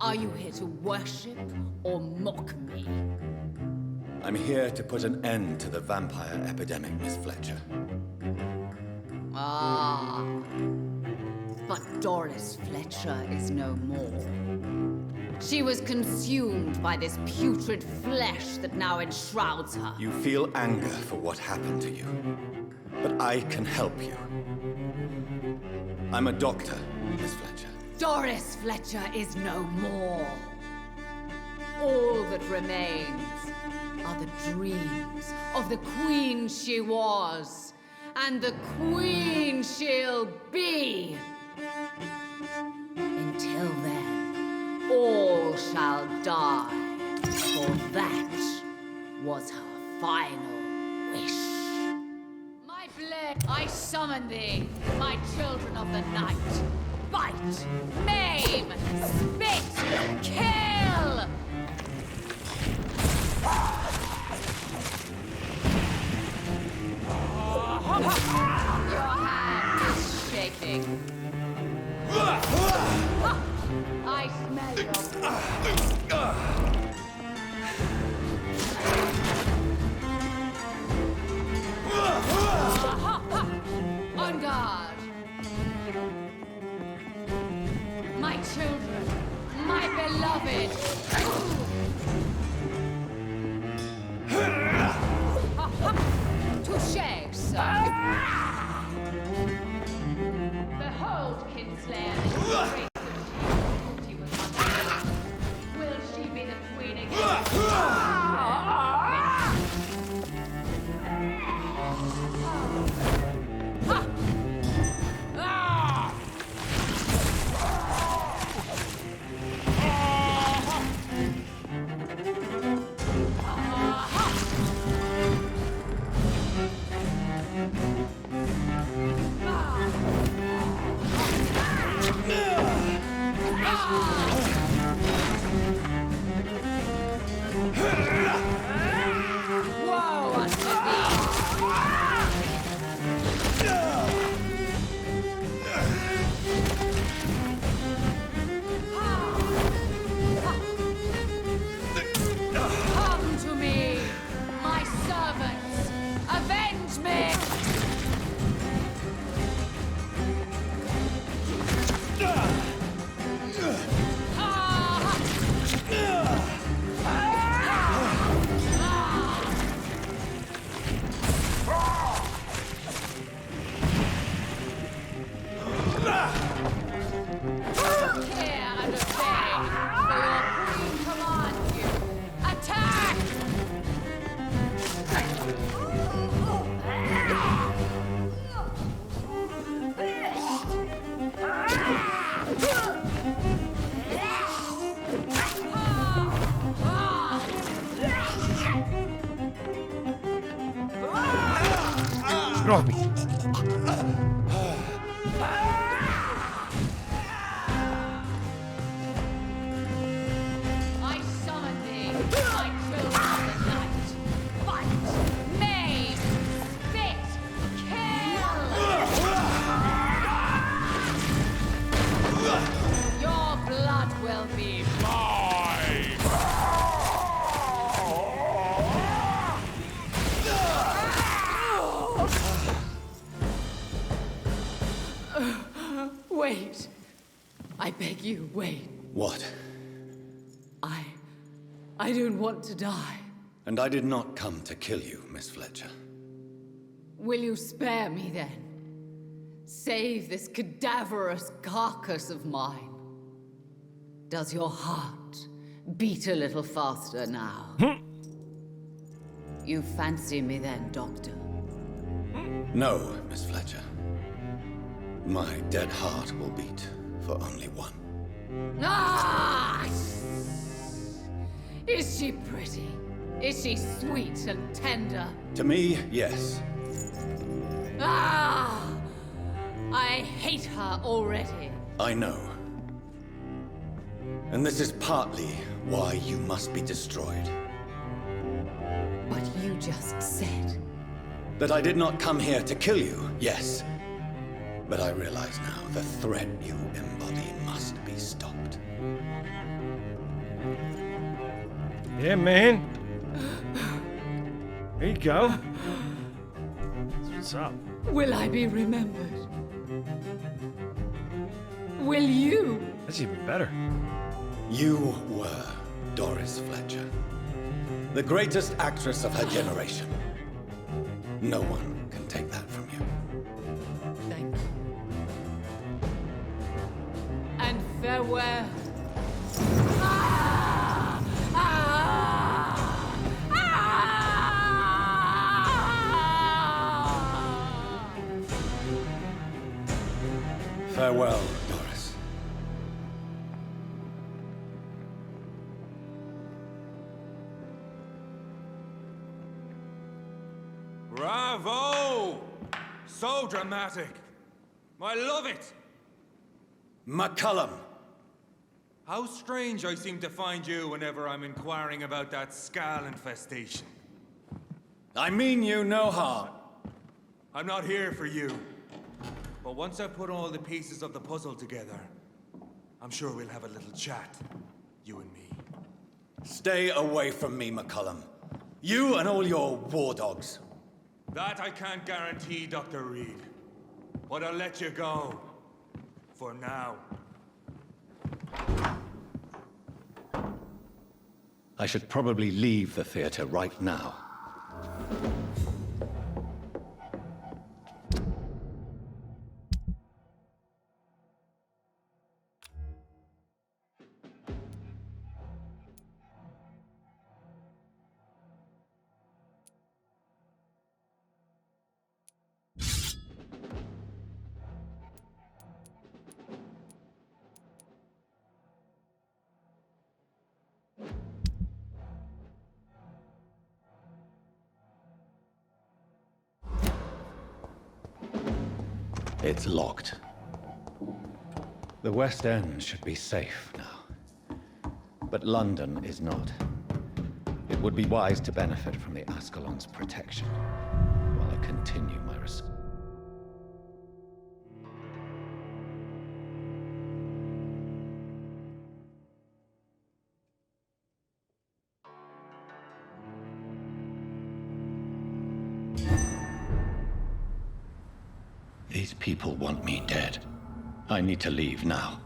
Are you here to worship or mock me? I'm here to put an end to the vampire epidemic, Miss Fletcher. Ah. But Doris Fletcher is no more. She was consumed by this putrid flesh that now enshrouds her. You feel anger for what happened to you, but I can help you. I'm a doctor, Miss Fletcher. Doris Fletcher is no more. All that remains are the dreams of the queen she was, and the queen she'll be. Until then, all shall die, for that was her final wish. My blade, I summon thee, my children of the night. Bite, maim, spit, kill! Your hand is shaking. I smell your on guard. My children, my beloved. Touché, sir. Behold, Kinslayer. Will she be the queen again? Come to me, my servants. Avenge me. Here and obey, for your queen commands you. Attack! Get off me. I summon thee, my children of the night. Fight, maim, spit, kill! Your blood will be mine! Wait. I beg you, wait. What? I don't want to die. And I did not come to kill you, Miss Fletcher. Will you spare me then? Save this cadaverous carcass of mine. Does your heart beat a little faster now? You fancy me then, Doctor? No, Miss Fletcher. My dead heart will beat for only one. Ah! Is she pretty? Is she sweet and tender? To me, yes. Ah! I hate her already. I know. And this is partly why you must be destroyed. But you just said... That I did not come here to kill you, yes. But I realize now the threat you embody must be stopped. Yeah, man. There you go. What's up? Will I be remembered? Will you? That's even better. You were Doris Fletcher, the greatest actress of her generation. No one can take that from you. Thank you. And farewell. Ah! Ah! Ah! Farewell, Doris. Bravo! So dramatic. I love it. McCullum. How strange I seem to find you whenever I'm inquiring about that Skal infestation. I mean you no harm. I'm not here for you. But once I put all the pieces of the puzzle together, I'm sure we'll have a little chat, you and me. Stay away from me, McCullum. You and all your war dogs. That I can't guarantee, Dr. Reed. But I'll let you go. For now. I should probably leave the theater right now. It's locked. The West End should be safe now. But London is not. It would be wise to benefit from the Ascalon's protection while I continue my research. These people want me dead. I need to leave now.